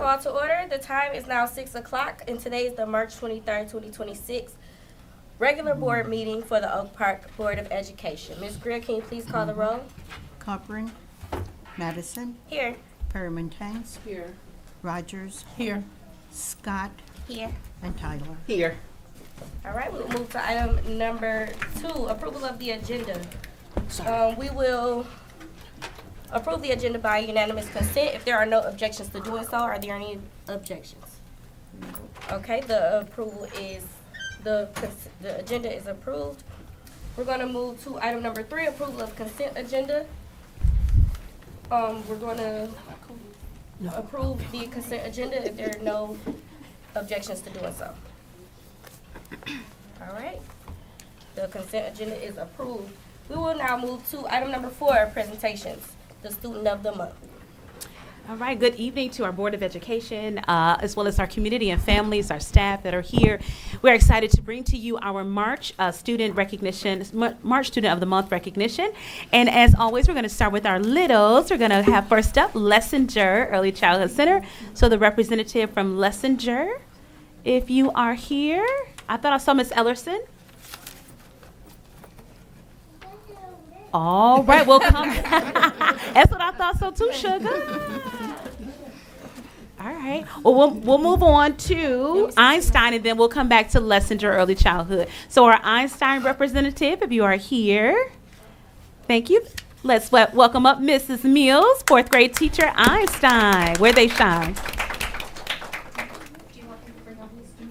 call to order. The time is now 6 o'clock, and today is the March 23rd, 2026 regular board meeting for the Oak Park Board of Education. Ms. Greer, can you please call the roll? Cochran, Madison, Here. Perriman-Tanks, Here. Rogers, Here. Scott, Here. and Tyler. Here. All right, we'll move to item number 2, approval of the agenda. We will approve the agenda by unanimous consent. If there are no objections to doing so, are there any objections? Okay, the approval is, the agenda is approved. We're gonna move to item number 3, approval of consent agenda. We're gonna approve the consent agenda if there are no objections to doing so. All right, the consent agenda is approved. We will now move to item number 4, presentations, the student of the month. All right, good evening to our Board of Education, as well as our community and families, our staff that are here. We're excited to bring to you our March Student Recognition, March Student of the Month recognition. And as always, we're going to start with our littles. We're going to have first up Lessinger Early Childhood Center. So the representative from Lessinger, if you are here. I thought I saw Miss Ellerson. All right, we'll come. That's what I thought so too, sugar. All right. Well, we'll move on to Einstein, and then we'll come back to Lessinger Early Childhood. So our Einstein representative, if you are here, thank you. Let's welcome up Mrs. Mills, 4th grade teacher, Einstein. Where they shine.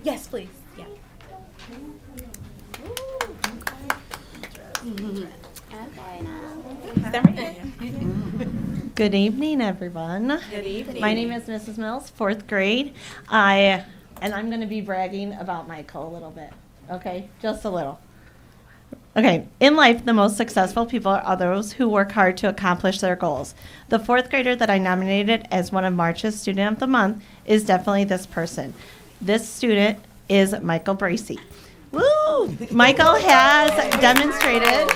Yes, please. Yeah. Good evening, everyone. Good evening. My name is Mrs. Mills, 4th grade. And I'm going to be bragging about Michael a little bit, okay? Just a little. Okay, in life, the most successful people are those who work hard to accomplish their goals. The 4th grader that I nominated as one of March's Student of the Month is definitely this person. This student is Michael Bracey. Woo! Michael has demonstrated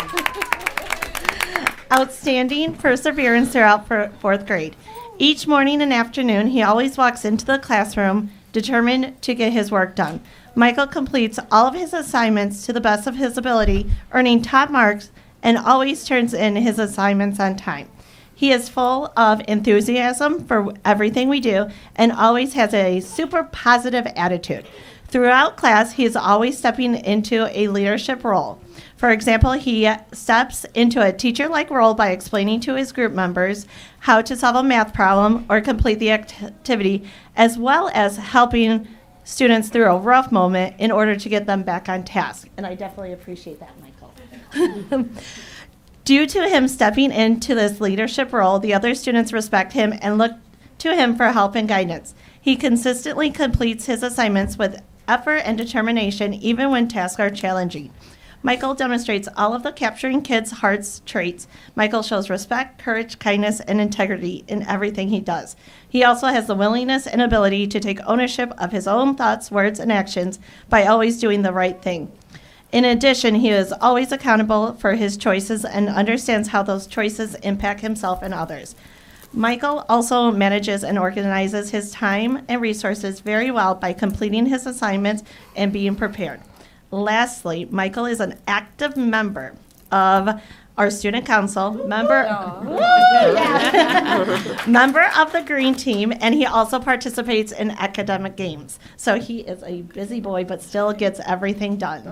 outstanding perseverance throughout 4th grade. Each morning and afternoon, he always walks into the classroom determined to get his work done. Michael completes all of his assignments to the best of his ability, earning top marks, and always turns in his assignments on time. He is full of enthusiasm for everything we do and always has a super positive attitude. Throughout class, he is always stepping into a leadership role. For example, he steps into a teacher-like role by explaining to his group members how to solve a math problem or complete the activity, as well as helping students through a rough moment in order to get them back on task. And I definitely appreciate that, Michael. Due to him stepping into this leadership role, the other students respect him and look to him for help and guidance. He consistently completes his assignments with effort and determination, even when tasks are challenging. Michael demonstrates all of the capturing kids' hearts traits. Michael shows respect, courage, kindness, and integrity in everything he does. He also has the willingness and ability to take ownership of his own thoughts, words, and actions by always doing the right thing. In addition, he is always accountable for his choices and understands how those choices impact himself and others. Michael also manages and organizes his time and resources very well by completing his assignments and being prepared. Lastly, Michael is an active member of our student council, member of the Green Team, and he also participates in academic games. So he is a busy boy, but still gets everything done.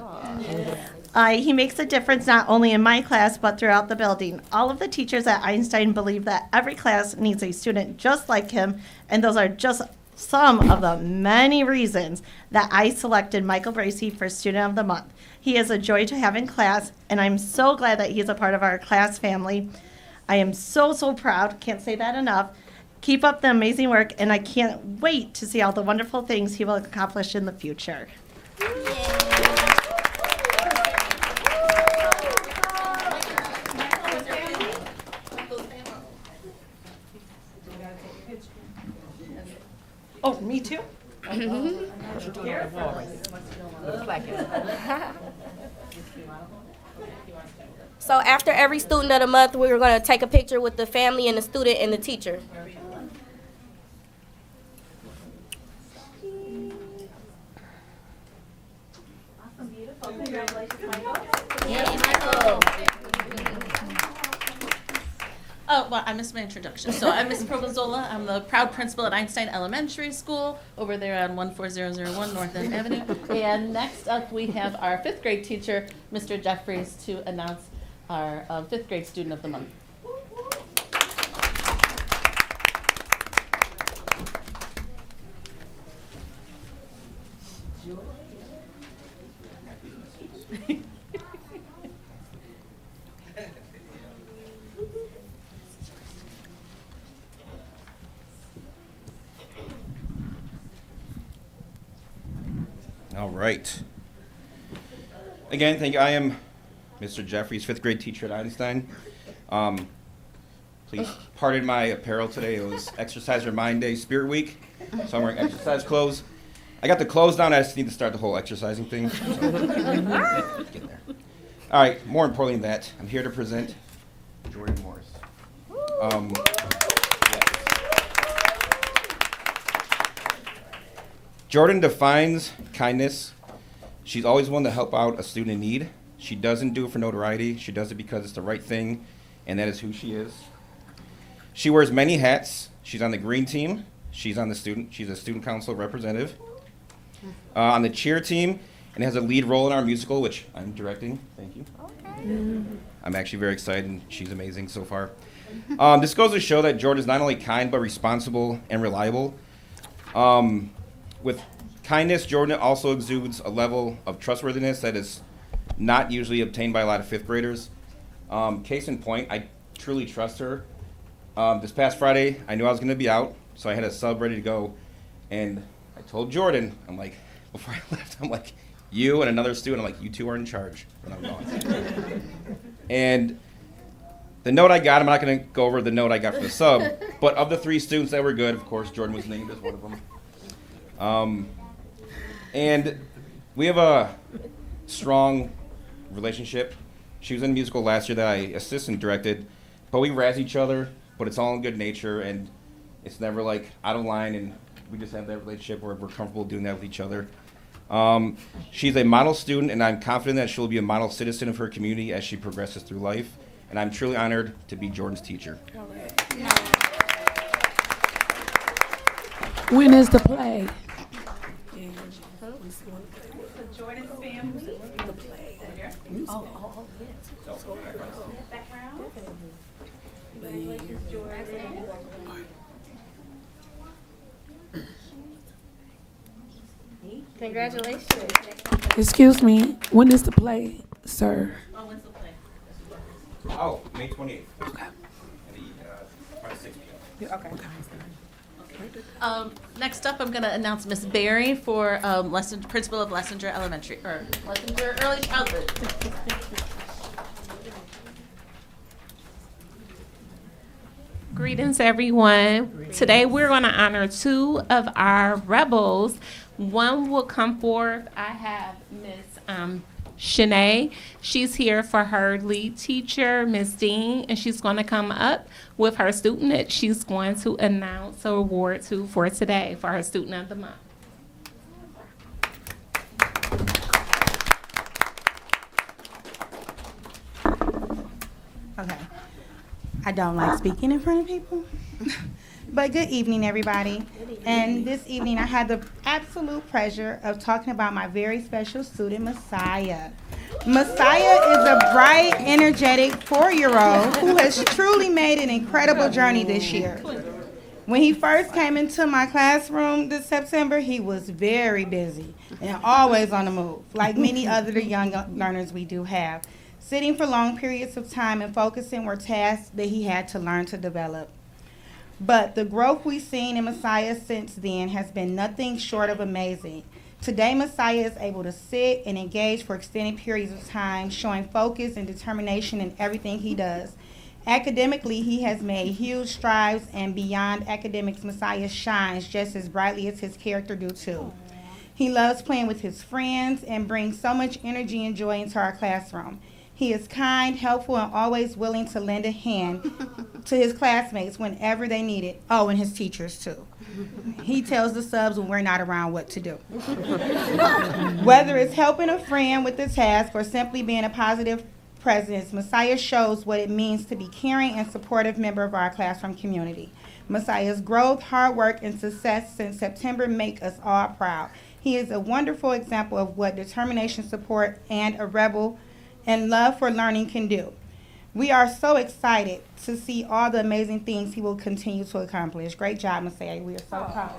He makes a difference not only in my class, but throughout the building. All of the teachers at Einstein believe that every class needs a student just like him, and those are just some of the many reasons that I selected Michael Bracey for Student of the Month. He is a joy to have in class, and I'm so glad that he's a part of our class family. I am so, so proud. Can't say that enough. Keep up the amazing work, and I can't wait to see all the wonderful things he will accomplish in the future. Oh, me too? So after every student of the month, we're going to take a picture with the family and the student and the teacher. Oh, well, I missed my introduction. So I'm Ms. Provozola. I'm the proud principal at Einstein Elementary School over there on 14001 North End Avenue. And next up, we have our fifth grade teacher, Mr. Jeffries, to announce our fifth grade student of the month. All right. Again, thank you. I am Mr. Jeffries, fifth grade teacher at Einstein. Please pardon my apparel today. It was Exercise Your Mind Day, Spirit Week, so I'm wearing exercise clothes. I got the clothes down. I just need to start the whole exercising thing. So get there. All right. More importantly than that, I'm here to present Jordan Morris. Jordan defines kindness. She's always one to help out a student in need. She doesn't do it for notoriety. She does it because it's the right thing, and that is who she is. She wears many hats. She's on the green team. She's a student council representative. On the cheer team, and has a lead role in our musical, which I'm directing. Thank you. Okay. I'm actually very excited, and she's amazing so far. This goes to show that Jordan is not only kind, but responsible and reliable. With kindness, Jordan also exudes a level of trustworthiness that is not usually obtained by a lot of fifth graders. Case in point, I truly trust her. This past Friday, I knew I was going to be out, so I had a sub ready to go. And I told Jordan, I'm like, before I left, I'm like, you and another student, I'm like, you two are in charge when I'm gone. And the note I got, I'm not going to go over the note I got for the sub, but of the 3 students that were good, of course, Jordan was named as one of them. And we have a strong relationship. She was in a musical last year that I assistant directed, but we razz each other, but it's all in good nature, and it's never like out of line, and we just have that relationship where we're comfortable doing that with each other. She's a model student, and I'm confident that she'll be a model citizen of her community as she progresses through life, and I'm truly honored to be Jordan's teacher. When is the play? Congratulations. Excuse me, when is the play, sir? When's the play? Oh, May 28th. Okay. At 6 p.m. Okay. Next up, I'm going to announce Miss Berry for principal of Lessinger Elementary, or Lessinger Early Childhood. Greetings, everyone. Today we're going to honor 2 of our rebels. One will come forth. I have Miss Shanae. She's here for her lead teacher, Miss Dean, and she's going to come up with her student that she's going to announce her award to for today for her student of the month. Okay. I don't like speaking in front of people. But good evening, everybody. And this evening, I had the absolute pleasure of talking about my very special student, Messiah. Messiah is a bright, energetic 4-year-old who has truly made an incredible journey this year. When he first came into my classroom this September, he was very busy and always on the move, like many other young learners we do have. Sitting for long periods of time and focusing were tasks that he had to learn to develop. But the growth we've seen in Messiah since then has been nothing short of amazing. Today, Messiah is able to sit and engage for extended periods of time, showing focus and determination in everything he does. Academically, he has made huge strides, and beyond academics, Messiah shines just as brightly as his character do too. He loves playing with his friends and brings so much energy and joy into our classroom. He is kind, helpful, and always willing to lend a hand to his classmates whenever they need it. Oh, and his teachers, too. He tells the subs when we're not around what to do. Whether it's helping a friend with a task or simply being a positive presence, Messiah shows what it means to be caring and supportive member of our classroom community. Messiah's growth, hard work, and success since September make us all proud. He is a wonderful example of what determination, support, and a rebel and love for learning can do. We are so excited to see all the amazing things he will continue to accomplish. Great job, Messiah. We are so proud.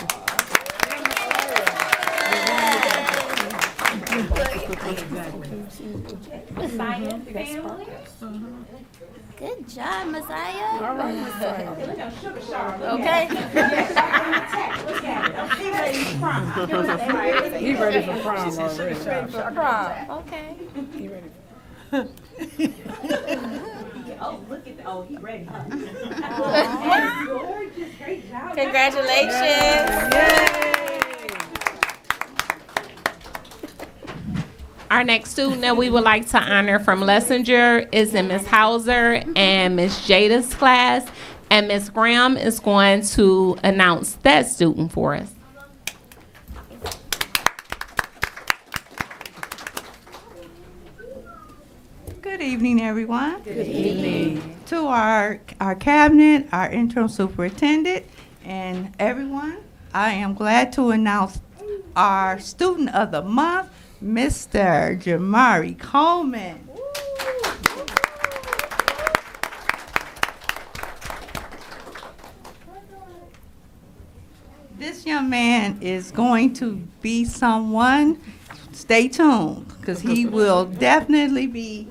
Good job, Messiah. Okay. He ready for prom already. Okay. He ready Congratulations. Our next student that we would like to honor from Lessinger is in Miss Hauser and Miss Jada's class. And Miss Graham is going to announce that student for us. Good evening, everyone. Good evening. To our cabinet, our interim superintendent, and everyone, I am glad to announce our student of the month, Mr. Jamari Coleman. This young man is going to be someone, stay tuned, because he will definitely be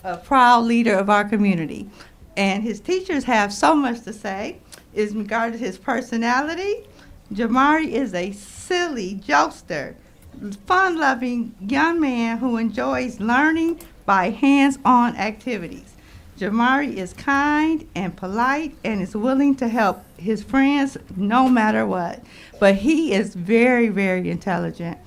a proud leader of our community. And his teachers have so much to say in regard to his personality. Jamari is a silly jokester, fun-loving young man who enjoys learning by hands-on activities. Jamari is kind and polite and is willing to help his friends no matter what. But he is very, very intelligent.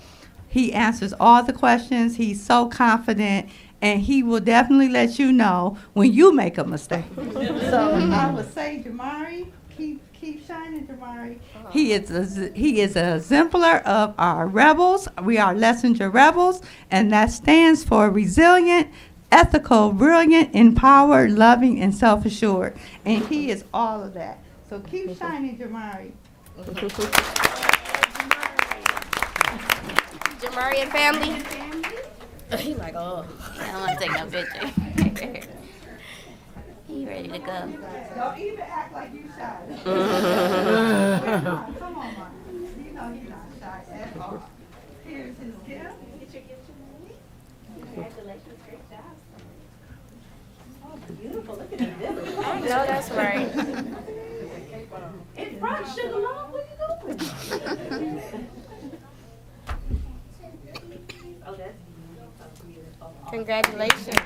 He answers all the questions. He's so confident, and he will definitely let you know when you make a mistake. So I would say, Jamari, keep shining, Jamari. He is an exemplar of our rebels. We are Lessinger Rebels, and that stands for resilient, ethical, brilliant, empowered, loving, and self-assured. And he is all of that. So keep shining, Jamari. Jamari and family. He like, oh, I don't want to take no picture. He ready to go. Don't even act like you shy. Come on, Mom. You know you're not shy at all. Here's his gift. I know that's right. It's front sugar long. What you doing? Congratulations.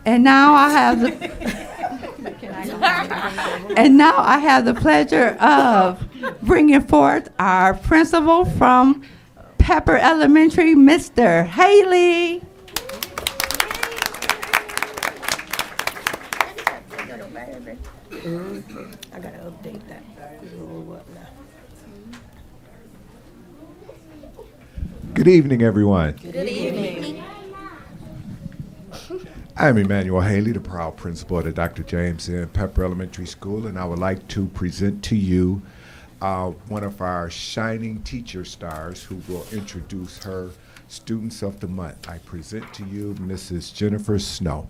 And now I have the pleasure of bringing forth our principal from Pepper Elementary, Mr. Haley. I gotta update that. Good evening, everyone. Good evening. I'm Emmanuel Haley, the proud principal of the Dr. James N. Pepper Elementary School, and I would like to present to you one of our shining teacher stars who will introduce her students of the month. I present to you Mrs. Jennifer Snow.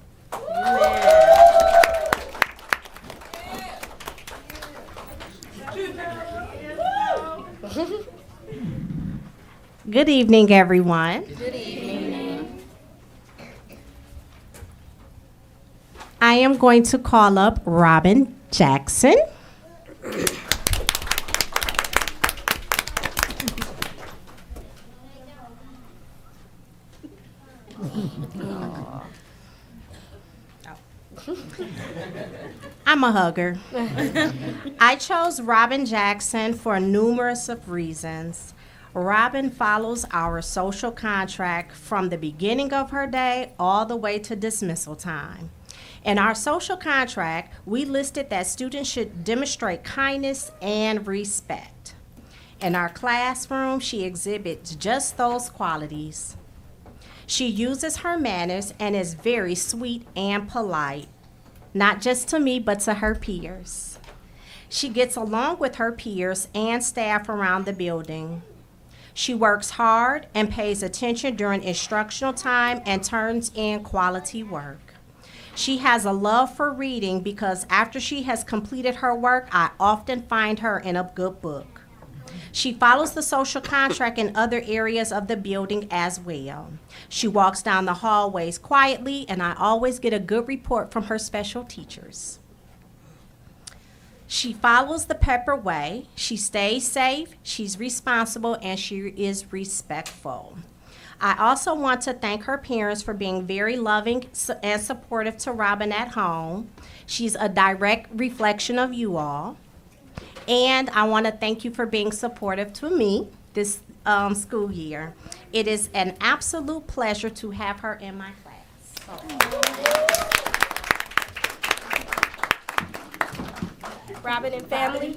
Good evening, everyone. Good evening. I am going to call up Robin Jackson. I'm am a hugger. I chose Robin Jackson for numerous of reasons. Robin follows our social contract from the beginning of her day all the way to dismissal time. In our social contract, we listed that students should demonstrate kindness and respect. In our classroom, she exhibits just those qualities. She uses her manners and is very sweet and polite, not just to me, but to her peers. She gets along with her peers and staff around the building. She works hard and pays attention during instructional time and turns in quality work. She has a love for reading because after she has completed her work, I often find her in a good book. She follows the social contract in other areas of the building as well. She walks down the hallways quietly, and I always get a good report from her special teachers. She follows the Pepper way. She stays safe, she's responsible, and she is respectful. I also want to thank her parents for being very loving and supportive to Robin at home. She's a direct reflection of you all. And I want to thank you for being supportive to me this school year. It is an absolute pleasure to have her in my class. Robin and family.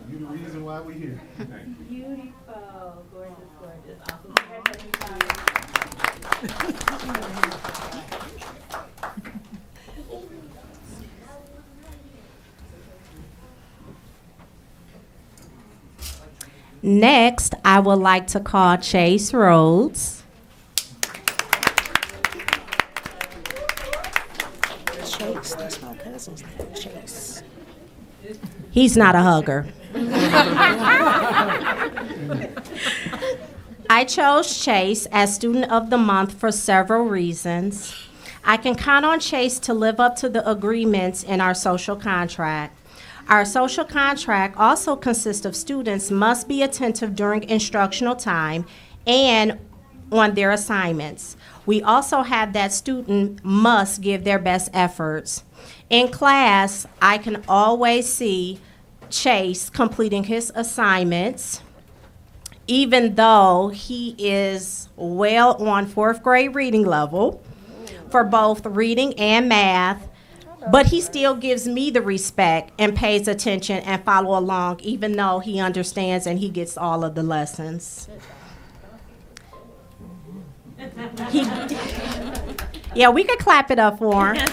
You the reason why we're here. Beautiful, gorgeous, awesome. Next, I would like to call Chase Rhodes. Chase, that's my cousin's name, Chase. He's not a hugger. I chose Chase as Student of the Month for several reasons. I can count on Chase to live up to the agreements in our social contract. Our social contract also consists of students must be attentive during instructional time and on their assignments. We also have that student must give their best efforts. In class, I can always see Chase completing his assignments, even though he is well on fourth grade reading level for both reading and math, but he still gives me the respect and pays attention and follow along, even though he understands and he gets all of the lessons. Yeah, we could clap it up for him.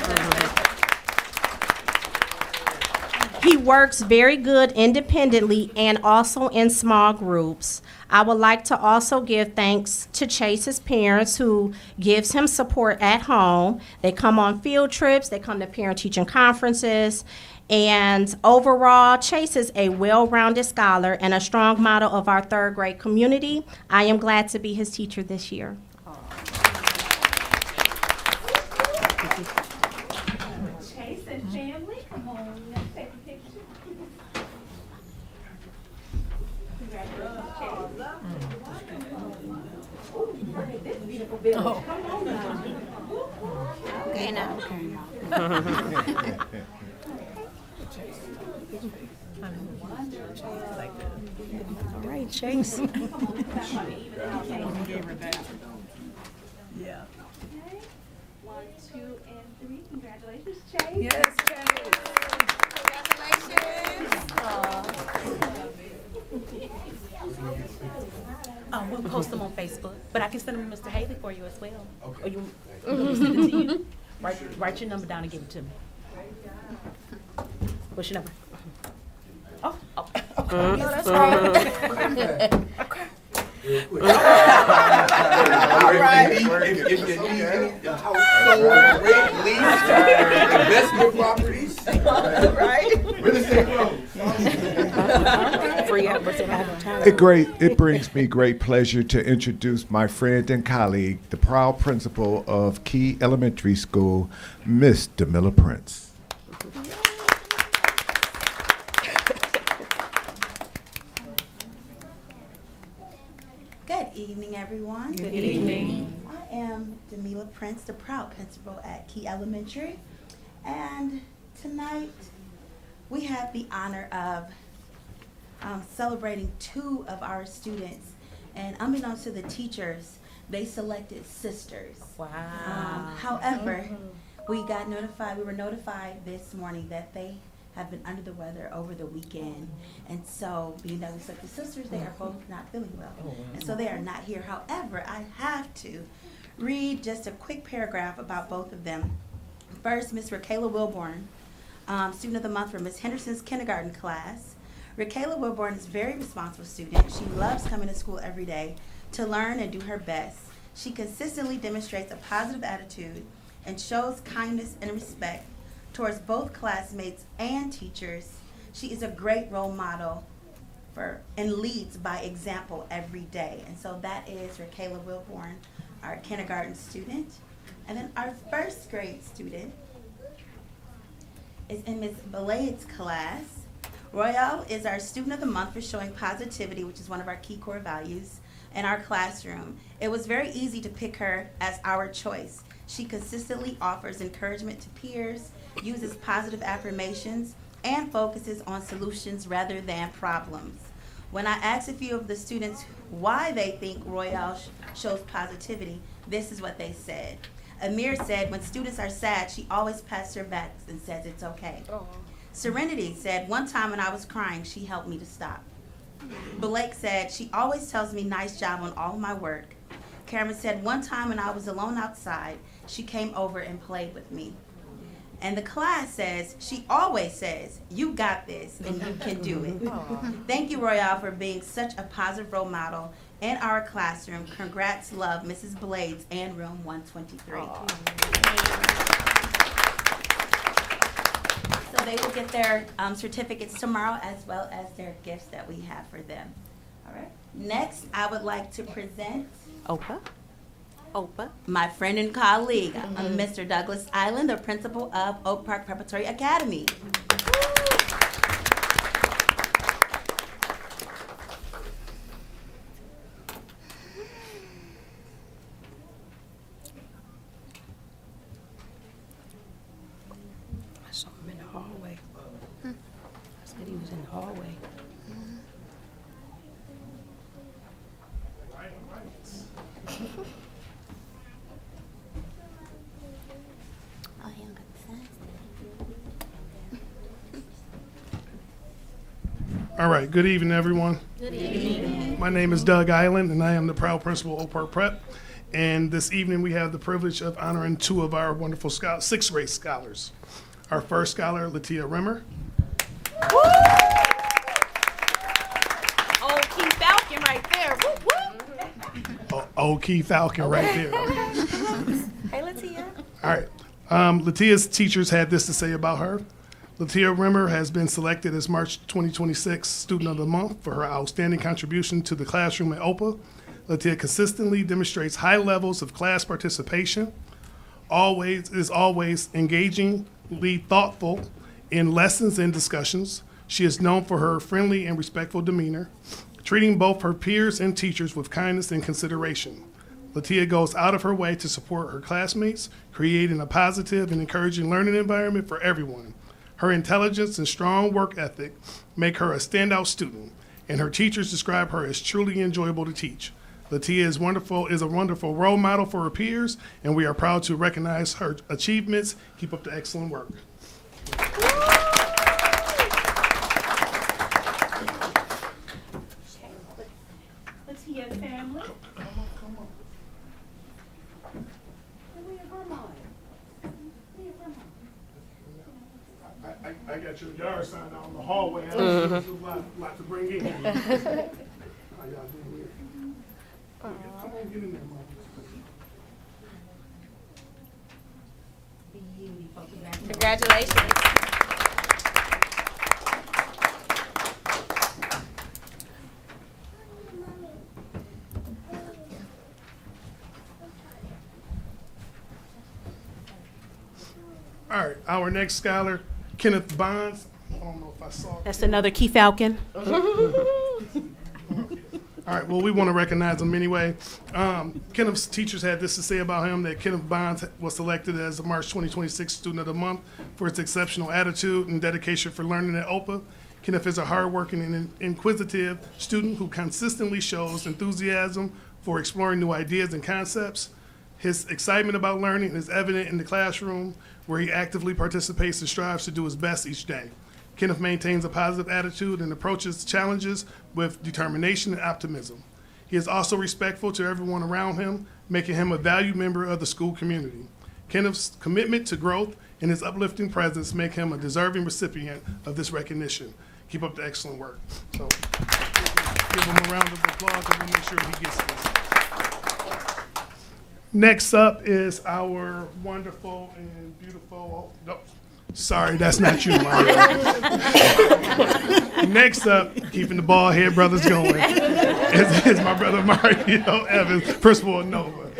He works very good independently and also in small groups. I would like to also give thanks to Chase's parents who gives him support at home. They come on field trips, they come to parent-teaching conferences, and overall, Chase is a well-rounded scholar and a strong model of our third grade community. I am glad to be his teacher this year. Chase and family, come on, let's take a picture. Okay, now. All right, Chase. Yeah. 1, 2, and 3. Congratulations, Chase. Yes, Chase. We'll post them on Facebook, but I can send them to Mr. Haley for you as well. Okay. Or you want me to send it to you? Write your number down and give it to me. What's your number? Oh. No, that's right. All right. If you need any household rent, lease, investment properties, Right? real estate loans. It brings me great pleasure to introduce my friend and colleague, the proud principal of Key Elementary School, Miss Demilla Prince. Good evening, everyone. Good evening. I am Demilla Prince, the proud principal at Key Elementary. And tonight, we have the honor of celebrating 2 of our students. And unbeknownst to the teachers, they selected sisters. Wow. However, we were notified this morning that they have been under the weather over the weekend. And so, being that we selected sisters, they are both not feeling well. And so they are not here. However, I have to read just a quick paragraph about both of them. First, Miss Raquela Wilborn, Student of the Month for Miss Henderson's kindergarten class. Raquela Wilborn is a very responsible student. She loves coming to school every day to learn and do her best. She consistently demonstrates a positive attitude and shows kindness and respect towards both classmates and teachers. She is a great role model and leads by example every day. And so that is Raquela Wilborn, our kindergarten student. And then our first grade student is in Ms. Belay's class. Royale is our student of the month for showing positivity, which is one of our key core values in our classroom. It was very easy to pick her as our choice. She consistently offers encouragement to peers, uses positive affirmations, and focuses on solutions rather than problems. When I asked a few of the students why they think Royale shows positivity, this is what they said. Amir said, when students are sad, she always pats her back and says it's okay. Serenity said, one time when I was crying, she helped me to stop. Blake said, she always tells me nice job on all of my work. Cameron said, one time when I was alone outside, she came over and played with me. And the class says, she always says, you got this and you can do it. Thank you, Royale, for being such a positive role model in our classroom. Congrats, love, Mrs. Blades and room 123. So they will get their certificates tomorrow as well as their gifts that we have for them. All right. Next, I would like to present Opa. my friend and colleague, Mr. Douglas Island, the principal of Oak Park Preparatory Academy. I saw him in the hallway. I said he was in the hallway. All right, good evening, everyone. Good evening. My name is Doug Island, and I am the proud principal of Oak Park Prep. And this evening, we have the privilege of honoring 2 of our wonderful sixth grade scholars. Our first scholar, Latia Rimmer. Oh, Key Falcon right there. Woo, woo. Key Falcon right there. Hey, Latia. All right. Latia's teachers had this to say about her. Latia Rimmer has been selected as March 2026 Student of the Month for her outstanding contribution to the classroom at OPA. Latia consistently demonstrates high levels of class participation, is always engagingly thoughtful in lessons and discussions. She is known for her friendly and respectful demeanor, treating both her peers and teachers with kindness and consideration. Latia goes out of her way to support her classmates, creating a positive and encouraging learning environment for everyone. Her intelligence and strong work ethic make her a standout student, and her teachers describe her as truly enjoyable to teach. Latia is a wonderful role model for her peers, and we are proud to recognize her achievements. Keep up the excellent work. Latia family. I got your yard sign out in the hallway. There's a lot to bring in. How y'all doing here? Come on, get in there, Mom. Congratulations. All right, our next scholar, Kenneth Bonds. I don't know if I saw. That's another Key Falcon. All right, well, we want to recognize him anyway. Kenneth's teachers had this to say about him, that Kenneth Bonds was selected as the March 2026 Student of the Month for his exceptional attitude and dedication for learning at OPA. Kenneth is a hardworking and inquisitive student who consistently shows enthusiasm for exploring new ideas and concepts. His excitement about learning is evident in the classroom, where he actively participates and strives to do his best each day. Kenneth maintains a positive attitude and approaches challenges with determination and optimism. He is also respectful to everyone around him, making him a valued member of the school community. Kenneth's commitment to growth and his uplifting presence make him a deserving recipient of this recognition. Keep up the excellent work. So give him a round of applause and we'll make sure he gets this. Next up is our wonderful and beautiful, no, sorry, that's not you, Mario. Next up, keeping the bald head brothers going, is my brother Mario Evans, principal of Nova.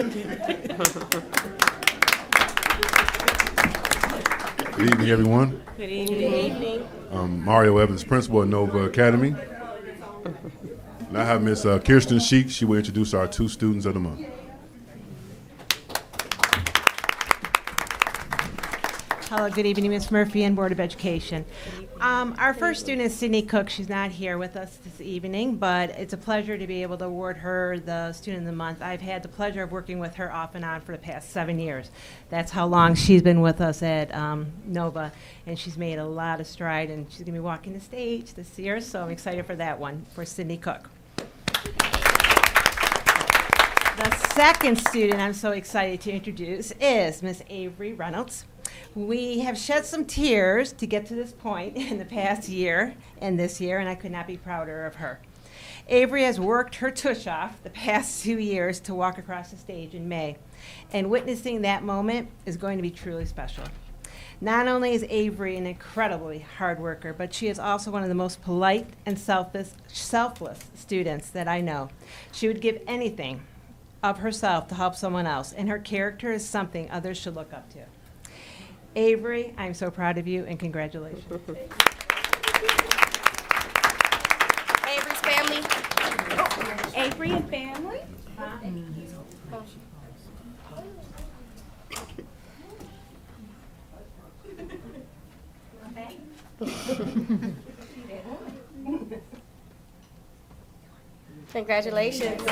Good evening, everyone. Good evening. Good evening. I'm Mario Evans, principal of Nova Academy. And I have Miss Kirsten Sheik. She will introduce our 2 students of the month. Hello, good evening, Ms. Murphy and Board of Education. Our first student is Sydney Cook. She's not here with us this evening, but it's a pleasure to be able to award her the Student of the Month. I've had the pleasure of working with her off and on for the past 7 years. That's how long she's been with us at Nova, and she's made a lot of stride, and she's going to be walking the stage this year, so I'm excited for that one, for Sydney Cook. The second student I'm so excited to introduce is Miss Avery Reynolds. We have shed some tears to get to this point in the past year and this year, and I could not be prouder of her. Avery has worked her tush off the past 2 years to walk across the stage in May, and witnessing that moment is going to be truly special. Not only is Avery an incredibly hard worker, but she is also one of the most polite and selfless students that I know. She would give anything of herself to help someone else, and her character is something others should look up to. Avery, I'm so proud of you, and congratulations. Avery's family. Avery and family. Congratulations.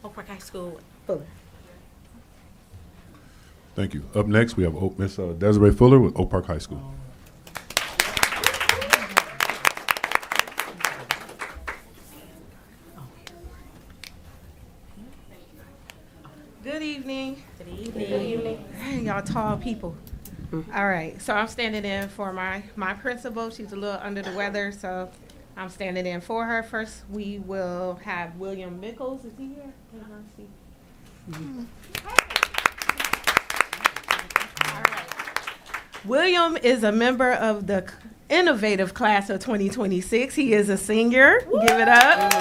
Oak Park High School, Fuller. Thank you. Up next, we have Miss Desiree Fuller with Oak Park High School. Good evening. Good evening. Good evening. Hey, y'all tall people. All right, so I'm standing in for my principal. She's a little under the weather, so I'm standing in for her. First, we will have William Mickles. Is he here? All right. William is a member of the innovative class of 2026. He is a senior. Give it up.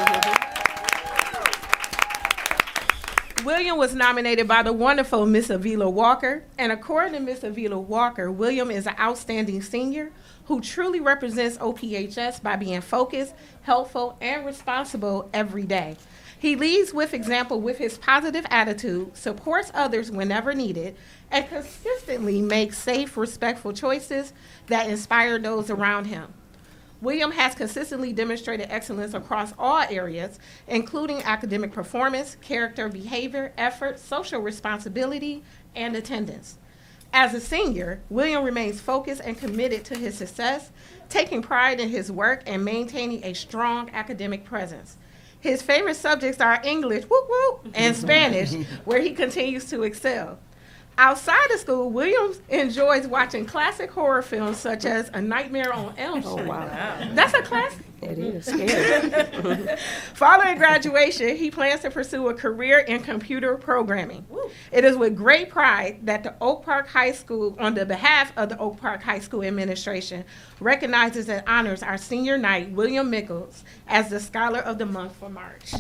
William was nominated by the wonderful Miss Avila Walker, and according to Miss Avila Walker, William is an outstanding senior who truly represents OPHS by being focused, helpful, and responsible every day. He leads with example with his positive attitude, supports others whenever needed, and consistently makes safe, respectful choices that inspire those around him. William has consistently demonstrated excellence across all areas, including academic performance, character, behavior, effort, social responsibility, and attendance. As a senior, William remains focused and committed to his success, taking pride in his work and maintaining a strong academic presence. His favorite subjects are English, whoop whoop, and Spanish, where he continues to excel. Outside of school, Williams enjoys watching classic horror films such as A Nightmare on Elm Street. Oh, wow. That's a classic. It is scary. Following graduation, he plans to pursue a career in computer programming. It is with great pride that the Oak Park High School, on the behalf of the Oak Park High School administration, recognizes and honors our senior knight, William Mickles, as the Scholar of the Month for March.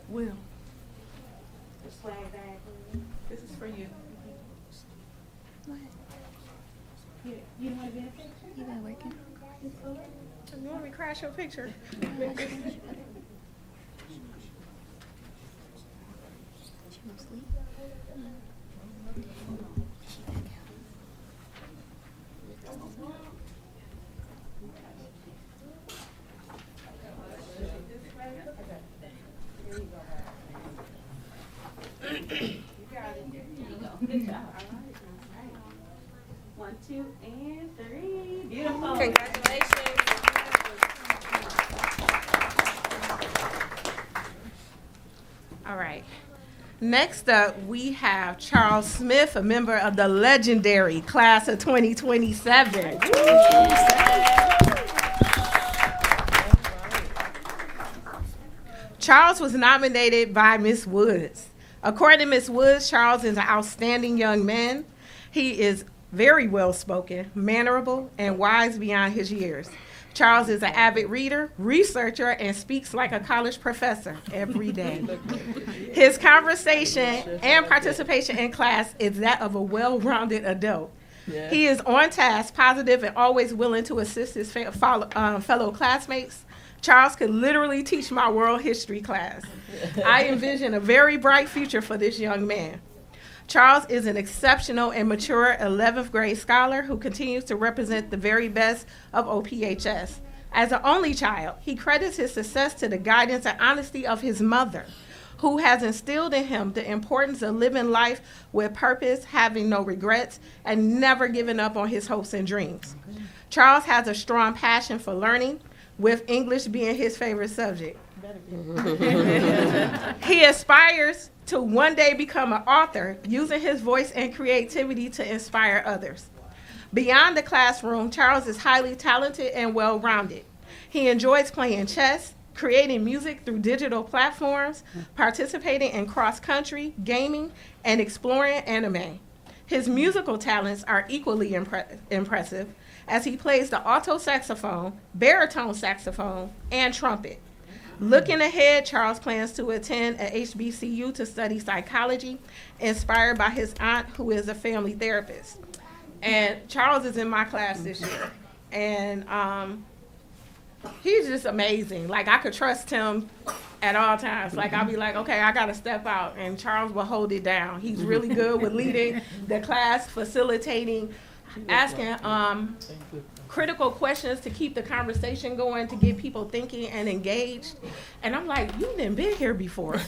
Will. This is for you. You don't want to be in a picture? You been working? You want me to crash your picture? Good job. One, two, and three. Beautiful. Congratulations. All right. Next up, we have Charles Smith, a member of the legendary class of 2027. Charles was nominated by Miss Woods. According to Miss Woods, Charles is an outstanding young man. He is very well-spoken, mannerable, and wise beyond his years. Charles is an avid reader, researcher, and speaks like a college professor every day. His conversation and participation in class is that of a well-rounded adult. Yeah. He is on task, positive, and always willing to assist his fellow classmates. Charles could literally teach my world history class. I envision a very bright future for this young man. Charles is an exceptional and mature 11th grade scholar who continues to represent the very best of OPHS. As an only child, he credits his success to the guidance and honesty of his mother, who has instilled in him the importance of living life with purpose, having no regrets, and never giving up on his hopes and dreams. Charles has a strong passion for learning, with English being his favorite subject. He aspires to one day become an author, using his voice and creativity to inspire others. Beyond the classroom, Charles is highly talented and well-rounded. He enjoys playing chess, creating music through digital platforms, participating in cross-country, gaming, and exploring anime. His musical talents are equally impressive, as he plays the alto saxophone, baritone saxophone, and trumpet. Looking ahead, Charles plans to attend a HBCU to study psychology, inspired by his aunt, who is a family therapist. And Charles is in my class this year, and he's just amazing. Like, I could trust him at all times. Like, I'll be like, okay, I gotta step out, and Charles will hold it down. He's really good with leading the class, facilitating, asking critical questions to keep the conversation going, to get people thinking and engaged. And I'm like, you didn't been here before.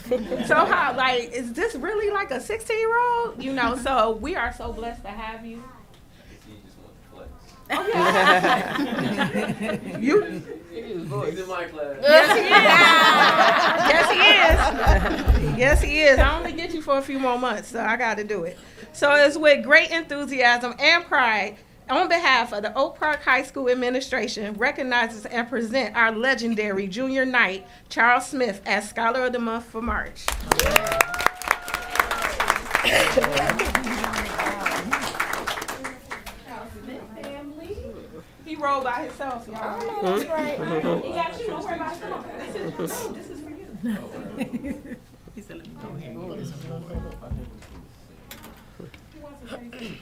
So how, like, is this really like a 16-year-old? You know, so we are so blessed to have you. Oh, yeah. You? He's in my class. Yes, he is. Yes, he is. I only get you for a few more months, so I got to do it. So it's with great enthusiasm and pride, on behalf of the Oak Park High School administration, recognizes and present our legendary junior knight, Charles Smith, as Scholar of the Month for March. He rolled by himself, y'all. That's right. He got you. Don't worry about yourself. This is for you. He said, let me go ahead.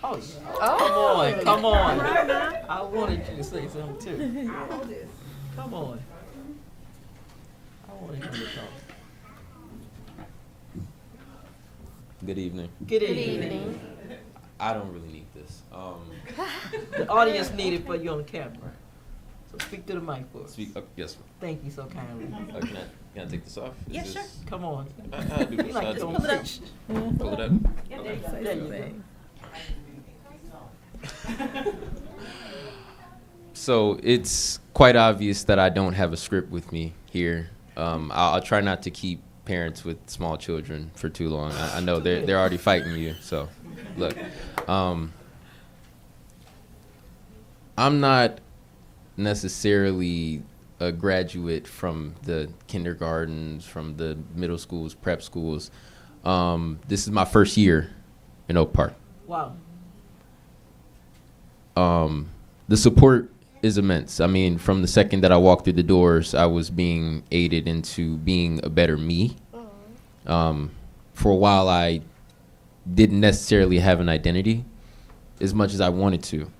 Oh, come on. I wanted you to say something too. Come on. I wanted you to talk. Good evening. Good evening. I don't really need this. The audience needed for you on the camera. So speak to the mic for us. Yes, sir. Thank you so kindly. Can I take this off? Yeah, sure. Come on. I do this. Like Pull it up. Pull it up. Yeah, there you go. So it's quite obvious that I don't have a script with me here. I'll try not to keep parents with small children for too long. I know they're already fighting you. So, look, I'm not necessarily a graduate from the kindergartens, from the middle schools, prep schools. This is my first year in Oak Park. Wow. The support is immense. I mean, from the second that I walked through the doors, I was being aided into being a better me. For a while, I didn't necessarily have an identity as much as I wanted to.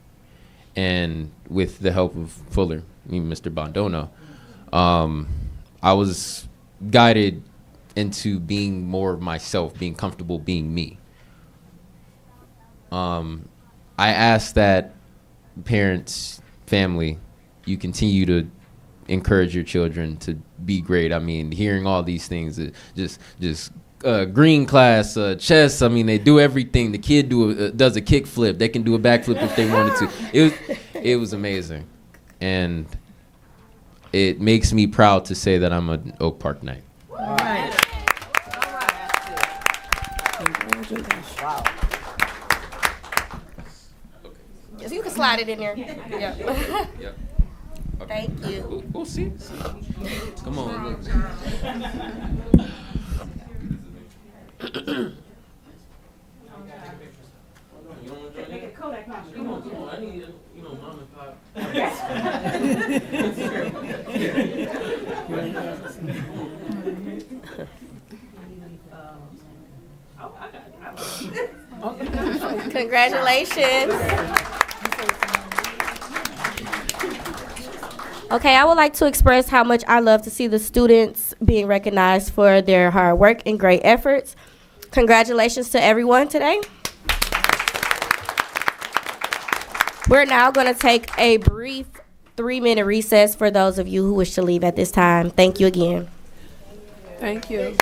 And with the help of Fuller, Mr. Bondono, I was guided into being more of myself, being comfortable being me. I ask that parents, family, you continue to encourage your children to be great. I mean, hearing all these things, just green class, chess. I mean, they do everything. The kid does a kick flip. They can do a backflip if they wanted to. It was amazing, and it makes me proud to say that I'm an Oak Park Knight. All right. Wow. Yes, you can slide it in there. Yep. Yep. Okay. Thank you. We'll see. Come on. Look. Congratulations. Okay, I would like to express how much I love to see the students being recognized for their hard work and great efforts. Congratulations to everyone today. We're now going to take a brief 3-minute recess for those of you who wish to leave at this time. Thank you again. Thank you.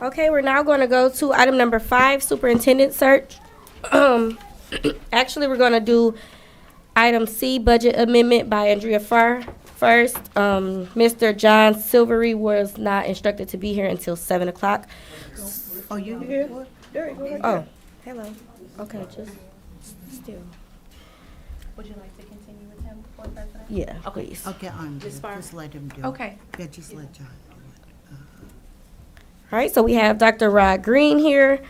Okay, we're now going to go to item number 5, superintendent search. Actually, we're going to do item C, budget amendment by Andrea Farr first. Mr. John Silvery was not instructed to be here until 7 o'clock. Oh, you here? Oh, hello. Okay, just still. Would you like to continue with him, Board President? Yeah, please. Okay, Ms. Farr? just let him do it. Okay. Yeah, just let John do it. All right, so we have Dr. Rod Green here,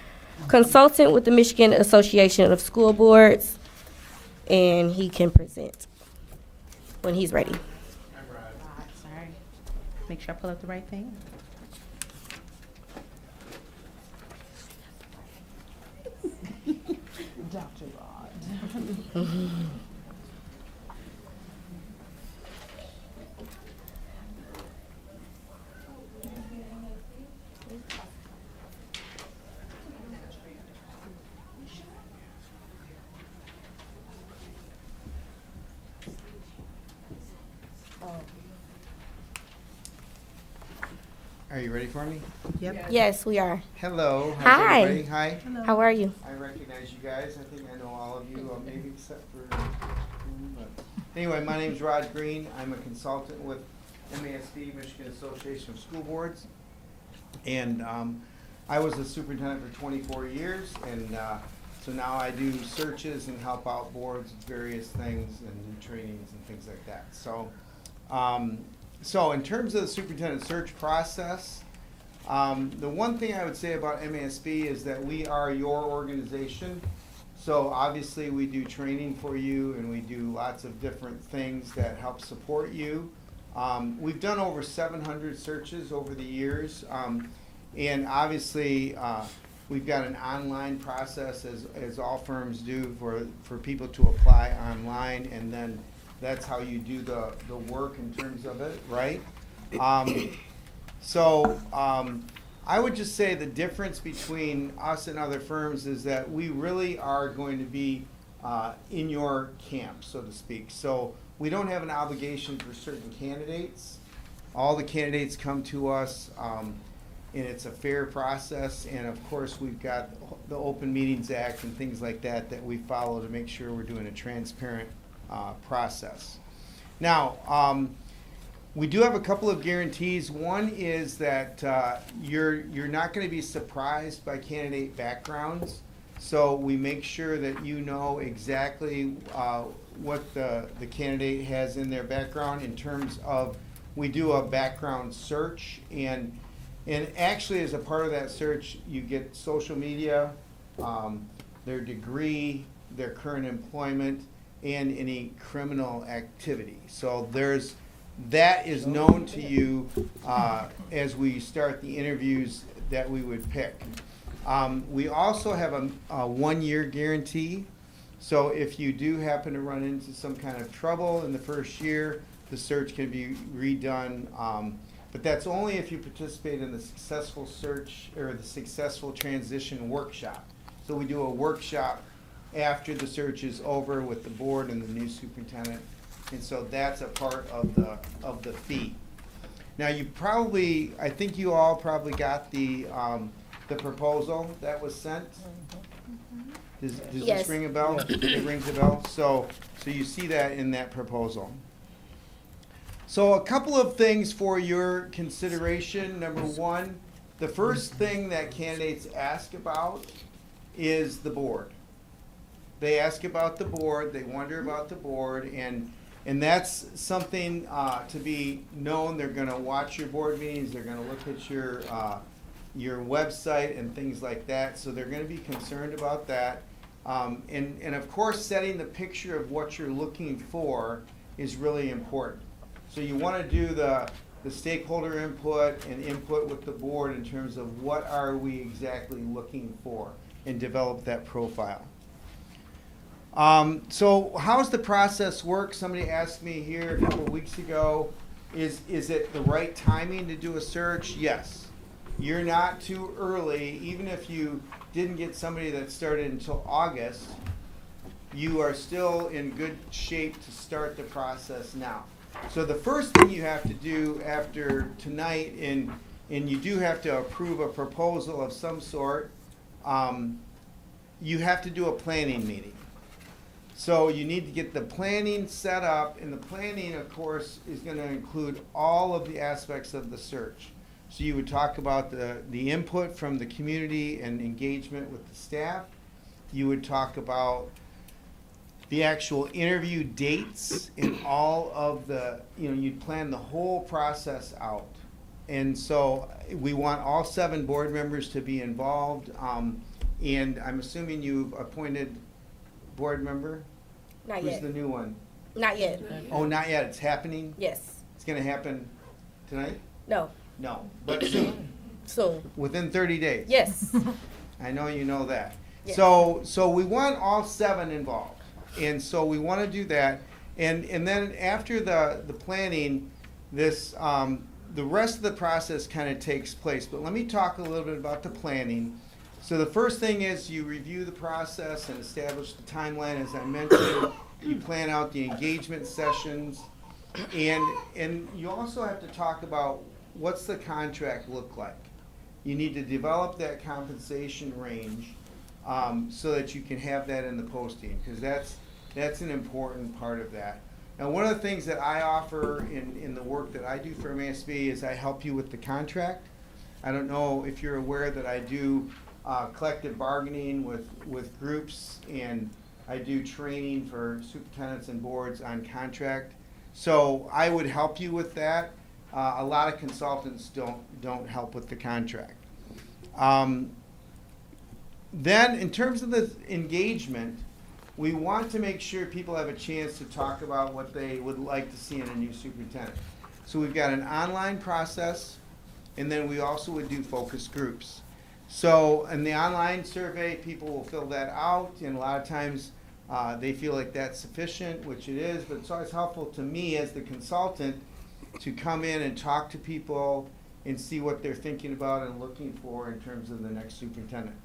consultant with the Michigan Association of School Boards, and he can present when he's ready. Sorry. Make sure I pull up the right thing. Dr. Rod. Are you ready for me? Yep. Yes, we are. Hello. How's Hi. everybody? Hi. How are you? I recognize you guys. I think I know all of you, maybe except for. But anyway, my name's Rod Green. I'm a consultant with MASB, Michigan Association of School Boards, and I was a superintendent for 24 years, and so now I do searches and help out boards with various things and do trainings and things like that. So. So in terms of the superintendent search process, the one thing I would say about MASB is that we are your organization. So obviously we do training for you and we do lots of different things that help support you. We've done over 700 searches over the years. And obviously we've got an online process as all firms do for people to apply online, and then that's how you do the work in terms of it, right? I would just say the difference between us and other firms is that we really are going to be in your camp, so to speak. So we don't have an obligation for certain candidates. All the candidates come to us, and it's a fair process. And of course, we've got the Open Meetings Act and things like that that we follow to make sure we're doing a transparent process. Now, we do have a couple of guarantees. One is that you're not going to be surprised by candidate backgrounds. So we make sure that you know exactly what the candidate has in their background in terms of, we do a background search, and actually as a part of that search you get social media, their degree, their current employment, and any criminal activity. So that is known to you as we start the interviews that we would pick. We also have a 1-year guarantee. So if you do happen to run into some kind of trouble in the first year, the search can be redone. But that's only if you participate in the successful search or the successful transition workshop. So we do a workshop after the search is over with the board and the new superintendent, and so that's a part of the fee. Now I think you all probably got the proposal that was sent. Does Yes. this ring a bell? It rings a bell. So you see that in that proposal. So a couple of things for your consideration. Number one, the first thing that candidates ask about is the board. They ask about the board, they wonder about the board, and that's something to be known. They're going to watch your board meetings, they're going to look at your website and things like that, so they're going to be concerned about that. And of course, setting the picture of what you're looking for is really important. So you want to do the stakeholder input and input with the board in terms of what are we exactly looking for, and develop that profile. So how's the process work? Somebody asked me here a couple of weeks ago, is it the right timing to do a search? Yes. You're not too early. Even if you didn't get somebody that started until August, you are still in good shape to start the process now. So the first thing you have to do after tonight in and you do have to approve a proposal of some sort, you have to do a planning meeting. So you need to get the planning set up, and the planning, of course, is going to include all of the aspects of the search. So you would talk about the input from the community and engagement with the staff. You would talk about the actual interview dates and all of the, you'd plan the whole process out. And so we want all 7 board members to be involved. And I'm assuming you've appointed board member? Not Who's yet. the new one? Not yet. Oh, not yet. It's happening? Yes. It's going to happen tonight? No. No, but soon. Soon. Within 30 days? Yes. I know you know that. Yes. So we want all 7 involved. And so we want to do that. And then after the planning, this, the rest of the process kind of takes place. But let me talk a little bit about the planning. So the first thing is you review the process and establish the timeline, as I mentioned. You plan out the engagement sessions. And you also have to talk about what's the contract look like. You need to develop that compensation range so that you can have that in the posting, because that's an important part of that. Now, one of the things that I offer in the work that I do for MASB is I help you with the contract. I don't know if you're aware that I do collective bargaining with groups, and I do training for superintendents and boards on contract. So I would help you with that. A lot of consultants don't help with the contract. Then in terms of the engagement, we want to make sure people have a chance to talk about what they would like to see in a new superintendent. So we've got an online process, and then we also would do focus groups. So in the online survey, people will fill that out, and a lot of times they feel like that's sufficient, which it is, but it's always helpful to me as the consultant to come in and talk to people and see what they're thinking about and looking for in terms of the next superintendent.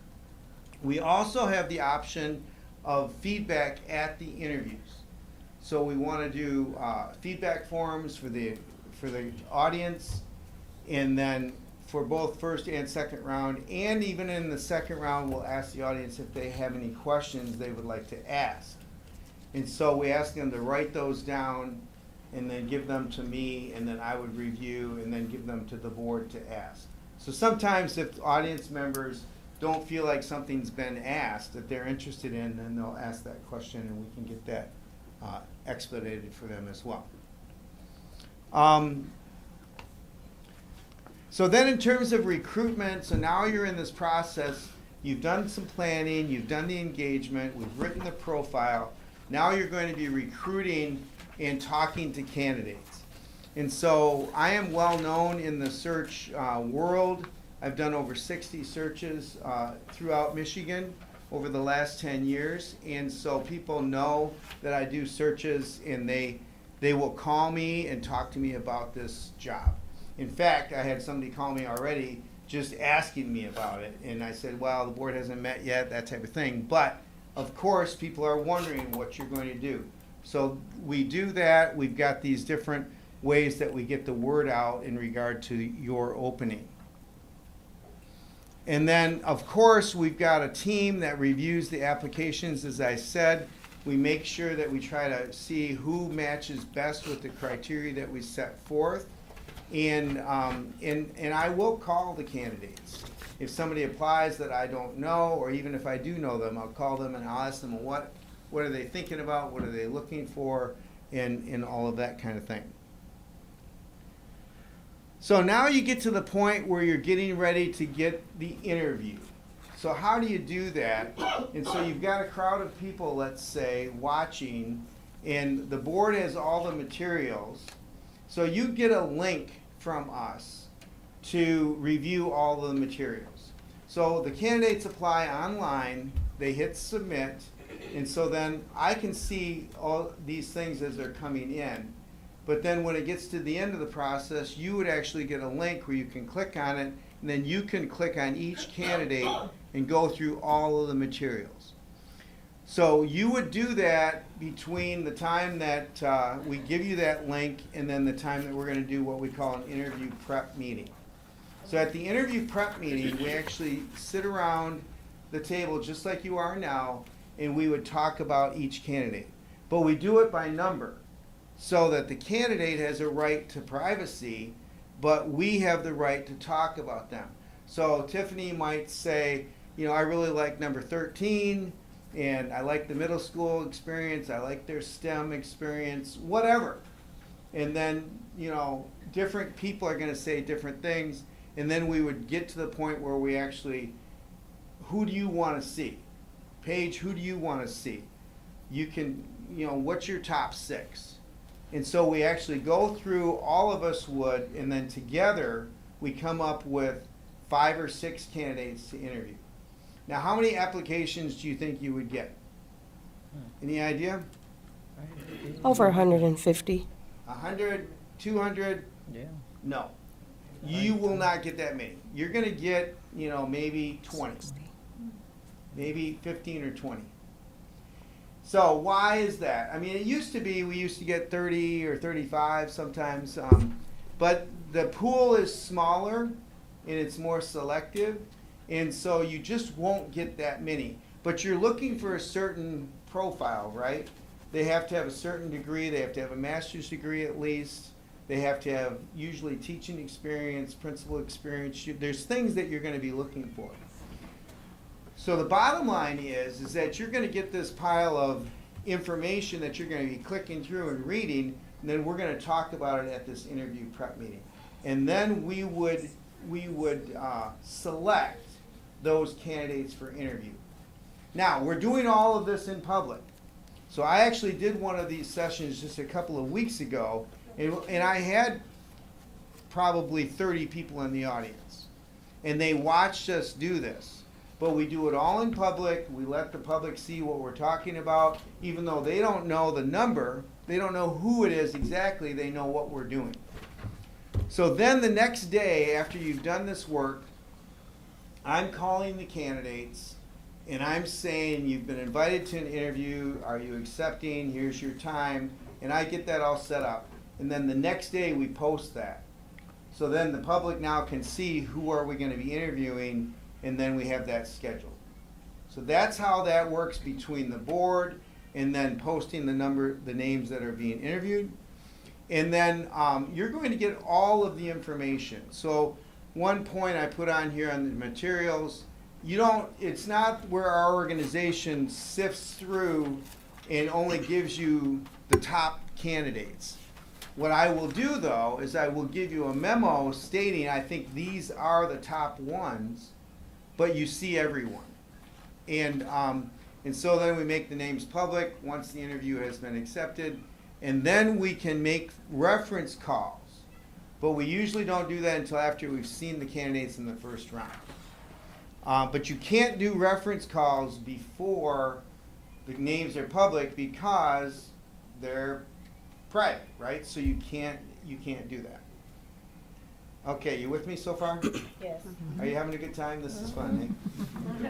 We also have the option of feedback at the interviews. So we want to do feedback forums for the audience, and then for both first and second round, and even in the second round, we'll ask the audience if they have any questions they would like to ask. And so we ask them to write those down and then give them to me, and then I would review and then give them to the board to ask. So sometimes if audience members don't feel like something's been asked that they're interested in, then they'll ask that question, and we can get that expedited for them as well. So then in terms of recruitment, so now you're in this process, you've done some planning, you've done the engagement, we've written the profile, now you're going to be recruiting and talking to candidates. And so I am well known in the search world. I've done over 60 searches throughout Michigan over the last 10 years. And so people know that I do searches, and they will call me and talk to me about this job. In fact, I had somebody call me already just asking me about it. And I said, well, the board hasn't met yet, that type of thing. But of course, people are wondering what you're going to do. So we do that. We've got these different ways that we get the word out in regard to your opening. And then, of course, we've got a team that reviews the applications. As I said, we make sure that we try to see who matches best with the criteria that we set forth. And I will call the candidates. If somebody applies that I don't know, or even if I do know them, I'll call them and I'll ask them what are they thinking about, what are they looking for, and all of that kind of thing. So now you get to the point where you're getting ready to get the interview. So how do you do that? And so you've got a crowd of people, let's say, watching, and the board has all the materials. So you get a link from us to review all the materials. So the candidates apply online, they hit submit, and so then I can see all these things as they're coming in. But then when it gets to the end of the process, you would actually get a link where you can click on it, and then you can click on each candidate and go through all of the materials. So you would do that between the time that we give you that link and then the time that we're going to do what we call an interview prep meeting. So at the interview prep meeting, we actually sit around the table just like you are now, and we would talk about each candidate. But we do it by number, so that the candidate has a right to privacy, but we have the right to talk about them. So Tiffany might say, you know, I really like number 13, and I like the middle school experience, I like their STEM experience, whatever. And then, you know, different people are gonna say different things, and then we would get to the point where we actually, who do you wanna see? Paige, who do you wanna see? You can, you know, what's your top 6? And so we actually go through, all of us would, and then together, we come up with 5 or 6 candidates to interview. Now, how many applications do you think you would get? Any idea? Over 150. 100, 200? Yeah. No. You will not get that many. You're gonna get, you know, maybe 20. Maybe 15 or 20. So why is that? I mean, it used to be, we used to get 30 or 35 sometimes, but the pool is smaller and it's more selective, and so you just won't get that many. But you're looking for a certain profile, right? They have to have a certain degree, they have to have a master's degree at least, they have to have usually teaching experience, principal experience. There's things that you're gonna be looking for. So the bottom line is that you're gonna get this pile of information that you're gonna be clicking through and reading, and then we're gonna talk about it at this interview prep meeting. And then we would select those candidates for interview. Now, we're doing all of this in public. So I actually did one of these sessions just a couple of weeks ago, and I had probably 30 people in the audience. And they watched us do this. But we do it all in public, we let the public see what we're talking about, even though they don't know the number, they don't know who it is exactly, they know what we're doing. So then the next day, after you've done this work, I'm calling the candidates, and I'm saying, you've been invited to an interview, are you accepting, here's your time, and I get that all set up. And then the next day, we post that. So then the public now can see who are we gonna be interviewing, and then we have that scheduled. So that's how that works between the board and then posting the names that are being interviewed. And then you're going to get all of the information. So one point I put on here on the materials, it's not where our organization sifts through and only gives you the top candidates. What I will do though is I will give you a memo stating I think these are the top ones, but you see everyone. And so then we make the names public once the interview has been accepted, and then we can make reference calls. But we usually don't do that until after we've seen the candidates in the first round. But you can't do reference calls before the names are public because they're private, right? So you can't do that. Okay, you with me so far? Yes. Are you having a good time? This is fun, eh?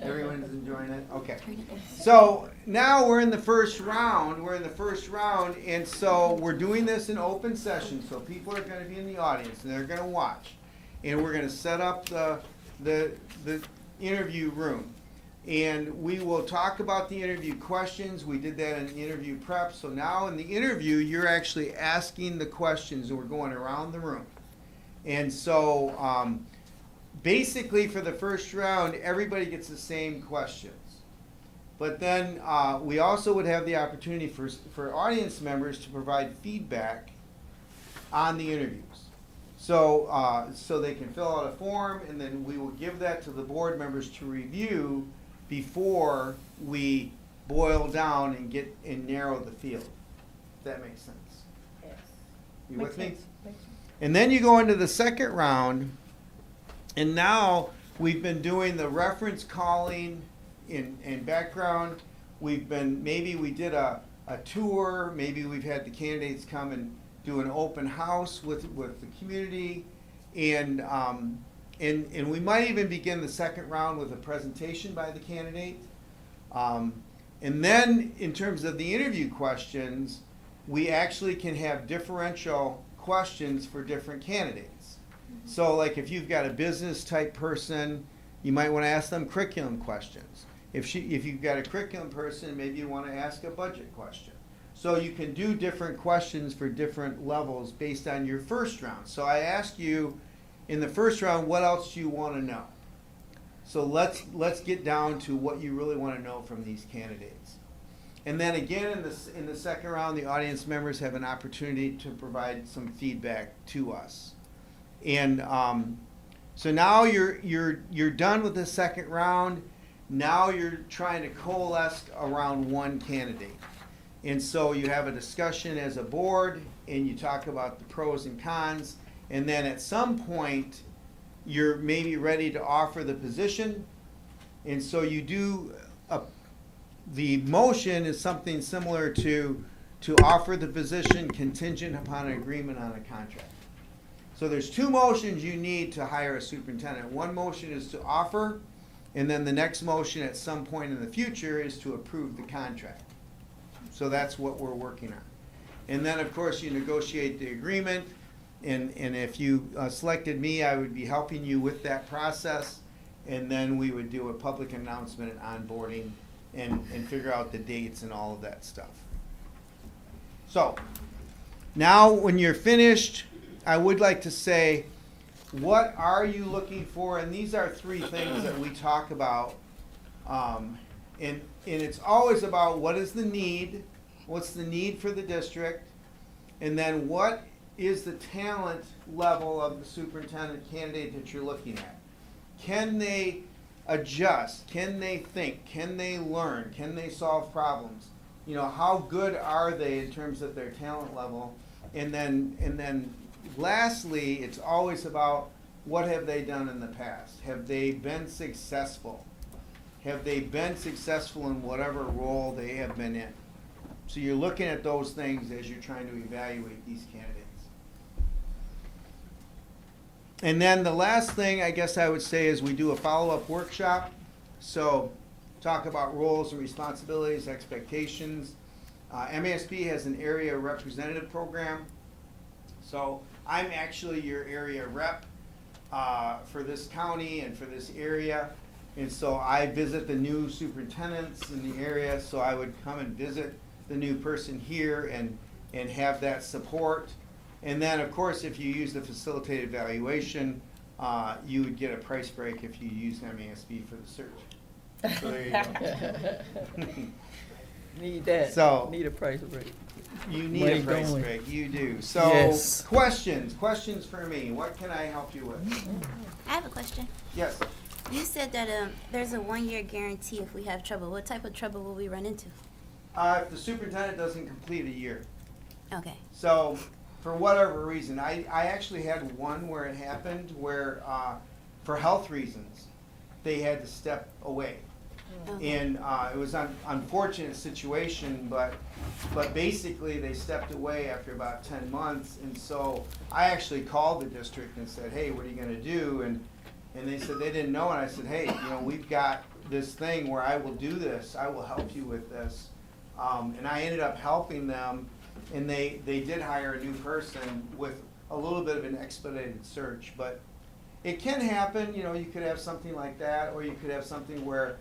Everyone's enjoying it? Okay. So now we're in the first round. And so we're doing this in open session. So people are going to be in the audience and they're going to watch. And we're going to set up the interview room. And we will talk about the interview questions. We did that in the interview prep. So now in the interview, you're actually asking the questions and we're going around the room. And so basically for the first round, everybody gets the same questions. But then we also would have the opportunity for audience members to provide feedback on the interviews. So they can fill out a form and then we will give that to the board members to review before we boil down and narrow the field. If that makes sense. Yes. You with me? Makes sense. And then you go into the second round, and now we've been doing the reference calling in background. Maybe we did a tour, maybe we've had the candidates come and do an open house with the community, and we might even begin the second round with a presentation by the candidate. And then in terms of the interview questions, we actually can have differential questions for different candidates. So like if you've got a business type person, you might want to ask them curriculum questions. If you've got a curriculum person, maybe you want to ask a budget question. So you can do different questions for different levels based on your first round. So I asked you in the first round, what else do you want to know? So let's get down to what you really want to know from these candidates. And then again in the second round, the audience members have an opportunity to provide some feedback to us. And so now you're done with the second round. Now you're trying to coalesce around one candidate. And so you have a discussion as a board, and you talk about the pros and cons, and then at some point, you're maybe ready to offer the position, and so you do, the motion is something similar to offer the position contingent upon an agreement on a contract. So there's two motions you need to hire a superintendent. One motion is to offer, and then the next motion at some point in the future is to approve the contract. So that's what we're working on. And then, of course, you negotiate the agreement, and if you selected me, I would be helping you with that process, and then we would do a public announcement and onboarding and figure out the dates and all of that stuff. So, now when you're finished, I would like to say, what are you looking for? And these are three things that we talk about. And it's always about what is the need, what's the need for the district, and then what is the talent level of the superintendent candidate that you're looking at. Can they adjust? Can they think? Can they learn? Can they solve problems? You know, how good are they in terms of their talent level? And then lastly, it's always about what have they done in the past? Have they been successful? Have they been successful in whatever role they have been in? So you're looking at those things as you're trying to evaluate these candidates. And then the last thing I guess I would say is we do a follow-up workshop. So talk about roles and responsibilities, expectations. MASB has an area representative program. So I'm actually your area rep for this county and for this area. And so I visit the new superintendents in the area, so I would come and visit the new person here and have that support. And then, of course, if you use the facilitated evaluation, you would get a price break if you use MASB for the search. So there you go. Need that. So, need a price break. You need Money a price going. break. You do. So, Yes. questions for me. What can I help you with? I have a question. Yes. You said that there's a 1-year guarantee if we have trouble. What type of trouble will we run into? If the superintendent doesn't complete a year. Okay. So, for whatever reason, I actually had one where it happened where, for health reasons, they had to step away. And it was an unfortunate situation, but basically they stepped away after about 10 months. And so I actually called the district and said, hey, what are you going to do? And they said they didn't know. And I said, hey, you know, we've got this thing where I will do this. I will help you with this. And I ended up helping them. And they did hire a new person with a little bit of an expedited search. But it can happen. You know, you could have something like that, or you could have something where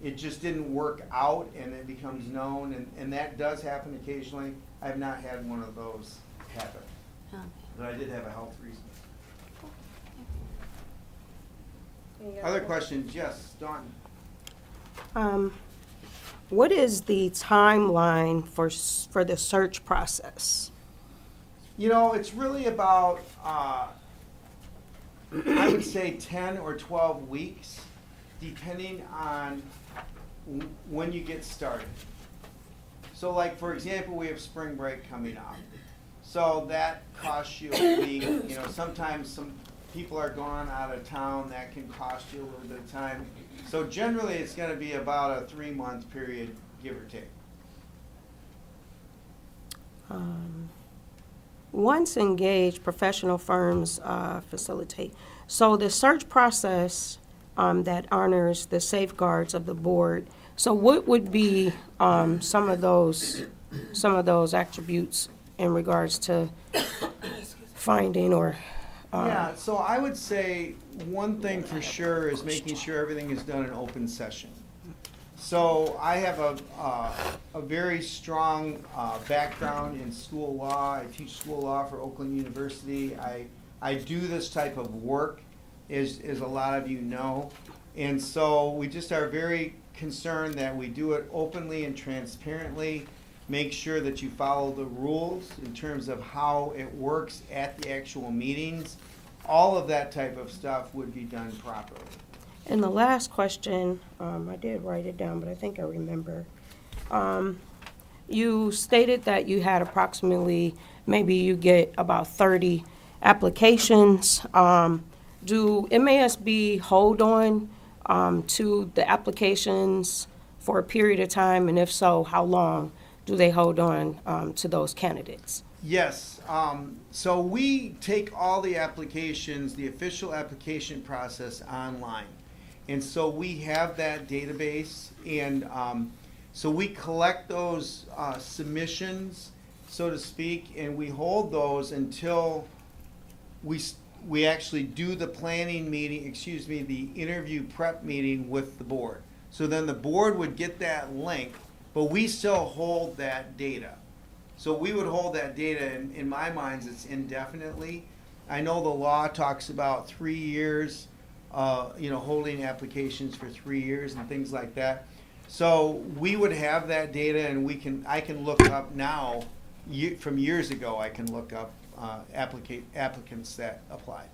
it just didn't work out and it becomes known, and that does happen occasionally. I've not had one of those happen, but I did have a health reason. Other questions? Yes, Dawn. What is the timeline for the search process? You know, it's really about, I would say 10 or 12 weeks, depending on when you get started. So like, for example, we have spring break coming up. So that costs you a week. You know, sometimes some people are gone out of town. That can cost you a little bit of time. So generally, it's going to be about a 3-month period, give or take. Once engaged, professional firms facilitate. So the search process that honors the safeguards of the board. So what would be some of those attributes in regards to finding or Yeah, so I would say one thing for sure is making sure everything is done in open session. So I have a very strong background in school law. I teach school law for Oakland University. I do this type of work, as a lot of you know. And so we just are very concerned that we do it openly and transparently. Make sure that you follow the rules in terms of how it works at the actual meetings. All of that type of stuff would be done properly. And the last question, I did write it down, but I think I remember. You stated that you had approximately, maybe you get about 30 applications. Do MASB hold on to the applications for a period of time? And if so, how long do they hold on to those candidates? Yes, so we take all the applications, the official application process online. And so we have that database, and so we collect those submissions, so to speak, and we hold those until we actually do the planning meeting, the interview prep meeting with the board. So then the board would get that link, but we still hold that data. So we would hold that data, and in my mind, it's indefinitely. I know the law talks about 3 years, holding applications for 3 years and things like that. So we would have that data, and I can look up now, from years ago, I can look up applicants that applied.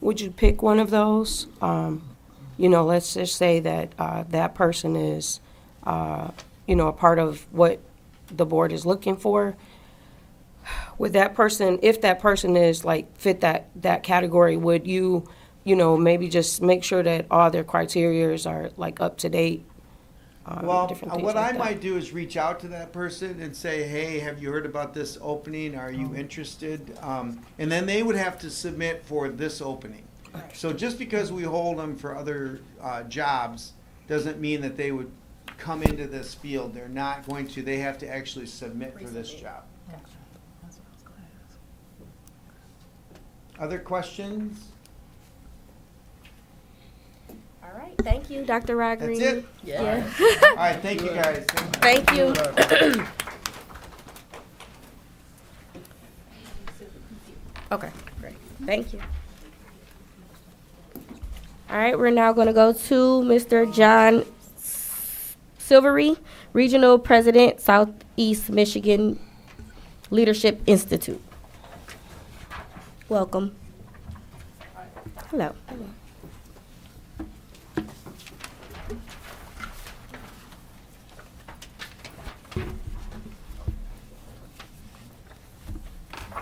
Would you pick one of those? Let's just say that that person is, a part of what the board is looking for. Would that person, if that person is fit that category, would you, maybe just make sure that all their criterias are up to date? Well, different things what like I that. might do is reach out to that person and say, hey, have you heard about this opening? Are you interested? And then they would have to submit for this opening. So just because we hold them for other jobs doesn't mean that they would come into this field. They're not going to. They have to actually submit for this job. Other questions? All right, thank you, Dr. Rodriguez. That's it? Yeah. All right, thank you guys. Thank you. Okay, great. Thank you. All right, we're now going to go to Mr. John Silvery, Regional President, Southeast Michigan Leadership Institute. Welcome. Hello. Hello.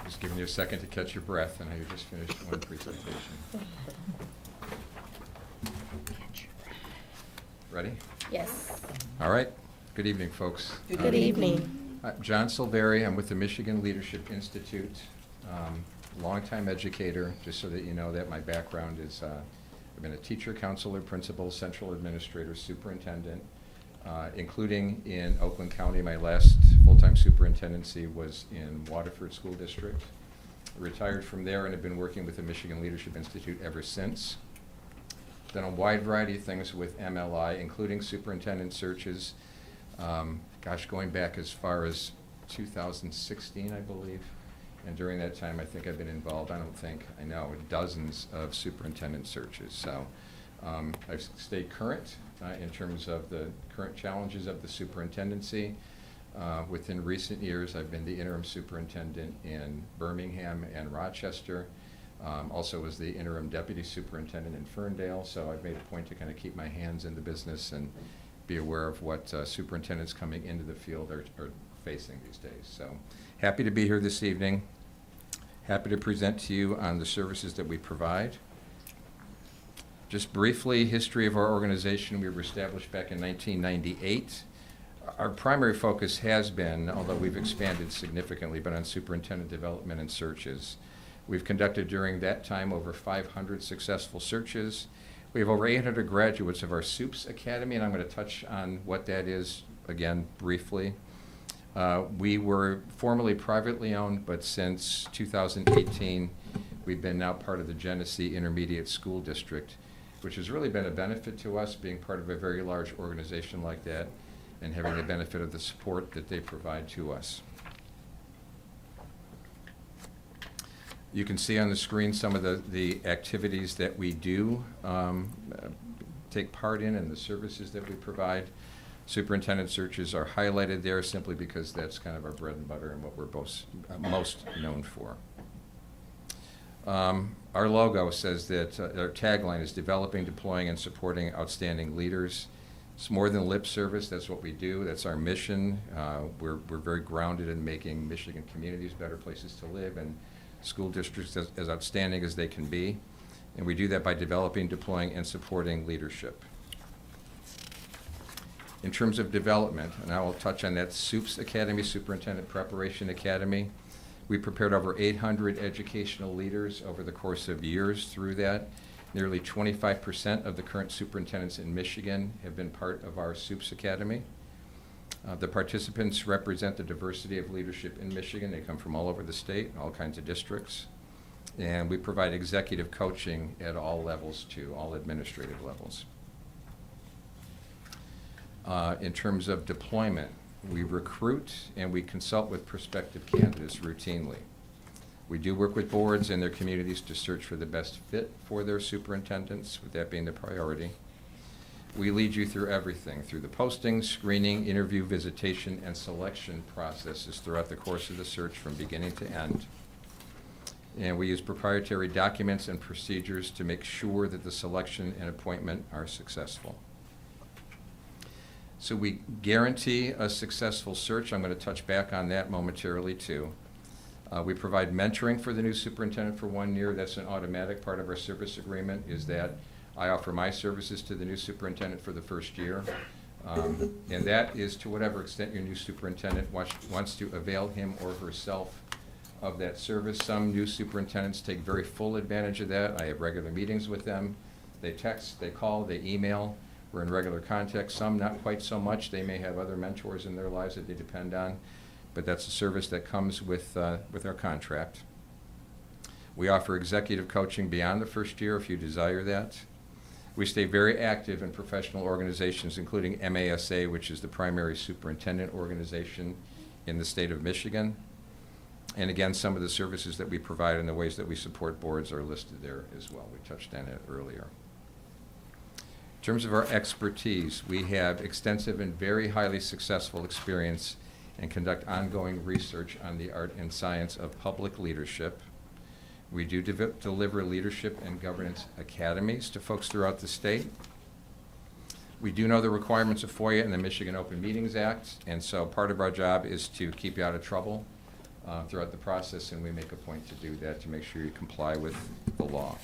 Just giving you a second to catch your breath. I know you just finished one presentation. Ready? Yes. All right. Good evening, folks. Good evening. I'm John Silveri. I'm with the Michigan Leadership Institute. Longtime educator, just so that you know that my background is, I've been a teacher, counselor, principal, central administrator, superintendent, including in Oakland County. My last full-time superintendency was in Waterford School District. I retired from there and have been working with the Michigan Leadership Institute ever since. Done a wide variety of things with MLI, including superintendent searches. Going back as far as 2016, I believe. And during that time, I think I've been involved, I know, dozens of superintendent searches. So I've stayed current in terms of the current challenges of the superintendency. Within recent years, I've been the interim superintendent in Birmingham and Rochester. Also was the interim deputy superintendent in Ferndale. So I've made a point to kind of keep my hands in the business and be aware of what superintendents coming into the field are facing these days. So happy to be here this evening. Happy to present to you on the services that we provide. Just briefly, history of our organization. We were established back in 1998. Our primary focus has been, although we've expanded significantly, but on superintendent development and searches. We've conducted during that time over 500 successful searches. We have over 800 graduates of our SUPES Academy, and I'm going to touch on what that is again briefly. We were formerly privately owned, but since 2018, We've been now part of the Genesee Intermediate School District, which has really been a benefit to us, being part of a very large organization like that and having the benefit of the support that they provide to us. You can see on the screen some of the activities that we do take part in and the services that we provide. Superintendent searches are highlighted there simply because that's kind of our bread and butter and what we're most known for. Our logo says that our tagline is developing, deploying, and supporting outstanding leaders. It's more than lip service. That's what we do. That's our mission. We're very grounded in making Michigan communities better places to live and school districts as outstanding as they can be. And we do that by developing, deploying, and supporting leadership. In terms of development, and I will touch on that, SUPS Academy, Superintendent Preparation Academy. We prepared over 800 educational leaders over the course of years through that. Nearly 25% of the current superintendents in Michigan have been part of our SUPS Academy. The participants represent the diversity of leadership in Michigan. They come from all over the state, all kinds of districts. And we provide executive coaching at all levels too, all administrative levels. In terms of deployment, we recruit and we consult with prospective candidates routinely. We do work with boards and their communities to search for the best fit for their superintendents, with that being the priority. We lead you through everything, through the posting, screening, interview, visitation, and selection processes throughout the course of the search from beginning to end. And we use proprietary documents and procedures to make sure that the selection and appointment are successful. So we guarantee a successful search. I'm going to touch back on that momentarily too. We provide mentoring for the new superintendent for 1 year. That's an automatic part of our service agreement, is that I offer my services to the new superintendent for the first year. And that is to whatever extent your new superintendent wants to avail him or herself of that service. Some new superintendents take very full advantage of that. I have regular meetings with them. They text, they call, they email. We're in regular contact. Some not quite so much. They may have other mentors in their lives that they depend on, but that's a service that comes with our contract. We offer executive coaching beyond the first year if you desire that. We stay very active in professional organizations, including MASA, which is the primary superintendent organization in the state of Michigan. And again, some of the services that we provide and the ways that we support boards are listed there as well. We touched on it earlier. In terms of our expertise, we have extensive and very highly successful experience and conduct ongoing research on the art and science of public leadership. We do deliver leadership and governance academies to folks throughout the state. We do know the requirements of FOIA and the Michigan Open Meetings Act, and so part of our job is to keep you out of trouble throughout the process, and we make a point to do that to make sure you comply with the law.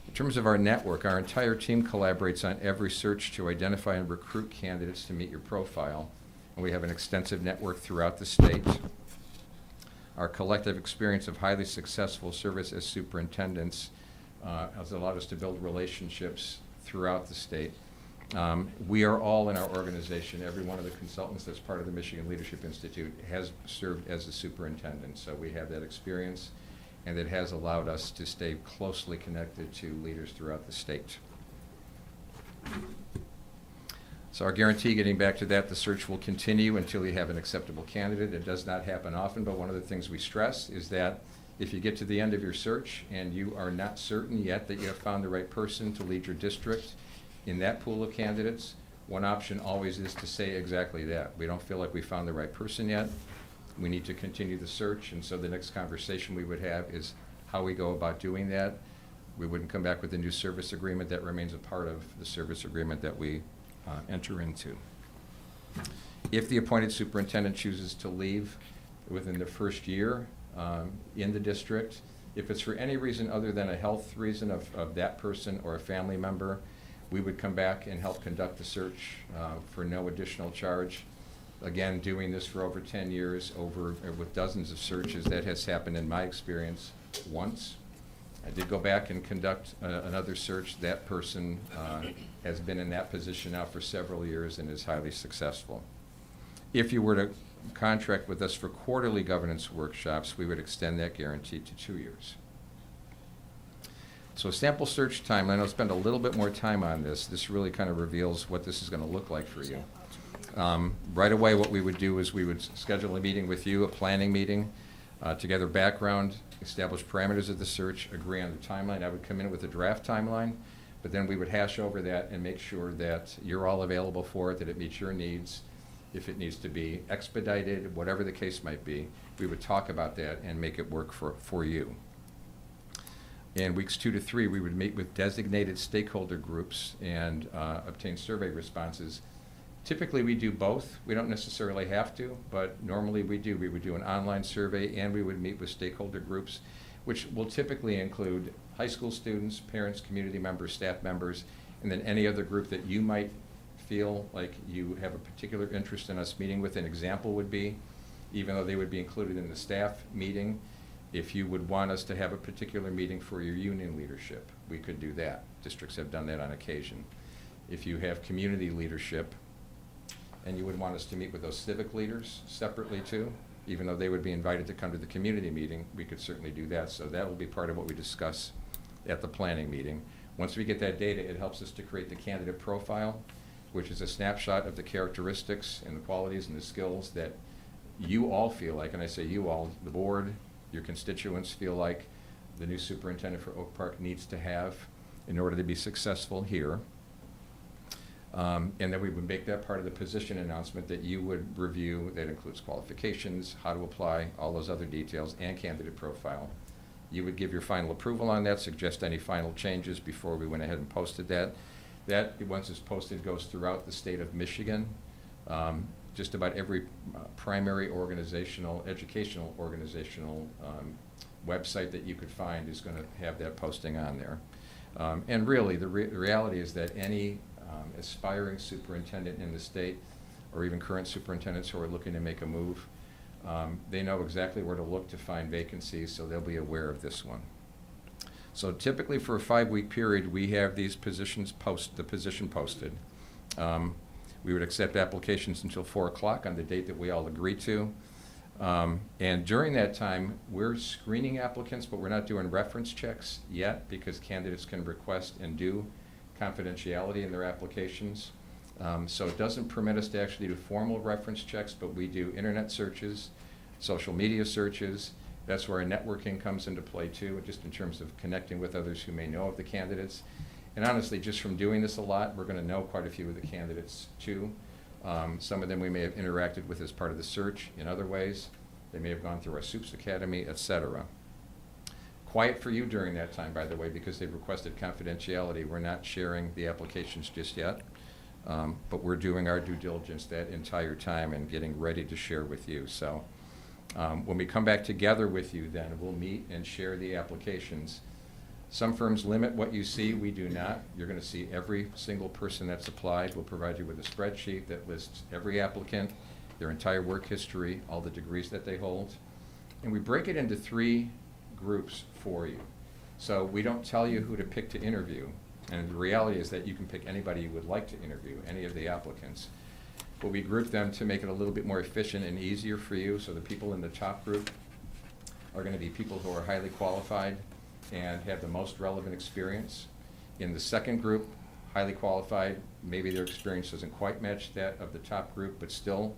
In terms of our network, our entire team collaborates on every search to identify and recruit candidates to meet your profile, and we have an extensive network throughout the state. Our collective experience of highly successful service as superintendents has allowed us to build relationships throughout the state. We are all in our organization. Every one of the consultants that's part of the Michigan Leadership Institute has served as a superintendent, so we have that experience, and it has allowed us to stay closely connected to leaders throughout the state. So our guarantee, getting back to that, the search will continue until you have an acceptable candidate. It does not happen often, but one of the things we stress is that if you get to the end of your search and you are not certain yet that you have found the right person to lead your district in that pool of candidates, one option always is to say exactly that. We don't feel like we found the right person yet. We need to continue the search, and so the next conversation we would have is how we go about doing that. We wouldn't come back with a new service agreement. That remains a part of the service agreement that we enter into. If the appointed superintendent chooses to leave within the first year in the district, if it's for any reason other than a health reason of that person or a family member, we would come back and help conduct the search for no additional charge. Again, doing this for over 10 years, with dozens of searches, that has happened in my experience once. I did go back and conduct another search. That person has been in that position now for several years and is highly successful. If you were to contract with us for quarterly governance workshops, we would extend that guarantee to 2 years. So sample search time, and I'll spend a little bit more time on this. This really kind of reveals what this is going to look like for you. Right away, what we would do is we would schedule a meeting with you, a planning meeting, to gather background, establish parameters of the search, agree on the timeline. I would come in with a draft timeline, but then we would hash over that and make sure that you're all available for it, that it meets your needs. If it needs to be expedited, whatever the case might be, we would talk about that and make it work for you. In weeks 2 to 3, we would meet with designated stakeholder groups and obtain survey responses. Typically, we do both. We don't necessarily have to, but normally we do. We would do an online survey, and we would meet with stakeholder groups, which will typically include high school students, parents, community members, staff members, and then any other group that you might feel like you have a particular interest in us meeting with. An example would be, even though they would be included in the staff meeting, if you would want us to have a particular meeting for your union leadership, we could do that. Districts have done that on occasion. If you have community leadership, and you would want us to meet with those civic leaders separately too, even though they would be invited to come to the community meeting, we could certainly do that. So that will be part of what we discuss at the planning meeting. Once we get that data, it helps us to create the candidate profile, which is a snapshot of the characteristics and the qualities and the skills that you all feel like, and I say you all, the board, your constituents feel like the new superintendent for Oak Park needs to have in order to be successful here. And then we would make that part of the position announcement that you would review. That includes qualifications, how to apply, all those other details, and candidate profile. You would give your final approval on that, suggest any final changes before we went ahead and posted that. That, once it's posted, goes throughout the state of Michigan. Just about every primary organizational, educational organizational website that you could find is going to have that posting on there. And really, the reality is that any aspiring superintendent in the state, or even current superintendents who are looking to make a move, they know exactly where to look to find vacancies, so they'll be aware of this one. So typically for a 5-week period, we have these positions the position posted. We would accept applications until 4 o'clock on the date that we all agree to. And during that time, we're screening applicants, but we're not doing reference checks yet because candidates can request and do confidentiality in their applications. So it doesn't permit us to actually do formal reference checks, but we do internet searches, social media searches. That's where our networking comes into play too, just in terms of connecting with others who may know of the candidates. And honestly, just from doing this a lot, we're going to know quite a few of the candidates too. Some of them we may have interacted with as part of the search in other ways. They may have gone through our Soups Academy, etc. Quiet for you during that time, by the way, because they've requested confidentiality. We're not sharing the applications just yet, but we're doing our due diligence that entire time and getting ready to share with you. So when we come back together with you, then we'll meet and share the applications. Some firms limit what you see. We do not. You're going to see every single person that's applied. We'll provide you with a spreadsheet that lists every applicant, their entire work history, all the degrees that they hold. And we break it into 3 groups for you. So we don't tell you who to pick to interview. And the reality is that you can pick anybody you would like to interview, any of the applicants. But we group them to make it a little bit more efficient and easier for you. So the people in the top group are going to be people who are highly qualified and have the most relevant experience. In the second group, highly qualified, maybe their experience doesn't quite match that of the top group, but still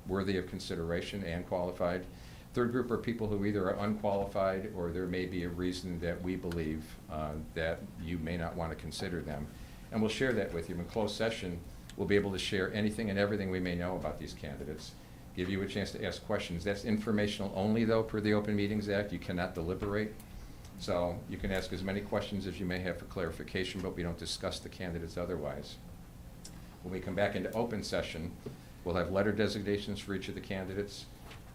worthy of consideration and qualified. Third group are people who either are unqualified or there may be a reason that we believe that you may not want to consider them. And we'll share that with you. In closed session, we'll be able to share anything and everything we may know about these candidates, give you a chance to ask questions. That's informational only, though, per the Open Meetings Act. You cannot deliberate. So you can ask as many questions as you may have for clarification, but we don't discuss the candidates otherwise. When we come back into open session, we'll have letter designations for each of the candidates.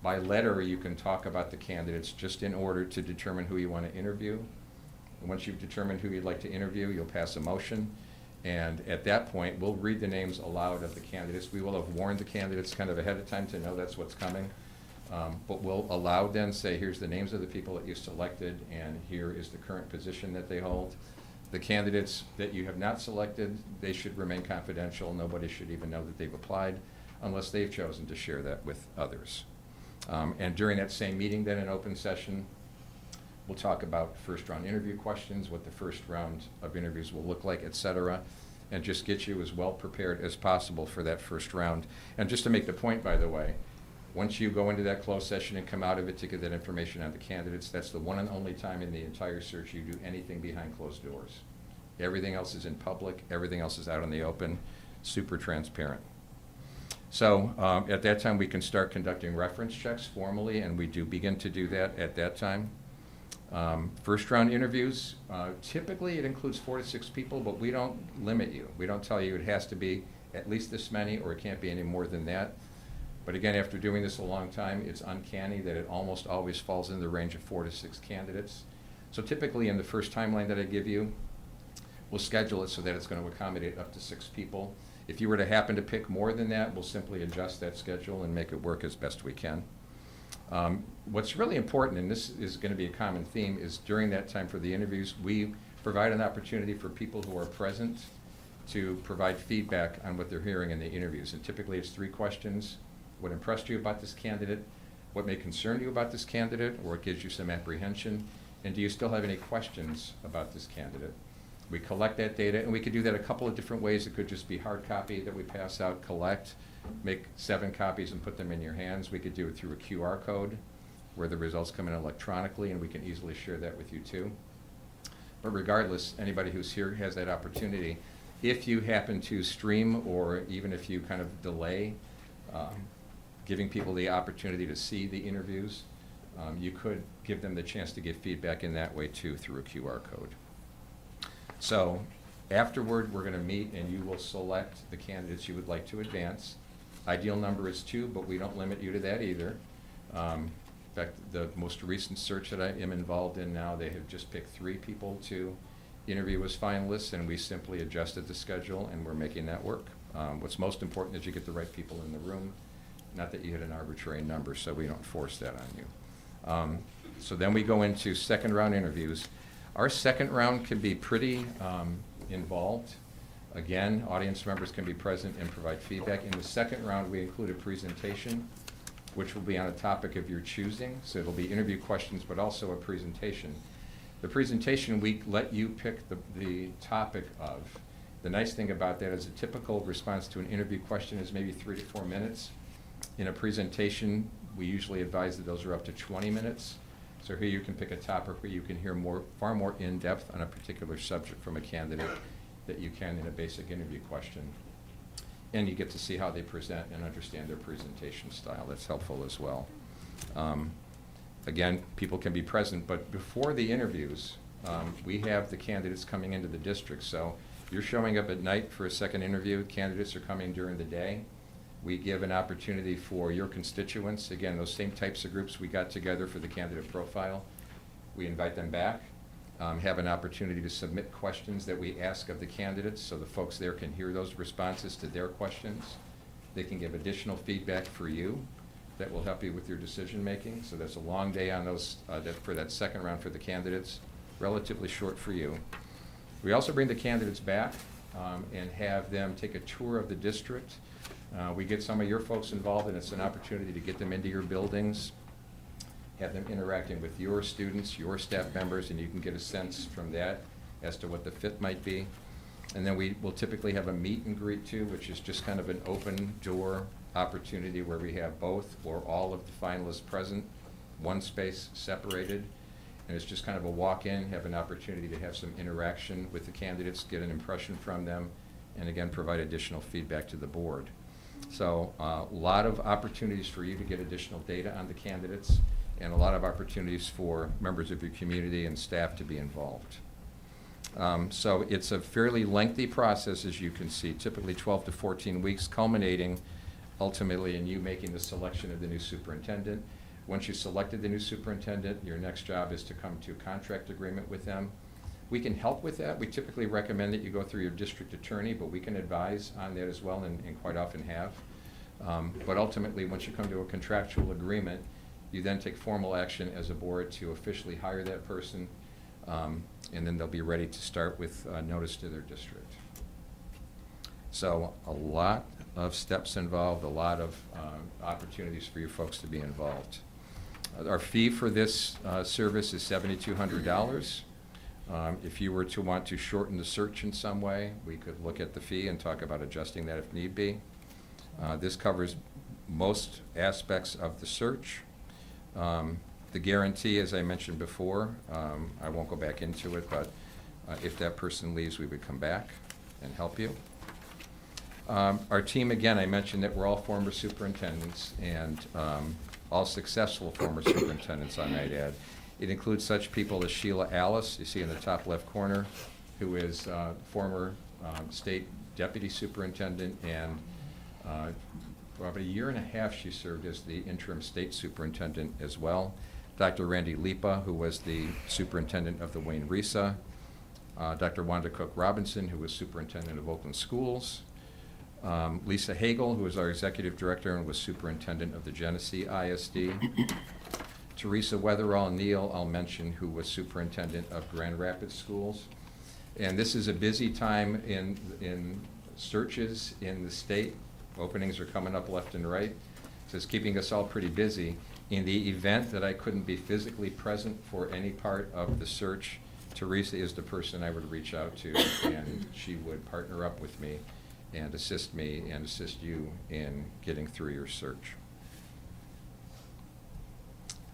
By letter, you can talk about the candidates just in order to determine who you want to interview. And once you've determined who you'd like to interview, you'll pass a motion. And at that point, we'll read the names aloud of the candidates. We will have warned the candidates kind of ahead of time to know that's what's coming. But we'll allow them, say, here's the names of the people that you selected, and here is the current position that they hold. The candidates that you have not selected, they should remain confidential. Nobody should even know that they've applied unless they've chosen to share that with others. And during that same meeting, then in open session, we'll talk about first round interview questions, what the first round of interviews will look like, et cetera, and just get you as well prepared as possible for that first round. And just to make the point, by the way, once you go into that closed session and come out of it to get that information on the candidates, that's the one and only time in the entire search you do anything behind closed doors. Everything else is in public, everything else is out in the open, super transparent. So at that time, we can start conducting reference checks formally, and we do begin to do that at that time. First round interviews, typically it includes 4 to 6 people, but we don't limit you. We don't tell you it has to be at least this many or it can't be any more than that. But again, after doing this a long time, it's uncanny that it almost always falls in the range of 4 to 6 candidates. So typically in the first timeline that I give you, we'll schedule it so that it's going to accommodate up to 6 people. If you were to happen to pick more than that, we'll simply adjust that schedule and make it work as best we can. What's really important, and this is going to be a common theme, is during that time for the interviews, we provide an opportunity for people who are present to provide feedback on what they're hearing in the interviews. And typically it's 3 questions. What impressed you about this candidate? What may concern you about this candidate? Or what gives you some apprehension? And do you still have any questions about this candidate? We collect that data, and we could do that a couple of different ways. It could just be hard copy that we pass out, collect, make 7 copies and put them in your hands. We could do it through a QR code where the results come in electronically, and we can easily share that with you too. But regardless, anybody who's here has that opportunity. If you happen to stream, or even if you kind of delay giving people the opportunity to see the interviews, you could give them the chance to give feedback in that way too through a QR code. So afterward, we're going to meet and you will select the candidates you would like to advance. Ideal number is 2, but we don't limit you to that either. In fact, the most recent search that I am involved in now, they have just picked 3 people to interview as finalists, and we simply adjusted the schedule and we're making that work. What's most important is you get the right people in the room, not that you hit an arbitrary number, so we don't force that on you. So then we go into second round interviews. Our second round can be pretty involved. Again, audience members can be present and provide feedback. In the second round, we include a presentation, which will be on a topic of your choosing. So it'll be interview questions, but also a presentation. The presentation, we let you pick the topic of. The nice thing about that is a typical response to an interview question is maybe 3 to 4 minutes. In a presentation, we usually advise that those are up to 20 minutes. So here you can pick a topic where you can hear far more in-depth on a particular subject from a candidate that you can in a basic interview question. And you get to see how they present and understand their presentation style. That's helpful as well. Again, people can be present, but before the interviews, we have the candidates coming into the district. So you're showing up at night for a second interview. Candidates are coming during the day. We give an opportunity for your constituents, again, those same types of groups we got together for the candidate profile. We invite them back, have an opportunity to submit questions that we ask of the candidates so the folks there can hear those responses to their questions. They can give additional feedback for you that will help you with your decision making. So that's a long day on those for that second round for the candidates, relatively short for you. We also bring the candidates back and have them take a tour of the district. We get some of your folks involved, and it's an opportunity to get them into your buildings, have them interacting with your students, your staff members, and you can get a sense from that as to what the fit might be. And then we will typically have a meet and greet too, which is just kind of an open door opportunity where we have both or all of the finalists present, one space separated, and it's just kind of a walk-in, have an opportunity to have some interaction with the candidates, get an impression from them, and again, provide additional feedback to the board. So a lot of opportunities for you to get additional data on the candidates, and a lot of opportunities for members of your community and staff to be involved. So it's a fairly lengthy process, as you can see, typically 12 to 14 weeks, culminating ultimately in you making the selection of the new superintendent. Once you selected the new superintendent, your next job is to come to a contract agreement with them. We can help with that. We typically recommend that you go through your district attorney, but we can advise on that as well, and quite often have. But ultimately, once you come to a contractual agreement, you then take formal action as a board to officially hire that person, and then they'll be ready to start with notice to their district. So a lot of steps involved, a lot of opportunities for you folks to be involved. Our fee for this service is $7,200. If you were to want to shorten the search in some way, we could look at the fee and talk about adjusting that if need be. This covers most aspects of the search. The guarantee, as I mentioned before, I won't go back into it, but if that person leaves, we would come back and help you. Our team, again, I mentioned that we're all former superintendents and all successful former superintendents, I might add. It includes such people as Sheila Alice, you see in the top left corner, who is former state deputy superintendent, and for about a year and a half she served as the interim state superintendent as well. Dr. Randy Lipa, who was the superintendent of the Wayne Risa. Dr. Wanda Cook Robinson, who was superintendent of Oakland Schools. Lisa Hagel, who was our executive director and was superintendent of the Genesee ISD. Teresa Weatherall Neal, I'll mention, who was superintendent of Grand Rapids Schools. And this is a busy time in searches in the state. Openings are coming up left and right. So it's keeping us all pretty busy. In the event that I couldn't be physically present for any part of the search, Teresa is the person I would reach out to, and she would partner up with me and assist you in getting through your search.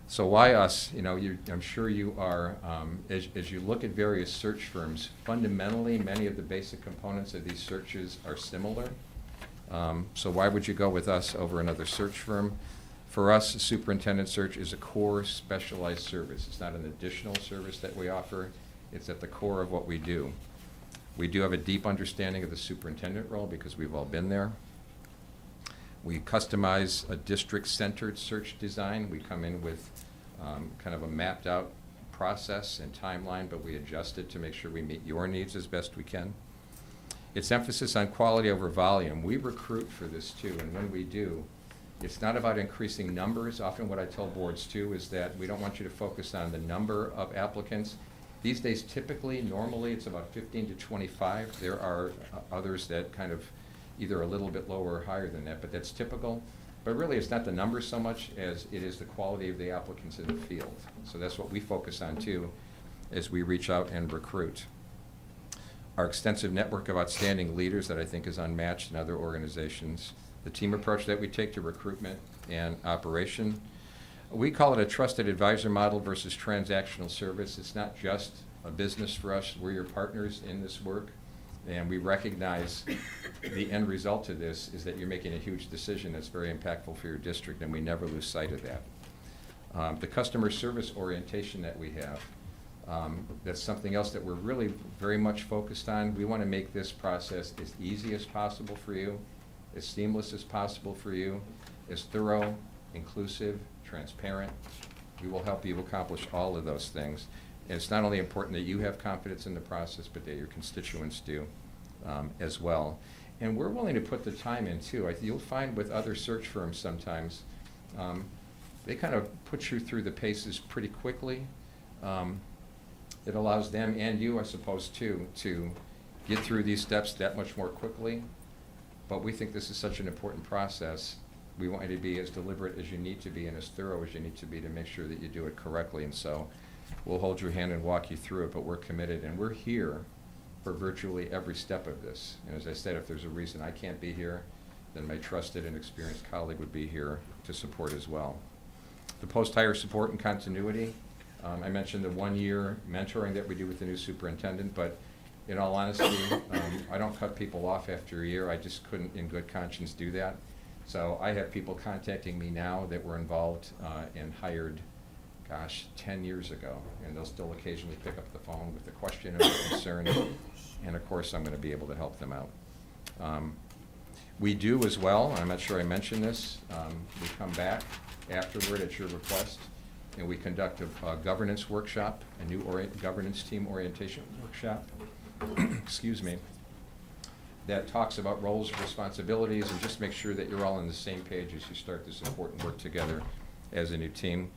So why us? You know, I'm sure you are, as you look at various search firms, fundamentally many of the basic components of these searches are similar. So why would you go with us over another search firm? For us, the superintendent search is a core specialized service. It's not an additional service that we offer. It's at the core of what we do. We do have a deep understanding of the superintendent role because we've all been there. We customize a district-centered search design. We come in with kind of a mapped out process and timeline, but we adjust it to make sure we meet your needs as best we can. It's emphasis on quality over volume. We recruit for this too, and when we do, it's not about increasing numbers. Often what I tell boards too is that we don't want you to focus on the number of applicants. These days, typically, normally, it's about 15 to 25. There are others that kind of either a little bit lower or higher than that, but that's typical. But really, it's not the numbers so much as it is the quality of the applicants in the field. So that's what we focus on too as we reach out and recruit. Our extensive network of outstanding leaders that I think is unmatched in other organizations. The team approach that we take to recruitment and operation. We call it a trusted advisor model versus transactional service. It's not just a business for us. We're your partners in this work, and we recognize the end result of this is that you're making a huge decision that's very impactful for your district, and we never lose sight of that. The customer service orientation that we have, that's something else that we're really very much focused on. We want to make this process as easy as possible for you, as seamless as possible for you, as thorough, inclusive, transparent. We will help you accomplish all of those things. And it's not only important that you have confidence in the process, but that your constituents do as well. And we're willing to put the time in too. You'll find with other search firms sometimes, they kind of put you through the paces pretty quickly. It allows them and you, I suppose, too, to get through these steps that much more quickly. But we think this is such an important process. We want you to be as deliberate as you need to be and as thorough as you need to be to make sure that you do it correctly. And so we'll hold your hand and walk you through it, but we're committed, and we're here for virtually every step of this. And as I said, if there's a reason I can't be here, then my trusted and experienced colleague would be here to support as well. The post-hire support and continuity. I mentioned the one-year mentoring that we do with the new superintendent, but in all honesty, I don't cut people off after a year. I just couldn't in good conscience do that. So I have people contacting me now that were involved and hired, 10 years ago, and they'll still occasionally pick up the phone with a question or a concern, and of course I'm going to be able to help them out. We do as well, I'm not sure I mentioned this, we come back afterward at your request, and we conduct a governance workshop, a new governance team orientation workshop, excuse me, that talks about roles, responsibilities, and just make sure that you're all on the same page as you start this important work together as a new team.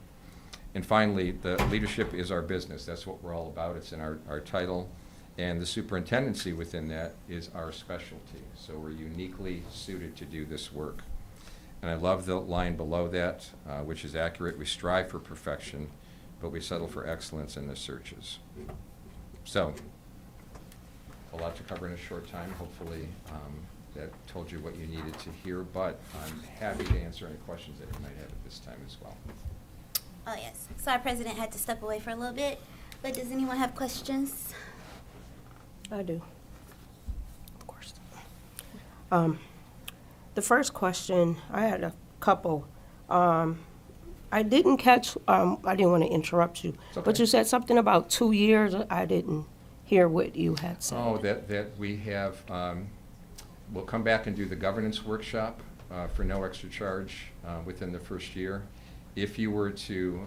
And finally, the leadership is our business. That's what we're all about. It's in our title. And the superintendency within that is our specialty. So we're uniquely suited to do this work. And I love the line below that, which is accurate. We strive for perfection, but we settle for excellence in the searches. So, a lot to cover in a short time. Hopefully, that told you what you needed to hear, but I'm happy to answer any questions that you might have at this time as well. Oh, yes. So our president had to step away for a little bit, but does anyone have questions? I do. Of course. The first question, I had a couple. I didn't catch, I didn't want to interrupt you, but you said something about 2 years. I didn't hear what you had said. Oh, that we have, we'll come back and do the governance workshop for no extra charge within the first year. If you were to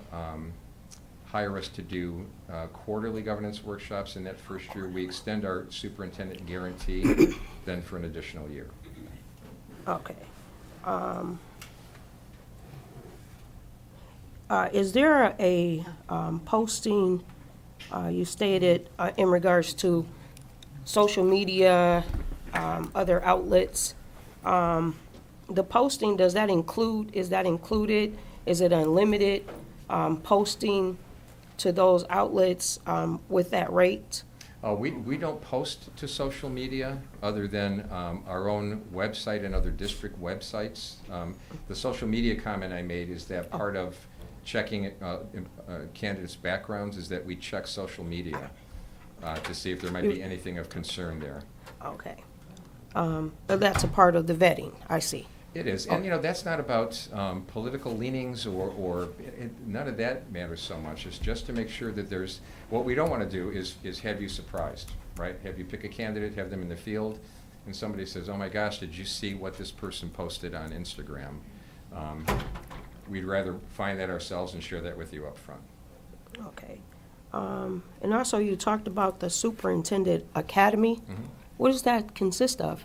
hire us to do quarterly governance workshops in that first year, we extend our superintendent guarantee then for an additional year. Okay. Is there a posting, you stated, in regards to social media, other outlets? The posting, is that included? Is it unlimited posting to those outlets with that rate? We don't post to social media other than our own website and other district websites. The social media comment I made is that part of checking candidates' backgrounds is that we check social media to see if there might be anything of concern there. Okay. But that's a part of the vetting, I see. It is, and that's not about political leanings or none of that matters so much. It's just to make sure that there's, what we don't want to do is have you surprised, right? Have you pick a candidate, have them in the field, and somebody says, oh my gosh, did you see what this person posted on Instagram? We'd rather find that ourselves and share that with you up front. Okay. And also you talked about the Superintendent Academy. Mm-hmm. What does that consist of?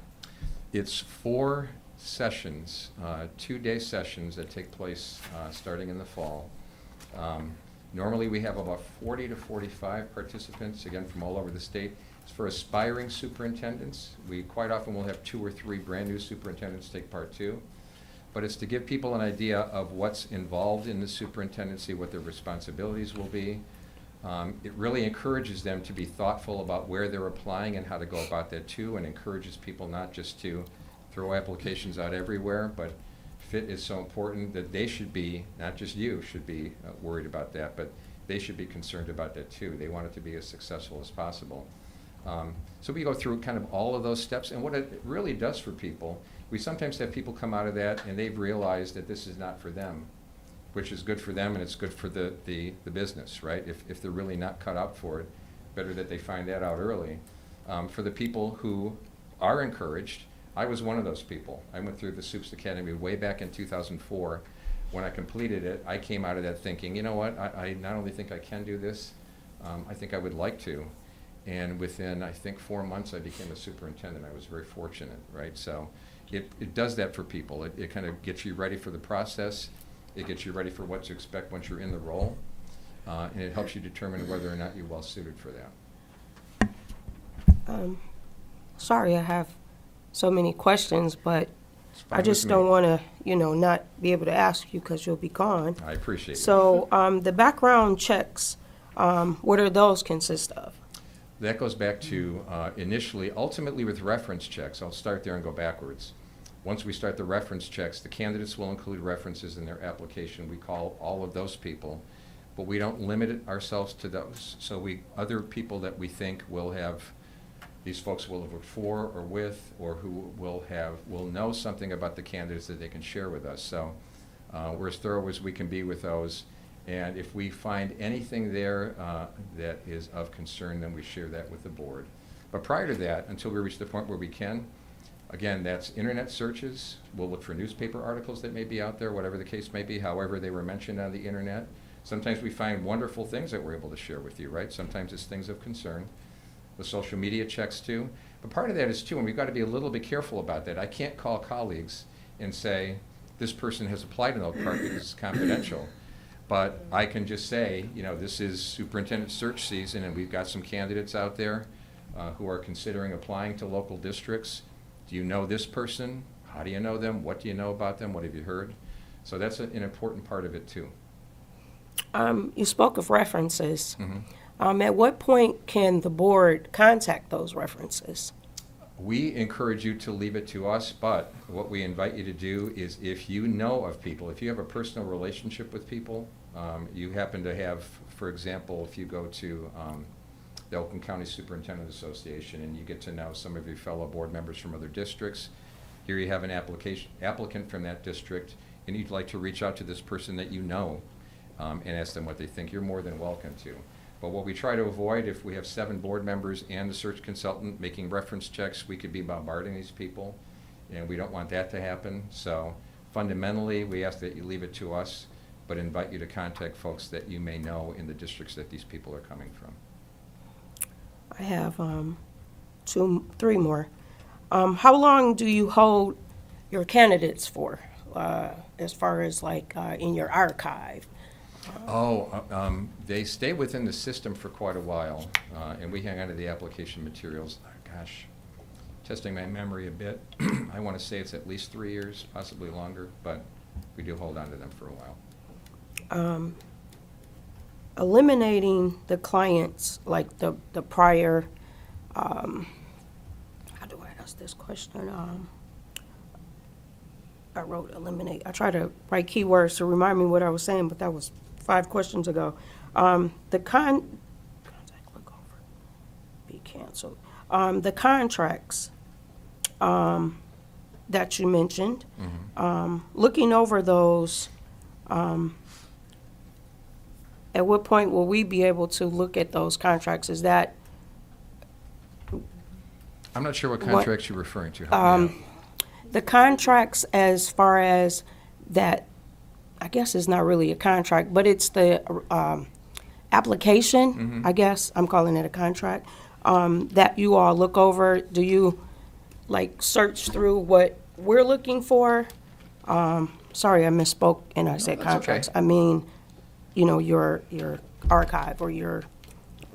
It's 4 sessions, 2-day sessions that take place starting in the fall. Normally we have about 40 to 45 participants, again from all over the state. It's for aspiring superintendents. We quite often will have 2 or 3 brand new superintendents take part too. But it's to give people an idea of what's involved in the superintendency, what their responsibilities will be. It really encourages them to be thoughtful about where they're applying and how to go about that too, and encourages people not just to throw applications out everywhere, but fit is so important that they should be, not just you should be worried about that, but they should be concerned about that too. They want it to be as successful as possible. So we go through kind of all of those steps, and what it really does for people, we sometimes have people come out of that and they've realized that this is not for them, which is good for them and it's good for the business, right? If they're really not cut out for it, better that they find that out early. For the people who are encouraged, I was one of those people. I went through the Supes Academy way back in 2004. When I completed it, I came out of that thinking, you know what, I not only think I can do this, I think I would like to. And within, I think, 4 months, I became a superintendent. I was very fortunate, right? So it does that for people. It kind of gets you ready for the process. It gets you ready for what to expect once you're in the role. And it helps you determine whether or not you're well suited for that. Sorry, I have so many questions, but fine I just with me. don't want to, not be able to ask you because you'll be gone. I appreciate it. So the background checks, what do those consist of? That goes back to initially, ultimately with reference checks. I'll start there and go backwards. Once we start the reference checks, the candidates will include references in their application. We call all of those people, but we don't limit it ourselves to those. So other people that we think will have, these folks will have worked for or with, or who will know something about the candidates that they can share with us. So we're as thorough as we can be with those. And if we find anything there that is of concern, then we share that with the board. But prior to that, until we reach the point where we can, again, that's internet searches. We'll look for newspaper articles that may be out there, whatever the case may be, however they were mentioned on the internet. Sometimes we find wonderful things that we're able to share with you, right? Sometimes it's things of concern. The social media checks too. But part of that is too, and we've got to be a little bit careful about that. I can't call colleagues and say, this person has applied in that part because it's confidential. But I can just say, this is superintendent search season and we've got some candidates out there. who are considering applying to local districts. Do you know this person? How do you know them? What do you know about them? What have you heard? So that's an important part of it too. You spoke of references. Mm-hmm. At what point can the board contact those references? We encourage you to leave it to us, but what we invite you to do is if you know of people, if you have a personal relationship with people, you happen to have, for example, if you go to the Oakland County Superintendent Association and you get to know some of your fellow board members from other districts, here you have an applicant from that district, and you'd like to reach out to this person that you know and ask them what they think, you're more than welcome to. But what we try to avoid, if we have 7 board members and the search consultant making reference checks, we could be bombarding these people, and we don't want that to happen. So fundamentally, we ask that you leave it to us, but invite you to contact folks that you may know in the districts that these people are coming from. I have 3 more. How long do you hold your candidates for, as far as like in your archive? They stay within the system for quite a while, and we hang on to the application materials. Gosh, testing my memory a bit, I want to say it's at least 3 years, possibly longer, but we do hold on to them for a while. Eliminating the clients, like the prior, how do I ask this question? I wrote eliminate. I tried to write keywords to remind me what I was saying, but that was 5 questions ago. The be canceled. The contracts that you mentioned, looking over those, at what point will we be able to look at those contracts? Is that? I'm not sure what contracts you're referring to. Help me out. The contracts as far as that, I guess it's not really a contract, but it's the application, I guess, I'm calling it a contract, that you all look over. Do you like search through what we're looking for? Sorry, I misspoke and I said contracts. Okay. I mean, you know, your archive or your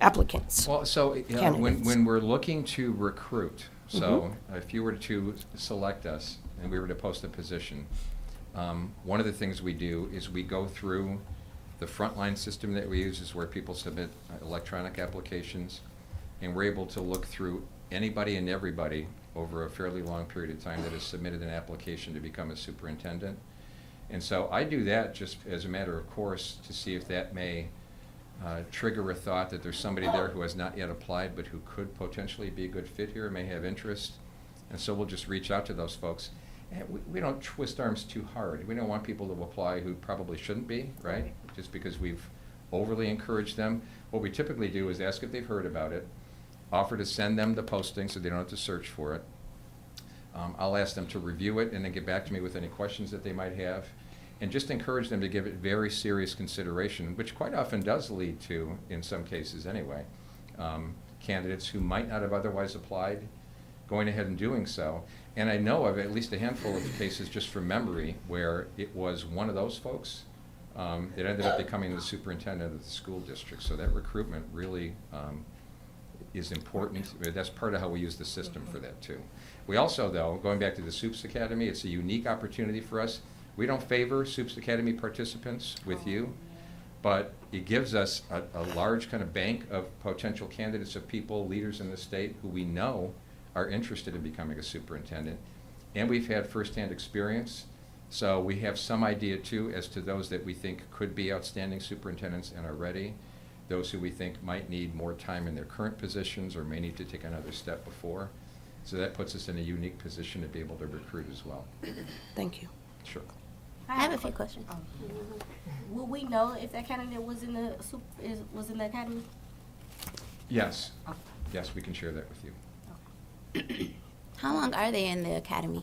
applicants. Well, so candidates. when we're looking to recruit, so if you were to select us and we were to post a position, one of the things we do is we go through the frontline system that we use is where people submit electronic applications, and we're able to look through anybody and everybody over a fairly long period of time that has submitted an application to become a superintendent. And so I do that just as a matter of course to see if that may trigger a thought that there's somebody there who has not yet applied but who could potentially be a good fit here, may have interest. And so we'll just reach out to those folks. And we don't twist arms too hard. We don't want people to apply who probably shouldn't be, right? Just because we've overly encouraged them. What we typically do is ask if they've heard about it, offer to send them the posting so they don't have to search for it. I'll ask them to review it and then get back to me with any questions that they might have, and just encourage them to give it very serious consideration, which quite often does lead to, in some cases anyway, candidates who might not have otherwise applied going ahead and doing so. And I know of at least a handful of cases just from memory where it was one of those folks that ended up becoming the superintendent of the school district. So that recruitment really is important. That's part of how we use the system for that too. We also, though, going back to the Supes Academy, it's a unique opportunity for us. We don't favor Supes Academy participants with you, but it gives us a large kind of bank of potential candidates of people, leaders in the state who we know are interested in becoming a superintendent. And we've had firsthand experience, so we have some idea too as to those that we think could be outstanding superintendents and are ready, those who we think might need more time in their current positions or may need to take another step before. So that puts us in a unique position to be able to recruit as well. Thank you. Sure. I have a few questions. Will we know if that candidate was in the was in the academy? Yes. Yes, we can share that with you. How long are they in the academy?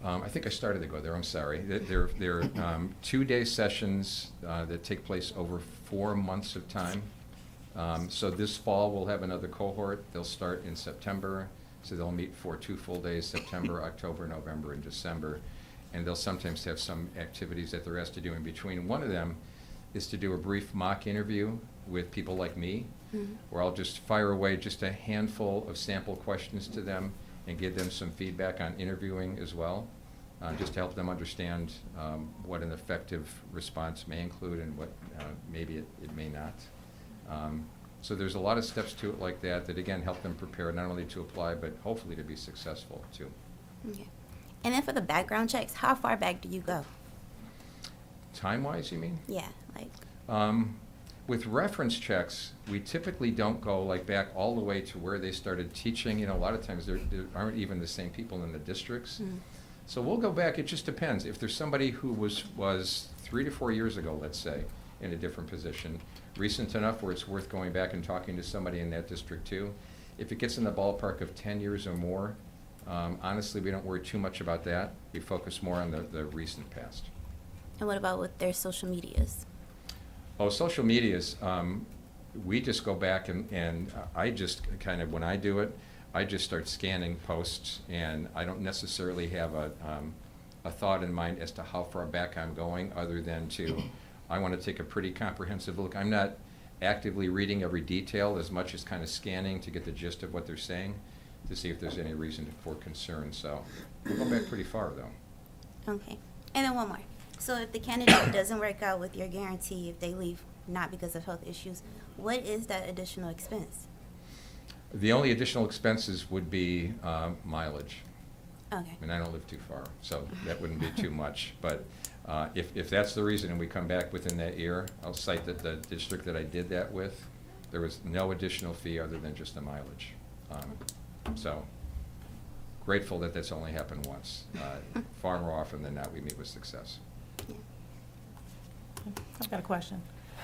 I think I started to go there. I'm sorry. They're 2-day sessions that take place over 4 months of time. So this fall we'll have another cohort. They'll start in September. So they'll meet for 2 full days, September, October, November, and December. And they'll sometimes have some activities that they're asked to do in between. One of them is to do a brief mock interview with people like me, where I'll just fire away just a handful of sample questions to them and give them some feedback on interviewing as well, just to help them understand what an effective response may include and what maybe it may not. So there's a lot of steps to it like that that, again, help them prepare not only to apply, but hopefully to be successful, too. Okay. And then for the background checks, how far back do you go? Time-wise, you mean? Yeah, like. With reference checks, we typically don't go like back all the way to where they started teaching. You know, a lot of times there aren't even the same people in the districts. So we'll go back, it just depends. If there's somebody who was 3 to 4 years ago, let's say, in a different position, recent enough where it's worth going back and talking to somebody in that district too. If it gets in the ballpark of 10 years or more, honestly, we don't worry too much about that. We focus more on the recent past. And what about with their social medias? Oh, social medias, we just go back and I just kind of, when I do it, I just start scanning posts, and I don't necessarily have a thought in mind as to how far back I'm going, other than to, I want to take a pretty comprehensive look. I'm not actively reading every detail as much as kind of scanning to get the gist of what they're saying to see if there's any reason for concern. So we'll go back pretty far, though. Okay. And then one more. So if the candidate doesn't work out with your guarantee, if they leave not because of health issues, what is that additional expense? The only additional expenses would be mileage. Okay. And I don't live too far, so that wouldn't be too much. But if that's the reason and we come back within that year, I'll cite that the district that I did that with, there was no additional fee other than just the mileage. So grateful that that's only happened once. Far more often than not, we meet with success. I've got a question.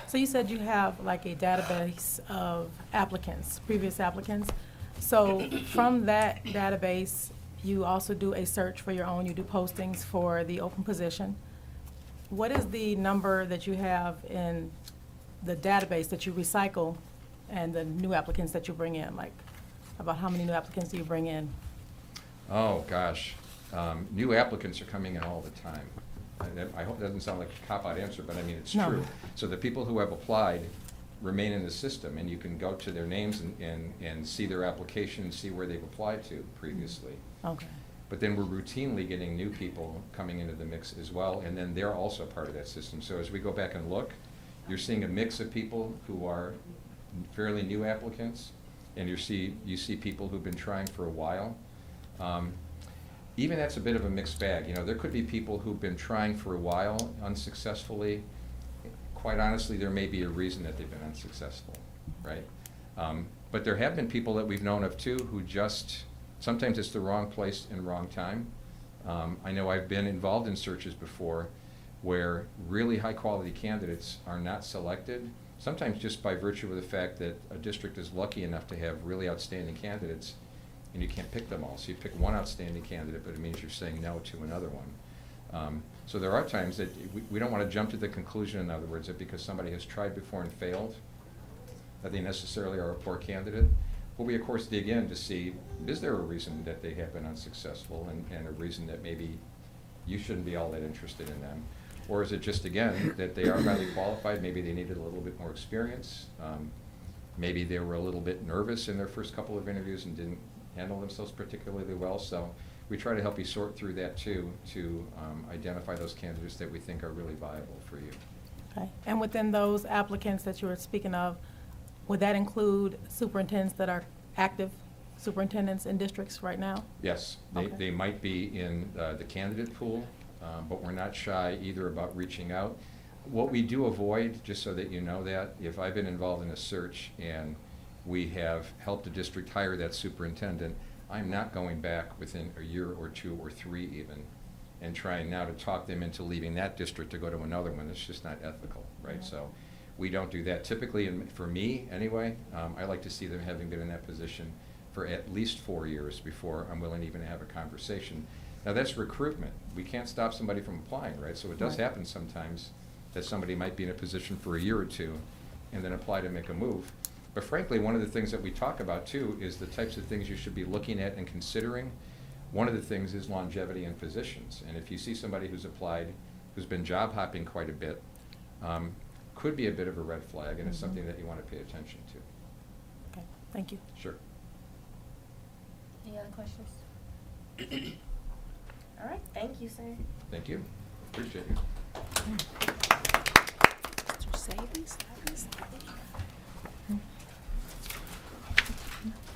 So you said you have like a database of applicants, previous applicants. So from that database, you also do a search for your own, you do postings for the open position. What is the number that you have in the database that you recycle and the new applicants that you bring in? Like, about how many new applicants do you bring in? Oh, gosh. New applicants are coming in all the time. I hope that doesn't sound like a cop-out answer, but I mean, it's No. true. So the people who have applied remain in the system, and you can go to their names and see their application and see where they've applied to previously. Okay. But then we're routinely getting new people coming into the mix as well, and then they're also part of that system. So as we go back and look, you're seeing a mix of people who are fairly new applicants, and you see people who've been trying for a while. Even that's a bit of a mixed bag. You know, there could be people who've been trying for a while unsuccessfully. Quite honestly, there may be a reason that they've been unsuccessful, right? But there have been people that we've known of too who just, sometimes it's the wrong place and wrong time. I know I've been involved in searches before where really high quality candidates are not selected, sometimes just by virtue of the fact that a district is lucky enough to have really outstanding candidates, and you can't pick them all. So you pick one outstanding candidate, but it means you're saying no to another one. So there are times that we don't want to jump to the conclusion, in other words, that because somebody has tried before and failed, that they necessarily are a poor candidate. But we, of course, dig in to see, is there a reason that they have been unsuccessful, and a reason that maybe you shouldn't be all that interested in them? Or is it just, again, that they are highly qualified, maybe they needed a little bit more experience, maybe they were a little bit nervous in their first couple of interviews and didn't handle themselves particularly well. So we try to help you sort through that too, to identify those candidates that we think are really viable for you. Okay. And within those applicants that you were speaking of, would that include superintendents that are active superintendents in districts right now? Yes, they might be in the candidate pool, but we're not shy either about reaching out. What we do avoid, just so that you know that, if I've been involved in a search and we have helped a district hire that superintendent, I'm not going back within a year or 2 or 3 even and trying now to talk them into leaving that district to go to another one. It's just not ethical, right? So we don't do that. Typically, for me anyway, I like to see them having been in that position for at least 4 years before I'm willing even to have a conversation. Now that's recruitment. We can't stop somebody from applying, right? So it does happen sometimes that somebody might be in a position for a year or 2 and then apply to make a move. But frankly, one of the things that we talk about too is the types of things you should be looking at and considering. One of the things is longevity in positions. And if you see somebody who's applied, who's been job hopping quite a bit, could be a bit of a red flag, and it's Mhm. something that you want to pay attention to. Okay, thank you. Sure. Any other questions? All right, thank you, sir. Thank you. Appreciate you.